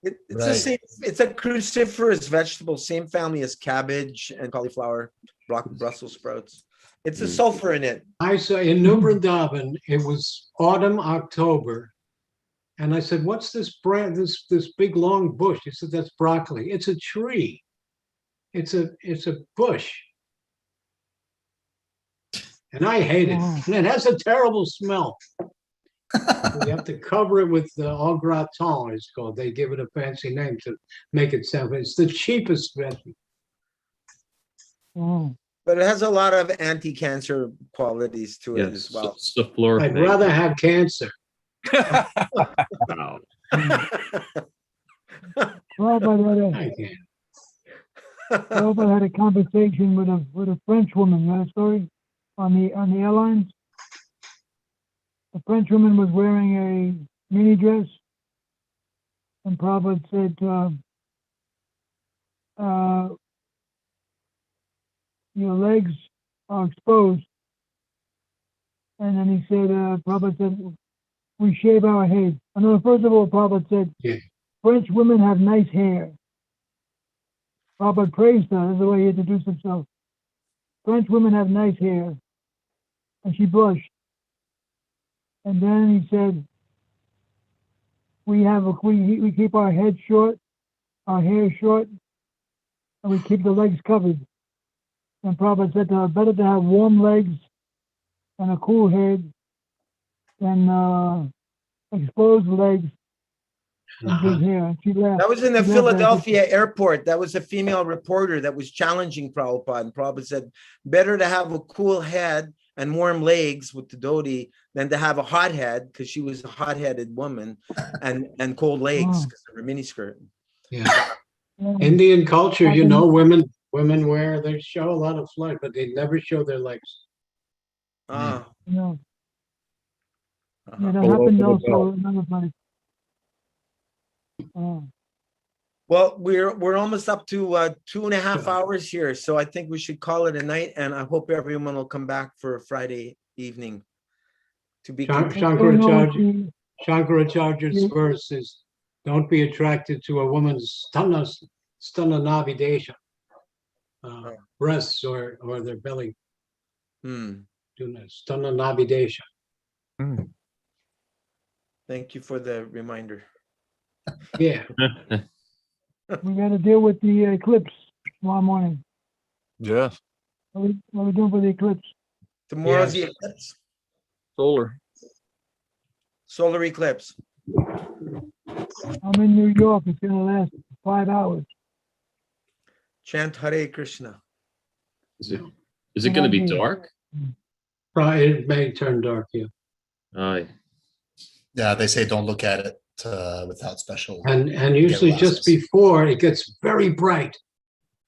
Speaker 1: It's the same. It's a cruciferous vegetable, same family as cabbage and cauliflower, Brussels sprouts. It's a sulfur in it.
Speaker 3: I saw in New Vrindavan, it was autumn, October. And I said, what's this brand, this big long bush? He said, that's broccoli. It's a tree. It's a bush. And I hate it. And it has a terrible smell. You have to cover it with au gratin, it's called. They give it a fancy name to make it sound. It's the cheapest vegetable.
Speaker 1: But it has a lot of anti-cancer qualities to it as well.
Speaker 3: I'd rather have cancer.
Speaker 2: Wow.
Speaker 10: Prabhupada had a conversation with a French woman. You know that story on the airlines? The French woman was wearing a mini dress, and Prabhupada said, your legs are exposed. And then he said, Prabhupada said, we shave our heads. I know, first of all, Prabhupada said, French women have nice hair. Prabhupada praised her. That's the way he introduced himself. French women have nice hair. and she blushed. And then he said, we keep our head short, our hair short, and we keep the legs covered. And Prabhupada said, better to have warm legs and a cool head than exposed legs and big hair. And she laughed.
Speaker 1: That was in the
Speaker 10: She laughed at it.
Speaker 1: Philadelphia airport. That was a female reporter that was challenging Prabhupada. And Prabhupada said, better to have a cool head and warm legs with the dhoti than to have a hot head, because she was a hot-headed woman, and cold legs because of her miniskirt.
Speaker 3: Yeah. Indian culture, you know, women they show a lot of flesh, but they never show their legs.
Speaker 1: Ah.
Speaker 10: No.
Speaker 1: Uh-huh.
Speaker 10: Yeah, that
Speaker 8: Below
Speaker 10: happened
Speaker 8: the
Speaker 10: also
Speaker 8: belt.
Speaker 10: another place.
Speaker 1: Well, we're almost up to 2.5 hours here, so I think we should call it a night, and I hope everyone will come back for Friday evening to be.
Speaker 3: Shankaracharya's verse is, don't be attracted to a woman's stana breasts or their belly. Stana navidesha.
Speaker 1: Thank you for the reminder.
Speaker 3: Yeah.
Speaker 10: We got to deal with the eclipse tomorrow morning.
Speaker 8: Yes.
Speaker 10: What are we doing for the eclipse?
Speaker 1: Tomorrow's the eclipse. Solar eclipse.
Speaker 10: I'm in New York. It's going to last 5 hours.
Speaker 1: Chant Hare Krishna.
Speaker 2: Is it going to be dark?
Speaker 3: It may turn dark, yeah.
Speaker 2: Aye.
Speaker 12: Yeah, they say don't look at it without special.
Speaker 3: And usually just before it gets very bright.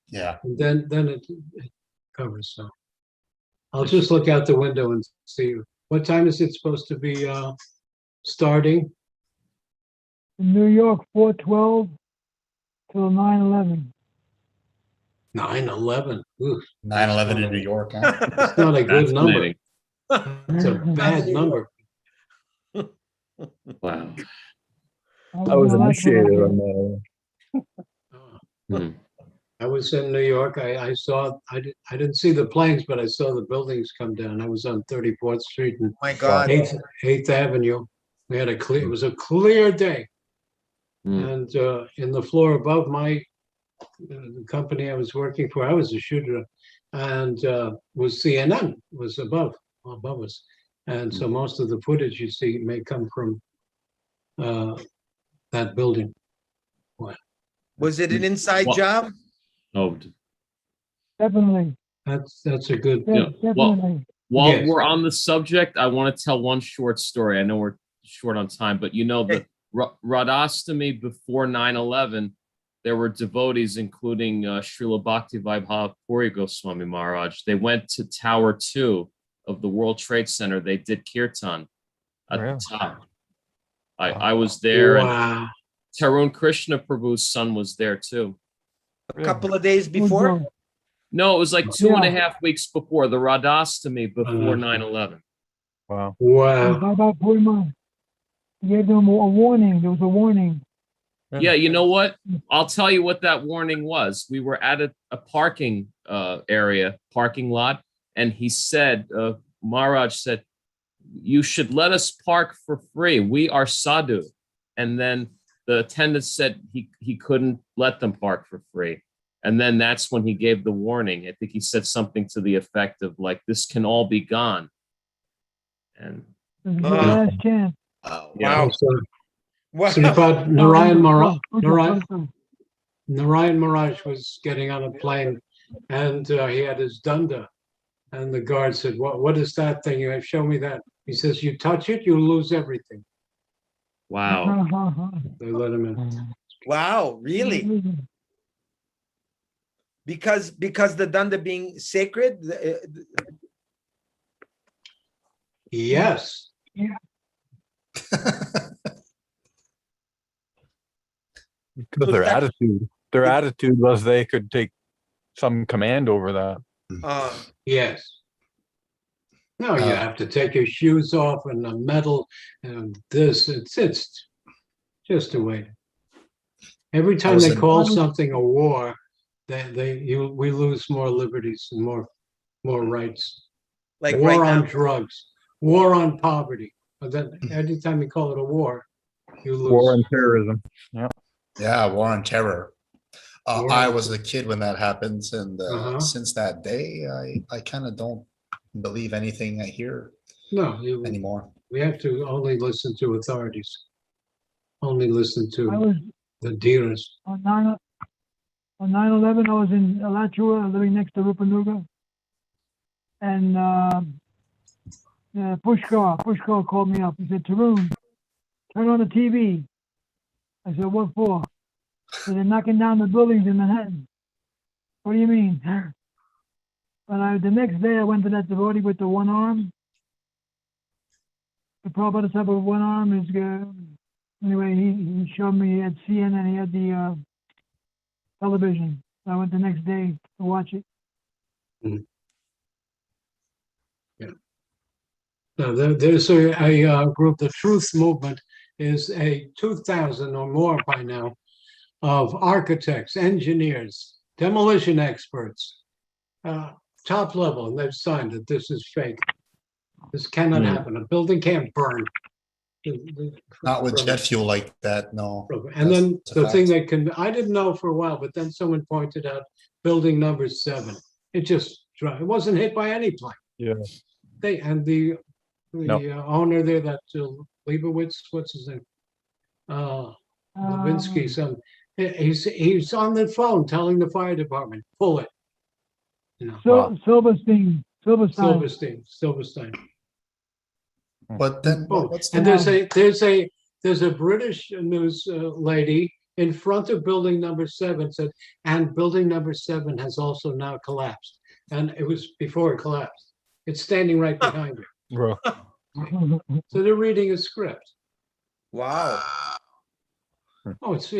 Speaker 12: Yeah.
Speaker 3: And then it covers. So I'll just look out the window and see what time is it supposed to be starting.
Speaker 10: In New York, 4:12 till 9:11.
Speaker 3: 9/11.
Speaker 12: 9/11 in New York. Huh?
Speaker 3: It's not a good number. It's a bad number.
Speaker 2: Wow.
Speaker 8: I was initiated on that.
Speaker 3: I was in New York. I didn't see the planes, but I saw the buildings come down. I was on 34th Street and
Speaker 1: My God.
Speaker 3: 8th Avenue. We had it was a clear day. And in the floor above the company I was working for, I was a shooter, and was CNN was above us. And so most of the footage you see may come from that building.
Speaker 1: Was it an inside job?
Speaker 2: Oh,
Speaker 10: Definitely.
Speaker 3: That's a good.
Speaker 2: yeah.
Speaker 10: Definitely.
Speaker 2: While
Speaker 3: Yes.
Speaker 2: we're on the subject, I want to tell one short story. I know we're short on time, but you know, the Radhastami before 9/11, there were devotees, including Srila Bhaktivaibhav Puri Goswami Maharaj. They went to Tower 2 of the World Trade Center. They did kirtan at the top. I was there.
Speaker 3: Wow.
Speaker 2: And Tarun Krishna Prabhu's son was there too.
Speaker 1: A couple of days before?
Speaker 2: No, it was like 2.5 weeks before the Radhastami before 9/11.
Speaker 8: Wow.
Speaker 3: Wow.
Speaker 10: You gave them a warning. There was a warning.
Speaker 2: Yeah, you know what? I'll tell you what that warning was. We were at a parking parking lot, and he said, Maharaj said, you should let us park for free. We are sadhu. And then the attendant said he couldn't let them park for free. And then that's when he gave the warning. I think he said something to the effect of like, this can all be gone. And
Speaker 10: This is the last chance.
Speaker 1: Wow.
Speaker 3: Sripad Narayan Maharaj was getting on a plane, and he had his danda, and the guard said, "What is that thing? You have show me that." He says, "You touch it, you lose everything."
Speaker 2: Wow.
Speaker 3: They let him in.
Speaker 1: Wow, really? Because the danda being sacred?
Speaker 3: Yes.
Speaker 10: Yeah.
Speaker 8: Because their attitude was they could take some command over that.
Speaker 3: Yes. No, you have to take your shoes off and the metal and this. It's just a way. Every time they call something a war, we lose more liberties and more rights.
Speaker 1: Like
Speaker 3: war
Speaker 1: right
Speaker 3: on
Speaker 1: now.
Speaker 3: drugs, war on poverty. But then anytime you call it a war, you lose.
Speaker 8: War on terrorism.
Speaker 12: Yeah, war on terror.
Speaker 3: War
Speaker 12: I
Speaker 3: on-
Speaker 12: was a kid when that happens, and
Speaker 3: Uh-huh.
Speaker 12: since that day, I kind of don't believe anything I hear
Speaker 3: No,
Speaker 12: anymore.
Speaker 3: we have to only listen to authorities. Only listen
Speaker 10: I
Speaker 3: to
Speaker 10: was
Speaker 3: the dealers.
Speaker 10: on 9/11, I was in Alachua, living next to Rupanuga. And Pushkar called me up. He said, Tarun, turn on the TV. I said, what for? He said, they're knocking down the buildings in Manhattan. What do you mean? But the next day I went to that devotee with the one arm. The Prabhupada type of one arm is good. Anyway, he showed me, he had CNN, he had the television. So I went the next day to watch it.
Speaker 3: Now, there's a group, the Truth Movement is a 2,000 or more by now of architects, engineers, demolition experts, top level, and they've signed it. This is fake. This cannot happen. A building can't burn.
Speaker 12: Not with jet fuel like that, no.
Speaker 3: And then
Speaker 12: That's a
Speaker 3: the thing
Speaker 12: fact.
Speaker 3: I didn't know for a while, but then someone pointed out building number 7. It wasn't hit by any plane.
Speaker 8: Yeah.
Speaker 3: The owner there, that Leibowitz, what's his name? Levinsky, he's on the phone telling the fire department, pull it. You know,
Speaker 10: Silverstein.
Speaker 3: Silverstein.
Speaker 12: But then what's the
Speaker 3: And there's a British news lady in front of building number 7 said, and building number 7 has also now collapsed. And it was before it collapsed. It's standing right behind her.
Speaker 8: Bro.
Speaker 3: So they're reading a script.
Speaker 1: Wow.
Speaker 3: Oh, it's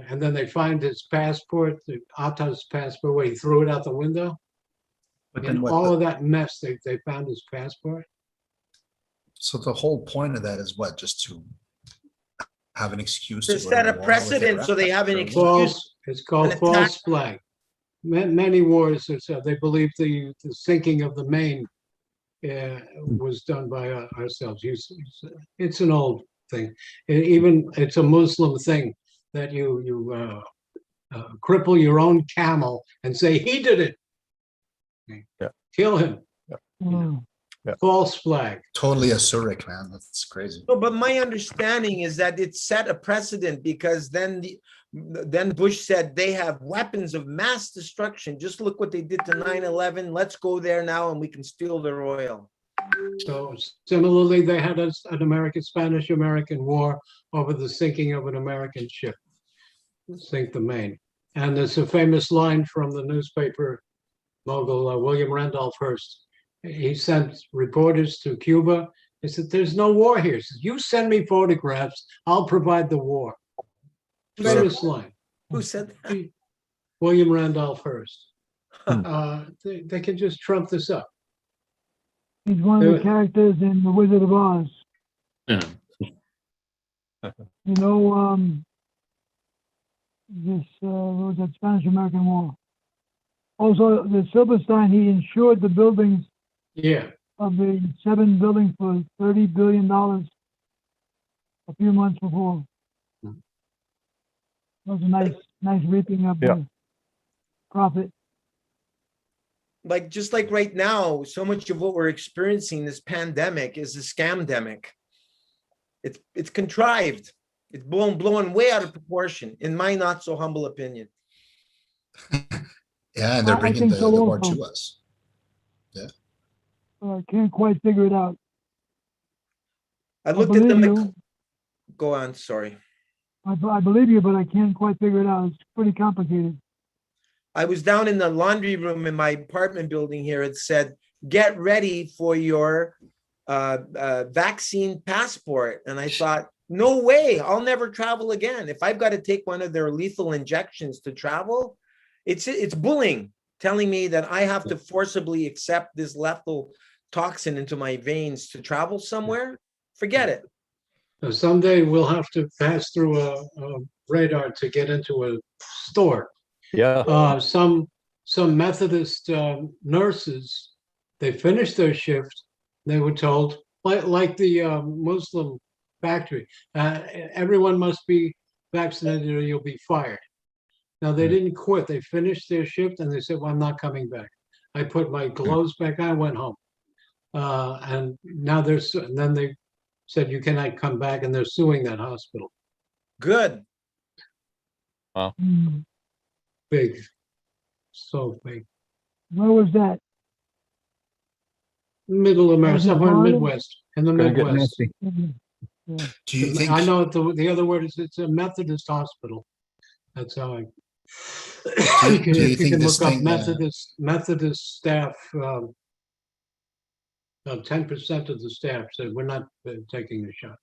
Speaker 3: and then they find his passport, Atta's passport, where he threw it out the window.
Speaker 12: But
Speaker 3: And
Speaker 12: then what
Speaker 3: all of that mess, they found his passport.
Speaker 12: So the whole point of that is what? Just to have an excuse
Speaker 1: To
Speaker 12: go
Speaker 1: set
Speaker 12: to
Speaker 1: a
Speaker 12: war with
Speaker 1: precedent
Speaker 12: Iraq,
Speaker 1: so they have an
Speaker 12: or
Speaker 1: excuse.
Speaker 12: what?
Speaker 3: It's called
Speaker 1: An
Speaker 3: false
Speaker 1: attack.
Speaker 3: flag. Many wars, they believe the sinking of the Maine was done by ourselves. It's an old thing. Even it's a Muslim thing that you cripple your own camel and say he did it.
Speaker 8: Yeah.
Speaker 3: Kill him.
Speaker 10: Mm.
Speaker 3: False flag.
Speaker 12: Totally Asuric, man. That's crazy.
Speaker 1: No, but my understanding is that it set a precedent because then Bush said they have weapons of mass destruction. Just look what they did to 9/11. Let's go there now and we can steal their oil.
Speaker 3: So similarly, they had an Spanish-American war over the sinking of an American ship, sink the Maine. And there's a famous line from the newspaper mogul, William Randolph Hearst. He sent reporters to Cuba. He said, there's no war here. He said, you send me photographs, I'll provide the war. Famous line.
Speaker 1: Who said that?
Speaker 3: William Randolph Hearst. They can just trump this up.
Speaker 10: He's one of the characters in The Wizard of Oz.
Speaker 2: Yeah.
Speaker 10: You know, this what was that Spanish-American War. Also, the Silverstein, he insured the buildings of the 7 buildings for $30 billion a few months before. That was a nice reaping of the profit.
Speaker 1: Like just like right now, so much of what we're experiencing, this pandemic, is a scamdemic. It's contrived. It's blown way out of proportion, in my not so humble opinion.
Speaker 12: Yeah, and they're bringing the war
Speaker 10: also.
Speaker 12: to us. Yeah.
Speaker 10: I can't quite figure it out.
Speaker 1: I looked at
Speaker 10: believe
Speaker 1: them.
Speaker 10: you.
Speaker 1: Go on, sorry.
Speaker 10: I believe you, but I can't quite figure it out. It's pretty complicated.
Speaker 1: I was down in the laundry room in my apartment building here. It said, get ready for your vaccine passport. And I thought, no way, I'll never travel again. If I've got to take one of their lethal injections to travel, it's bullying, telling me that I have to forcibly accept this lethal toxin into my veins to travel somewhere. Forget it.
Speaker 3: So someday we'll have to pass through a radar to get into a store.
Speaker 8: Yeah.
Speaker 3: Some Methodist nurses They finished their shift. They were told, like the Muslim factory, everyone must be vaccinated or you'll be fired. Now, they didn't quit. They finished their shift and they said, well, I'm not coming back. I put my gloves back on, went home. And now and then they said, you cannot come back, and they're suing that hospital.
Speaker 1: Good.
Speaker 10: Hmm.
Speaker 3: Big, so big.
Speaker 10: Where was that?
Speaker 3: Middle America,
Speaker 10: Was it
Speaker 3: somewhere in the
Speaker 10: Florida?
Speaker 3: Midwest, in the
Speaker 8: Gonna get
Speaker 3: Midwest.
Speaker 8: nasty.
Speaker 10: Yeah.
Speaker 12: Do you think?
Speaker 3: I know the other word is it's a Methodist hospital. That's how I.
Speaker 12: Do
Speaker 3: If
Speaker 12: you
Speaker 3: you
Speaker 12: think
Speaker 3: can
Speaker 12: this
Speaker 3: look up
Speaker 12: thing,
Speaker 3: Methodist staff, 10% of the staff said we're not taking the shot.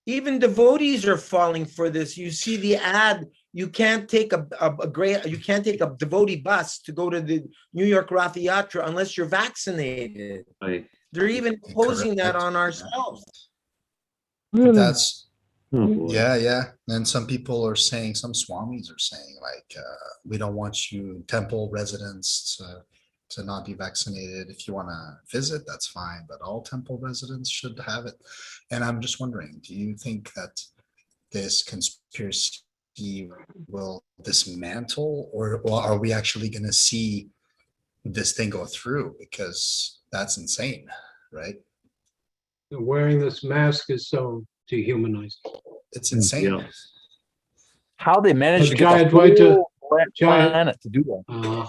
Speaker 1: Even devotees are falling for this. You see the ad. You can't take you can't take a devotee bus to go to the New York Rath Yatra unless you're vaccinated.
Speaker 2: Right.
Speaker 1: They're even posing that
Speaker 12: Correct.
Speaker 1: on ourselves.
Speaker 10: Really?
Speaker 12: That's
Speaker 2: Oh, boy.
Speaker 12: yeah. And some people are saying, some swamis are saying, like, we don't want you temple residents to not be vaccinated. If you want to visit, that's fine, but all temple residents should have it. And I'm just wondering, do you think that this conspiracy will dismantle, or are we actually going to see this thing go through? Because that's insane, right?
Speaker 3: Wearing this mask is so dehumanizing.
Speaker 12: It's insane.
Speaker 2: Yeah.
Speaker 8: How they managed to get
Speaker 3: Jaya
Speaker 8: the
Speaker 3: Dvaita-
Speaker 8: whole
Speaker 3: Jaya-
Speaker 8: planet to do that.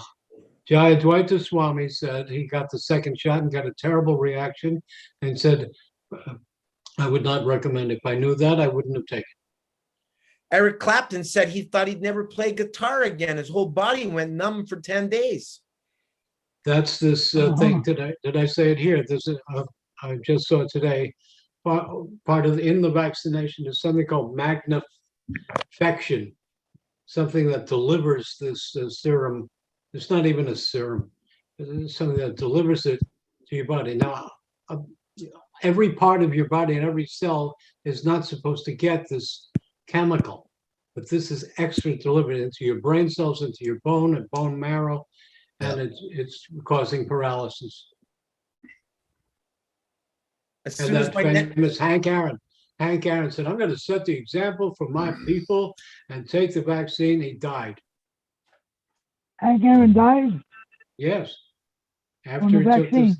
Speaker 3: Jaya Dvaita Swami said he got the second shot and got a terrible reaction and said, I would not recommend it. If I knew that, I wouldn't have taken it.
Speaker 1: Eric Clapton said he thought he'd never play guitar again. His whole body went numb for 10 days.
Speaker 3: That's this thing. Did I say it here? I just saw it today. Part of in the vaccination is something called magnification, something that delivers this serum. It's not even a serum. It's something that delivers it to your body. Now, every part of your body and every cell is not supposed to get this chemical, but this is extra delivered into your brain cells, into your bone and bone marrow, and it's causing paralysis.
Speaker 1: As
Speaker 3: And
Speaker 1: soon as
Speaker 3: that
Speaker 1: my neck,
Speaker 3: famous Hank Aaron said, I'm going to set the example for my people and take the vaccine. He died.
Speaker 10: Hank Aaron died
Speaker 3: Yes.
Speaker 10: from the vaccine.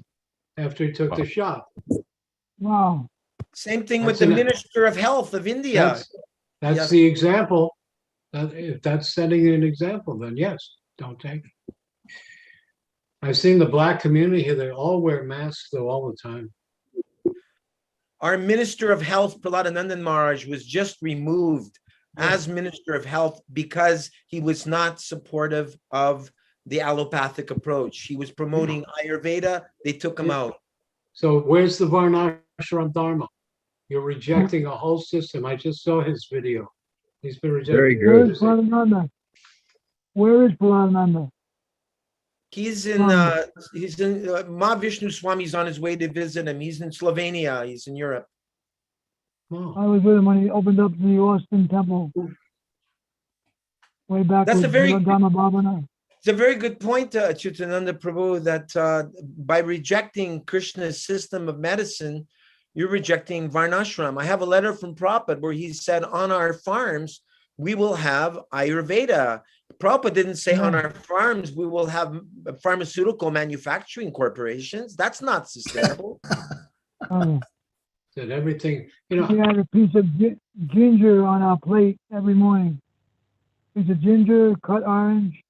Speaker 3: After he took the shot.
Speaker 10: Wow.
Speaker 1: same thing with
Speaker 3: That's
Speaker 1: the
Speaker 3: an-
Speaker 1: Minister of Health of India.
Speaker 3: That's
Speaker 1: Yes.
Speaker 3: the example. If that's setting an example, then yes, don't take it. I've seen the Black community here. They all wear masks though all the time.
Speaker 1: Our Minister of Health, Prahladanandan Maharaj, was just removed as Minister of Health because he was not supportive of the allopathic approach. He was promoting Ayurveda. They took him out.
Speaker 3: So where's the Varnashram Dharma? You're rejecting a whole system. I just saw his video. He's been rejecting.
Speaker 8: Very
Speaker 10: Where
Speaker 8: good.
Speaker 10: is Pralananda? Where is Pralananda?
Speaker 1: He's in Mahavishnu Swami's on his way to visit him. He's in Slovenia. He's in Europe.
Speaker 3: Oh,
Speaker 10: I was with him when he opened up the Austin Temple. Way back
Speaker 1: That's
Speaker 10: with
Speaker 1: a very-
Speaker 10: Dhamma Bhavana.
Speaker 1: It's a very good point, Acyutananda Prabhu, that by rejecting Krishna's system of medicine, you're rejecting Varnashram. I have a letter from Prabhupada where he said, on our farms, we will have Ayurveda. Prabhupada didn't say on our farms, we will have pharmaceutical manufacturing corporations. That's not sustainable.
Speaker 10: Oh.
Speaker 3: said everything,
Speaker 10: We had a piece of ginger on our plate every morning. Piece of ginger, cut orange,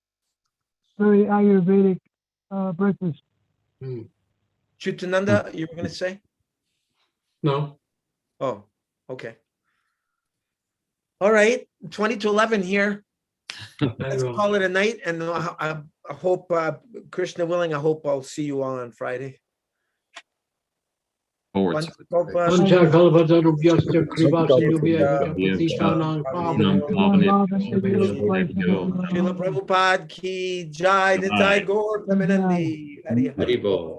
Speaker 10: very Ayurvedic breakfast.
Speaker 1: Chutananda, you were going to say?
Speaker 3: No.
Speaker 1: Oh, okay. All right, 20 to 11 here. Let's call it a night, and I hope, Krishna willing, I hope I'll see you all on Friday.
Speaker 2: Forward to it.
Speaker 3: Pancha Kalavatarubhyasya Krivasindhubhyaya Patitanang
Speaker 1: Srila Prabhupada ki jai, Nitai Gaur Premanandi. Hari Hari.
Speaker 2: Haribo.